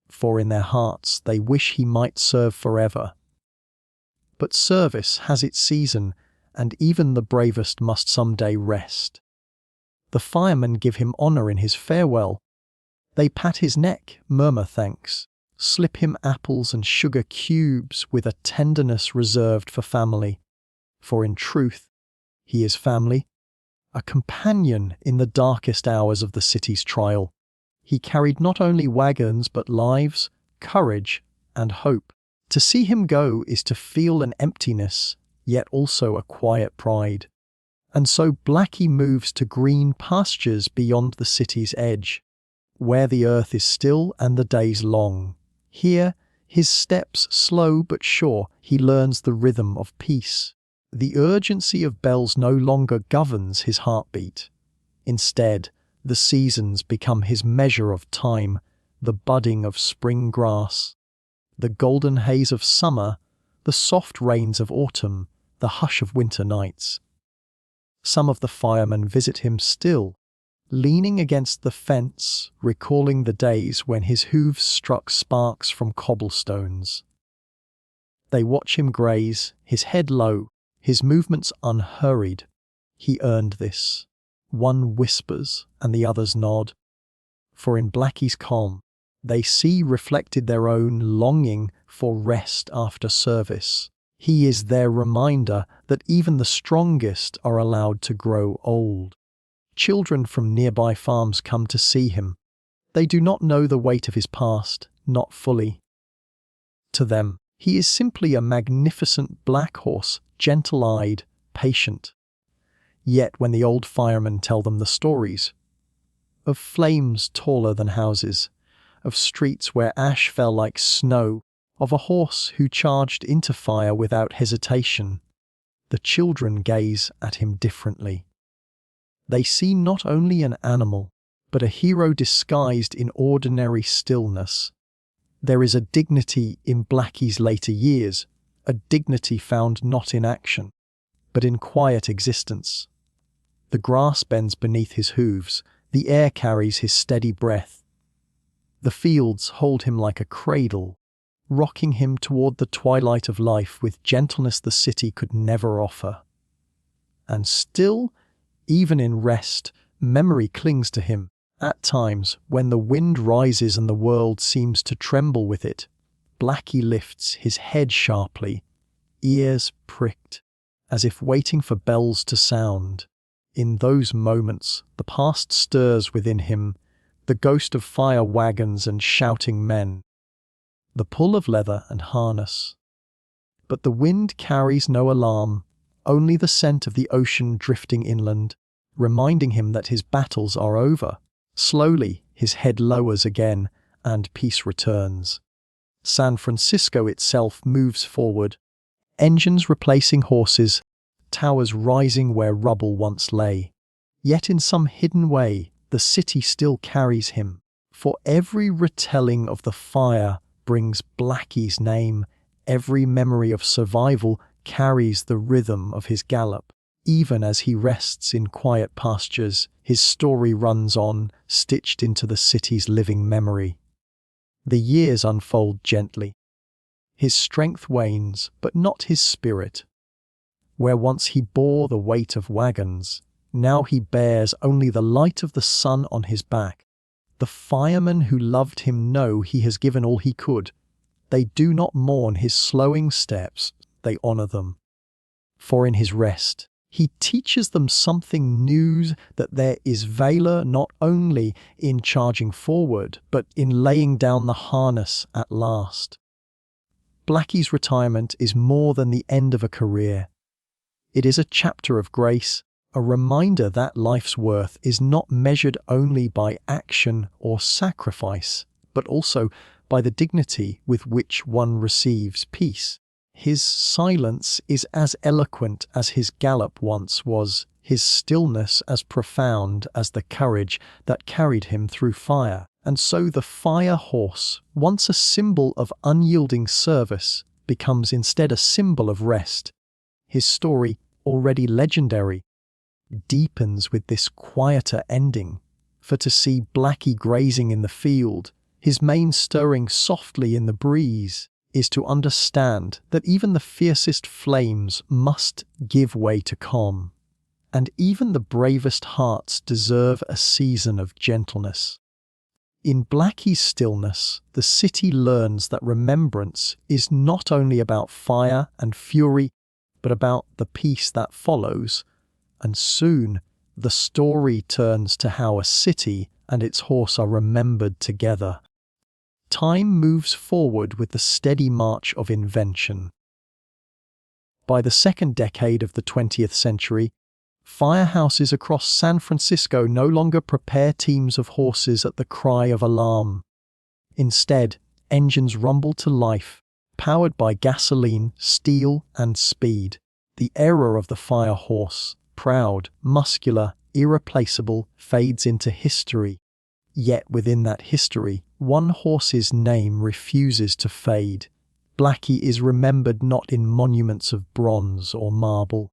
Speaker 1: for in their hearts they wish he might serve forever. But service has its season, and even the bravest must someday rest. The firemen give him honor in his farewell. They pat his neck, murmur thanks, slip him apples and sugar cubes with a tenderness reserved for family. For in truth, he is family, a companion in the darkest hours of the city's trial. He carried not only wagons but lives, courage, and hope. To see him go is to feel an emptiness, yet also a quiet pride. And so Blackie moves to green pastures beyond the city's edge, where the earth is still and the days long. Here, his steps slow but sure, he learns the rhythm of peace. The urgency of bells no longer governs his heartbeat. Instead, the seasons become his measure of time, the budding of spring grass, the golden haze of summer, the soft rains of autumn, the hush of winter nights. Some of the firemen visit him still, leaning against the fence, recalling the days when his hooves struck sparks from cobblestones. They watch him graze, his head low, his movements unhurried. He earned this. One whispers and the others nod. For in Blackie's calm, they see reflected their own longing for rest after service. He is their reminder that even the strongest are allowed to grow old. Children from nearby farms come to see him. They do not know the weight of his past, not fully. To them, he is simply a magnificent black horse, gentle-eyed, patient. Yet when the old firemen tell them the stories of flames taller than houses, of streets where ash fell like snow, of a horse who charged into fire without hesitation, the children gaze at him differently. They see not only an animal, but a hero disguised in ordinary stillness. There is a dignity in Blackie's later years, a dignity found not in action, but in quiet existence. The grass bends beneath his hooves, the air carries his steady breath. The fields hold him like a cradle, rocking him toward the twilight of life with gentleness the city could never offer. And still, even in rest, memory clings to him. At times, when the wind rises and the world seems to tremble with it, Blackie lifts his head sharply, ears pricked, as if waiting for bells to sound. In those moments, the past stirs within him, the ghost of fire wagons and shouting men, the pull of leather and harness. But the wind carries no alarm, only the scent of the ocean drifting inland, reminding him that his battles are over. Slowly, his head lowers again, and peace returns. San Francisco itself moves forward, engines replacing horses, towers rising where rubble once lay. Yet in some hidden way, the city still carries him, for every retelling of the fire brings Blackie's name, every memory of survival carries the rhythm of his gallop. Even as he rests in quiet pastures, his story runs on, stitched into the city's living memory. The years unfold gently. His strength wanes, but not his spirit. Where once he bore the weight of wagons, now he bears only the light of the sun on his back. The firemen who loved him know he has given all he could. They do not mourn his slowing steps, they honor them. For in his rest, he teaches them something new, that there is valor not only in charging forward, but in laying down the harness at last. Blackie's retirement is more than the end of a career. It is a chapter of grace, a reminder that life's worth is not measured only by action or sacrifice, but also by the dignity with which one receives peace. His silence is as eloquent as his gallop once was, his stillness as profound as the courage that carried him through fire. And so the fire horse, once a symbol of unyielding service, becomes instead a symbol of rest. His story, already legendary, deepens with this quieter ending. For to see Blackie grazing in the field, his mane stirring softly in the breeze, is to understand that even the fiercest flames must give way to calm, and even the bravest hearts deserve a season of gentleness. In Blackie's stillness, the city learns that remembrance is not only about fire and fury, but about the peace that follows, and soon the story turns to how a city and its horse are remembered together. Time moves forward with the steady march of invention. By the second decade of the 20th century, Firehouses across San Francisco no longer prepare teams of horses at the cry of alarm. Instead, engines rumble to life, powered by gasoline, steel, and speed. The era of the fire horse, proud, muscular, irreplaceable, fades into history. Yet within that history, one horse's name refuses to fade. Blackie is remembered not in monuments of bronze or marble,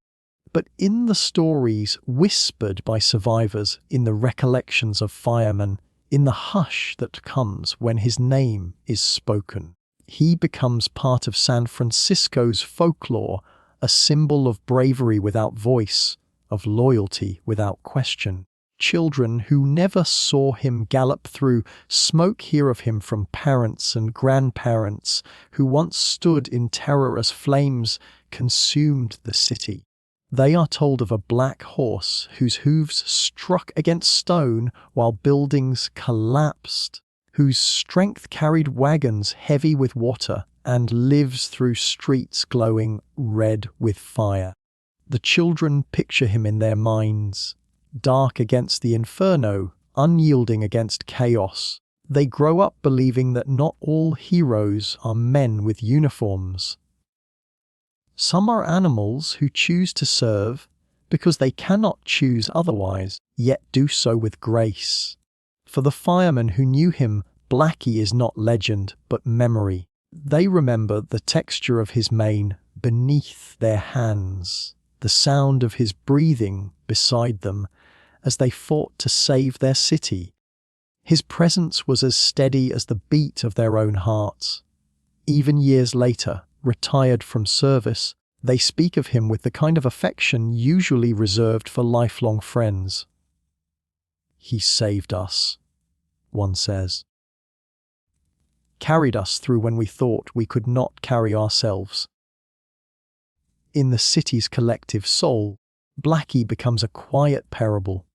Speaker 1: but in the stories whispered by survivors, in the recollections of firemen, in the hush that comes when his name is spoken. He becomes part of San Francisco's folklore, a symbol of bravery without voice, of loyalty without question. Children who never saw him gallop through smoke hear of him from parents and grandparents who once stood in terror as flames consumed the city. They are told of a black horse whose hooves struck against stone while buildings collapsed, whose strength carried wagons heavy with water and lives through streets glowing red with fire. The children picture him in their minds, dark against the inferno, unyielding against chaos. They grow up believing that not all heroes are men with uniforms. Some are animals who choose to serve because they cannot choose otherwise, yet do so with grace. For the firemen who knew him, Blackie is not legend, but memory. They remember the texture of his mane beneath their hands, the sound of his breathing beside them as they fought to save their city. His presence was as steady as the beat of their own hearts. Even years later, retired from service, they speak of him with the kind of affection usually reserved for lifelong friends. "He saved us," one says. "Carried us through when we thought we could not carry ourselves." In the city's collective soul, Blackie becomes a quiet parable.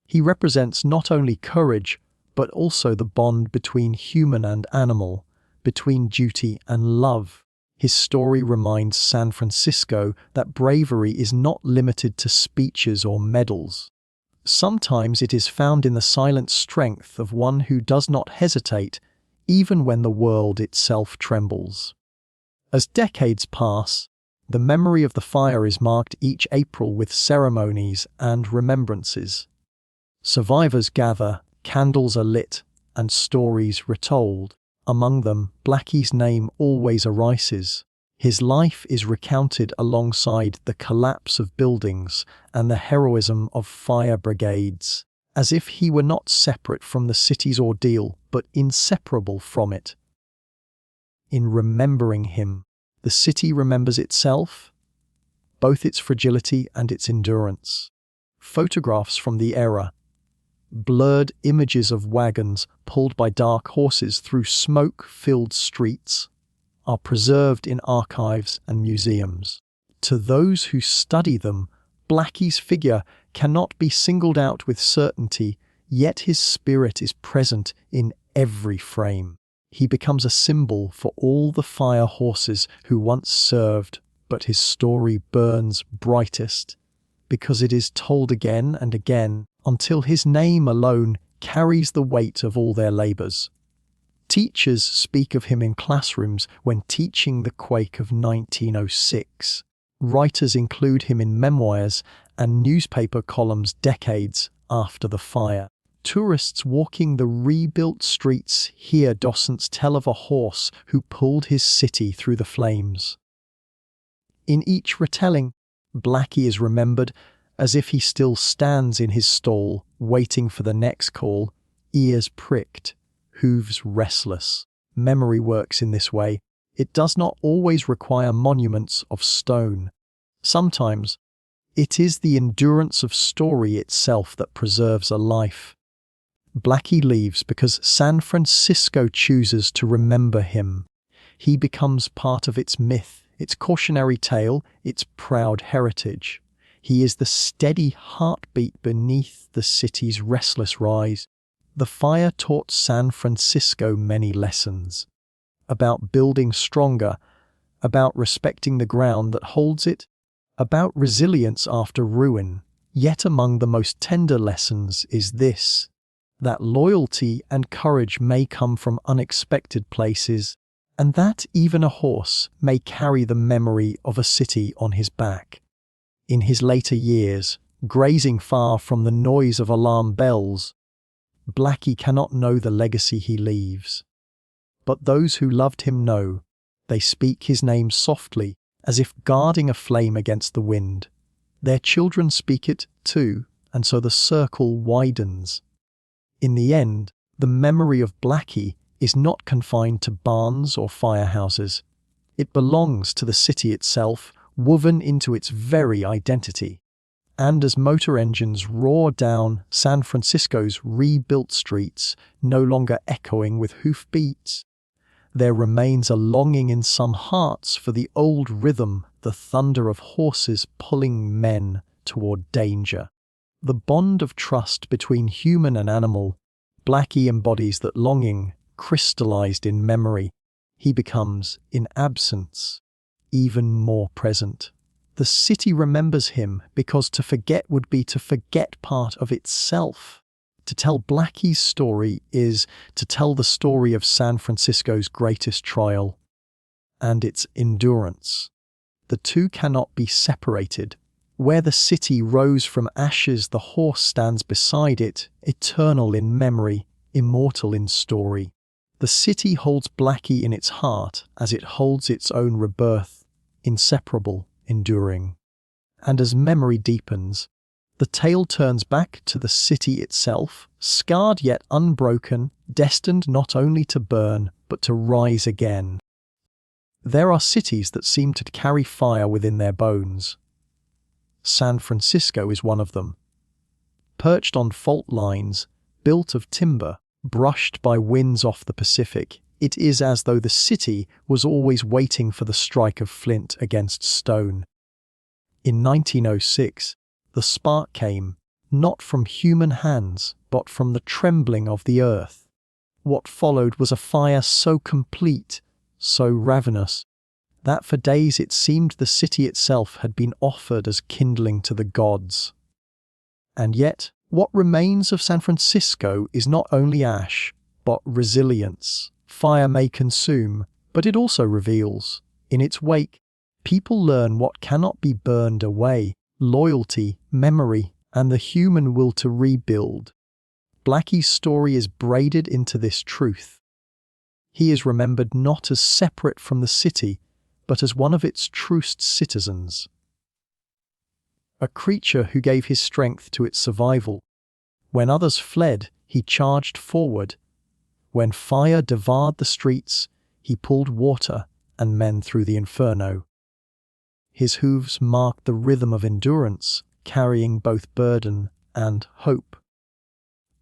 Speaker 1: He represents not only courage, but also the bond between human and animal, between duty and love. His story reminds San Francisco that bravery is not limited to speeches or medals. Sometimes it is found in the silent strength of one who does not hesitate, even when the world itself trembles. As decades pass, the memory of the fire is marked each April with ceremonies and remembrances. Survivors gather, candles are lit, and stories retold. Among them, Blackie's name always arises. His life is recounted alongside the collapse of buildings and the heroism of fire brigades, as if he were not separate from the city's ordeal, but inseparable from it. In remembering him, the city remembers itself, both its fragility and its endurance. Photographs from the era, blurred images of wagons pulled by dark horses through smoke-filled streets, are preserved in archives and museums. To those who study them, Blackie's figure cannot be singled out with certainty, yet his spirit is present in every frame. He becomes a symbol for all the fire horses who once served, but his story burns brightest because it is told again and again until his name alone carries the weight of all their labors. Teachers speak of him in classrooms when teaching the quake of 1906. Writers include him in memoirs and newspaper columns decades after the fire. Tourists walking the rebuilt streets hear docents tell of a horse who pulled his city through the flames. In each retelling, Blackie is remembered as if he still stands in his stall, waiting for the next call, ears pricked, hooves restless. Memory works in this way. It does not always require monuments of stone. Sometimes, it is the endurance of story itself that preserves a life. Blackie leaves because San Francisco chooses to remember him. He becomes part of its myth, its cautionary tale, its proud heritage. He is the steady heartbeat beneath the city's restless rise. The fire taught San Francisco many lessons. About building stronger, about respecting the ground that holds it, about resilience after ruin. Yet among the most tender lessons is this, that loyalty and courage may come from unexpected places, and that even a horse may carry the memory of a city on his back. In his later years, grazing far from the noise of alarm bells, Blackie cannot know the legacy he leaves. But those who loved him know. They speak his name softly, as if guarding a flame against the wind. Their children speak it too, and so the circle widens. In the end, the memory of Blackie is not confined to barns or firehouses. It belongs to the city itself, woven into its very identity. And as motor engines roar down San Francisco's rebuilt streets, no longer echoing with hoofbeats, there remains a longing in some hearts for the old rhythm, the thunder of horses pulling men toward danger. The bond of trust between human and animal, Blackie embodies that longing, crystallized in memory. He becomes, in absence, even more present. The city remembers him because to forget would be to forget part of itself. To tell Blackie's story is to tell the story of San Francisco's greatest trial and its endurance. The two cannot be separated. Where the city rose from ashes, the horse stands beside it, eternal in memory, immortal in story. The city holds Blackie in its heart as it holds its own rebirth, inseparable, enduring. And as memory deepens, the tale turns back to the city itself, scarred yet unbroken, destined not only to burn, but to rise again. There are cities that seem to carry fire within their bones. San Francisco is one of them. Perched on fault lines, built of timber, brushed by winds off the Pacific, it is as though the city was always waiting for the strike of flint against stone. In 1906, the spark came, not from human hands, but from the trembling of the earth. What followed was a fire so complete, so ravenous, that for days it seemed the city itself had been offered as kindling to the gods. And yet, what remains of San Francisco is not only ash, but resilience. Fire may consume, but it also reveals. In its wake, people learn what cannot be burned away: loyalty, memory, and the human will to rebuild. Blackie's story is braided into this truth. He is remembered not as separate from the city, but as one of its truest citizens. A creature who gave his strength to its survival. When others fled, he charged forward. When fire devoured the streets, he pulled water and men through the inferno. His hooves marked the rhythm of endurance, carrying both burden and hope.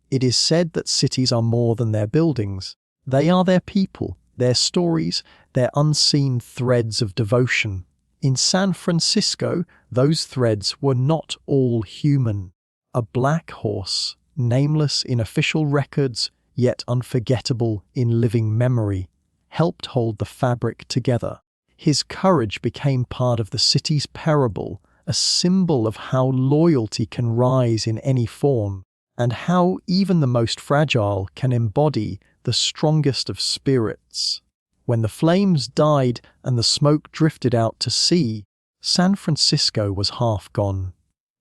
Speaker 1: It is said that cities are more than their buildings. They are their people, their stories, their unseen threads of devotion. In San Francisco, those threads were not all human. A black horse, nameless in official records, yet unforgettable in living memory, helped hold the fabric together. His courage became part of the city's parable, a symbol of how loyalty can rise in any form, and how even the most fragile can embody the strongest of spirits. When the flames died and the smoke drifted out to sea, San Francisco was half gone.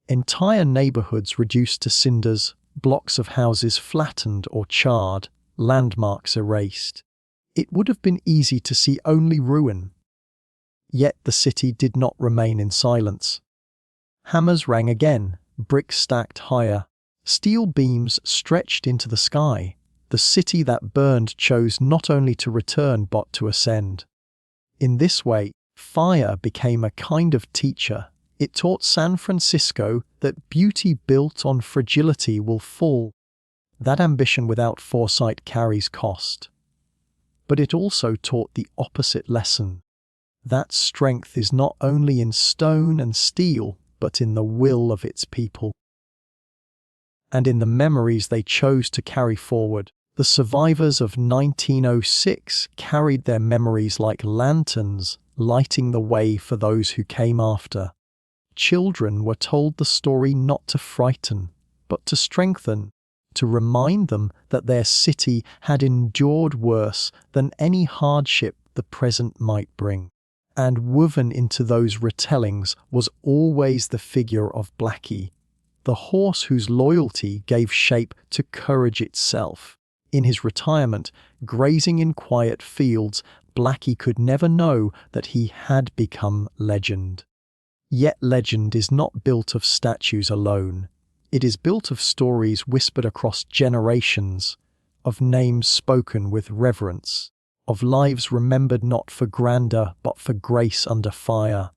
Speaker 1: Entire neighborhoods reduced to cinders, blocks of houses flattened or charred, landmarks erased. It would have been easy to see only ruin. Yet the city did not remain in silence. Hammers rang again, bricks stacked higher, steel beams stretched into the sky. The city that burned chose not only to return but to ascend. In this way, fire became a kind of teacher. It taught San Francisco that beauty built on fragility will fall, that ambition without foresight carries cost. But it also taught the opposite lesson, that strength is not only in stone and steel, but in the will of its people. And in the memories they chose to carry forward. The survivors of 1906 carried their memories like lanterns, lighting the way for those who came after. Children were told the story not to frighten, but to strengthen, to remind them that their city had endured worse than any hardship the present might bring. And woven into those retellings was always the figure of Blackie, the horse whose loyalty gave shape to courage itself. In his retirement, grazing in quiet fields, Blackie could never know that he had become legend. Yet legend is not built of statues alone. It is built of stories whispered across generations, of names spoken with reverence, of lives remembered not for grandeur but for grace under fire.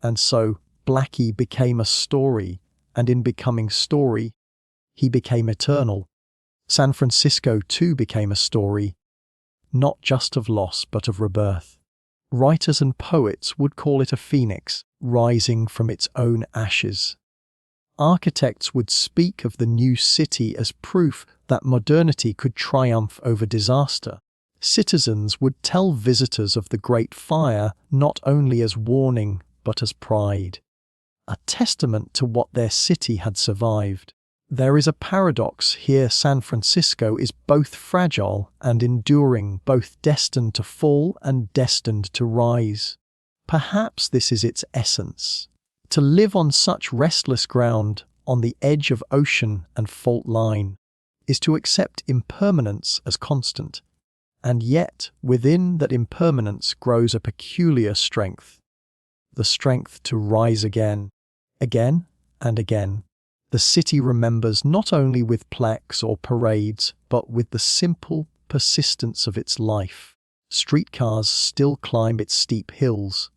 Speaker 1: And so Blackie became a story, and in becoming story, he became eternal. San Francisco too became a story, not just of loss but of rebirth. Writers and poets would call it a phoenix, rising from its own ashes. Architects would speak of the new city as proof that modernity could triumph over disaster. Citizens would tell visitors of the Great Fire not only as warning but as pride, a testament to what their city had survived. There is a paradox here. San Francisco is both fragile and enduring, both destined to fall and destined to rise. Perhaps this is its essence. To live on such restless ground, on the edge of ocean and fault line, is to accept impermanence as constant. And yet, within that impermanence grows a peculiar strength. The strength to rise again, again and again. The city remembers not only with plaques or parades, but with the simple persistence of its life. Streetcars still climb its steep hills.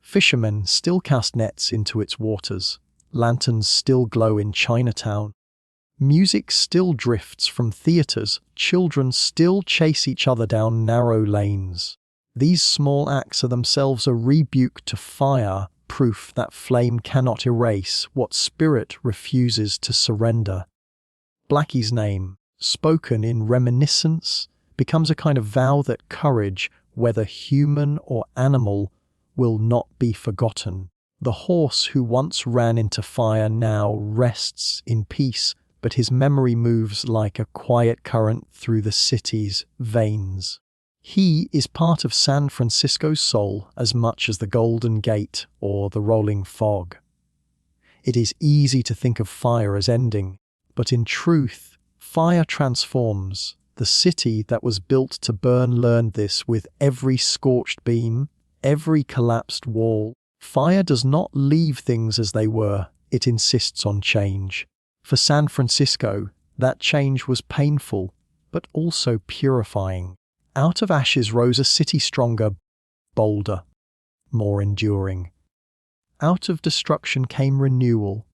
Speaker 1: Fishermen still cast nets into its waters. Lanterns still glow in Chinatown. Music still drifts from theaters. Children still chase each other down narrow lanes. These small acts are themselves a rebuke to fire, proof that flame cannot erase what spirit refuses to surrender. Blackie's name, spoken in reminiscence, becomes a kind of vow that courage, whether human or animal, will not be forgotten. The horse who once ran into fire now rests in peace, but his memory moves like a quiet current through the city's veins. He is part of San Francisco's soul as much as the Golden Gate or the rolling fog. It is easy to think of fire as ending, but in truth, fire transforms. The city that was built to burn learned this with every scorched beam, every collapsed wall. Fire does not leave things as they were, it insists on change. For San Francisco, that change was painful, but also purifying. Out of ashes rose a city stronger, bolder, more enduring. Out of destruction came renewal.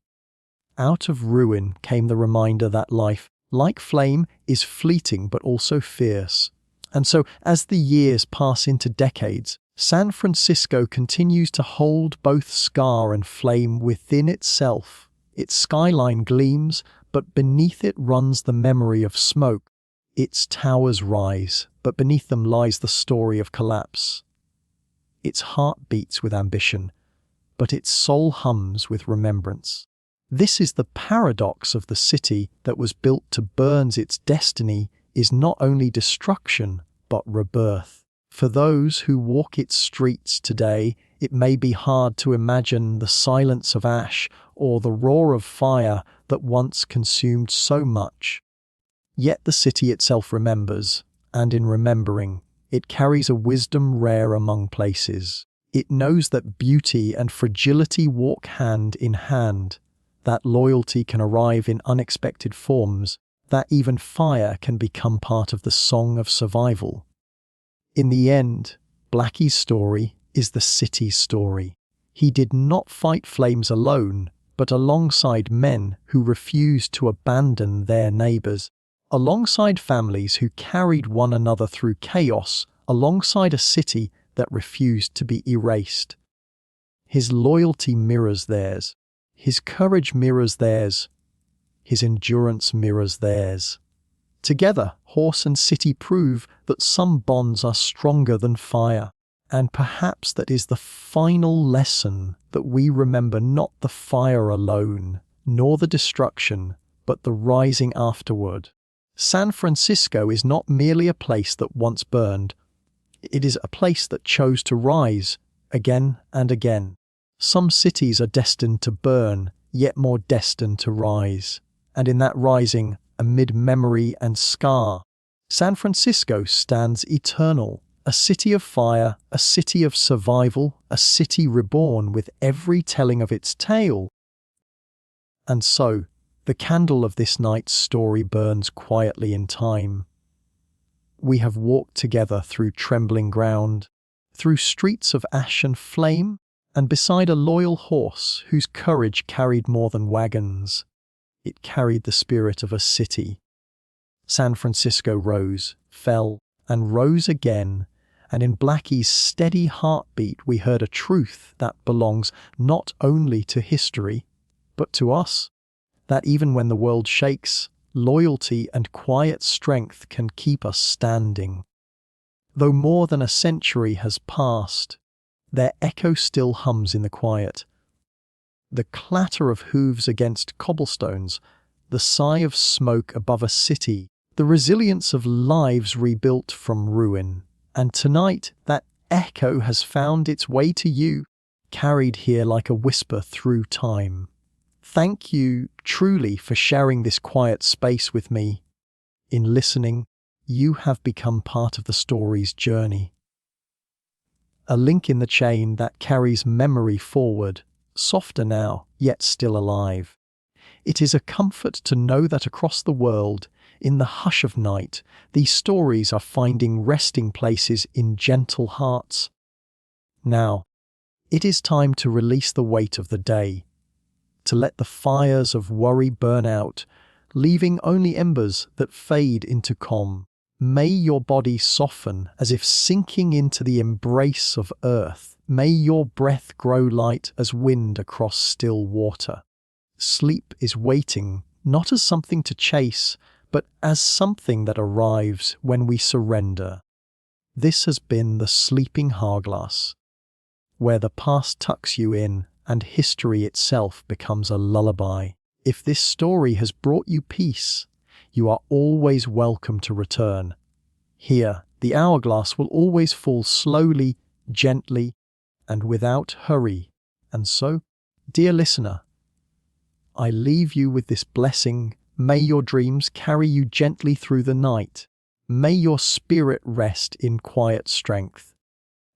Speaker 1: Out of ruin came the reminder that life, like flame, is fleeting but also fierce. And so, as the years pass into decades, San Francisco continues to hold both scar and flame within itself. Its skyline gleams, but beneath it runs the memory of smoke. Its towers rise, but beneath them lies the story of collapse. Its heart beats with ambition, but its soul hums with remembrance. This is the paradox of the city that was built to burn. Its destiny is not only destruction, but rebirth. For those who walk its streets today, it may be hard to imagine the silence of ash or the roar of fire that once consumed so much. Yet the city itself remembers, and in remembering, it carries a wisdom rare among places. It knows that beauty and fragility walk hand in hand, that loyalty can arrive in unexpected forms, that even fire can become part of the song of survival. In the end, Blackie's story is the city's story. He did not fight flames alone, but alongside men who refused to abandon their neighbors, alongside families who carried one another through chaos, alongside a city that refused to be erased. His loyalty mirrors theirs. His courage mirrors theirs. His endurance mirrors theirs. Together, horse and city prove that some bonds are stronger than fire. And perhaps that is the final lesson, that we remember not the fire alone, nor the destruction, but the rising afterward. San Francisco is not merely a place that once burned. It is a place that chose to rise again and again. Some cities are destined to burn, yet more destined to rise. And in that rising, amid memory and scar, San Francisco stands eternal, a city of fire, a city of survival, a city reborn with every telling of its tale. And so, the candle of this night's story burns quietly in time. We have walked together through trembling ground, through streets of ash and flame, and beside a loyal horse whose courage carried more than wagons. It carried the spirit of a city. San Francisco rose, fell, and rose again, and in Blackie's steady heartbeat we heard a truth that belongs not only to history, but to us, that even when the world shakes, loyalty and quiet strength can keep us standing. Though more than a century has passed, their echo still hums in the quiet. The clatter of hooves against cobblestones, the sigh of smoke above a city, the resilience of lives rebuilt from ruin. And tonight, that echo has found its way to you, carried here like a whisper through time. Thank you, truly, for sharing this quiet space with me. In listening, you have become part of the story's journey. A link in the chain that carries memory forward, softer now, yet still alive. It is a comfort to know that across the world, in the hush of night, these stories are finding resting places in gentle hearts. Now, it is time to release the weight of the day, to let the fires of worry burn out, leaving only embers that fade into calm. May your body soften as if sinking into the embrace of earth. May your breath grow light as wind across still water. Sleep is waiting, not as something to chase, but as something that arrives when we surrender. This has been the Sleeping Hourglass, where the past tucks you in and history itself becomes a lullaby. If this story has brought you peace, you are always welcome to return. Here, the hourglass will always fall slowly, gently, and without hurry. And so, dear listener, I leave you with this blessing. May your dreams carry you gently through the night. May your spirit rest in quiet strength.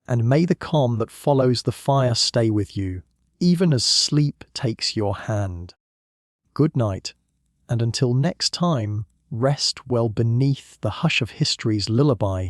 Speaker 1: And may the calm that follows the fire stay with you, even as sleep takes your hand. Good night, and until next time, rest well beneath the hush of history's lullaby.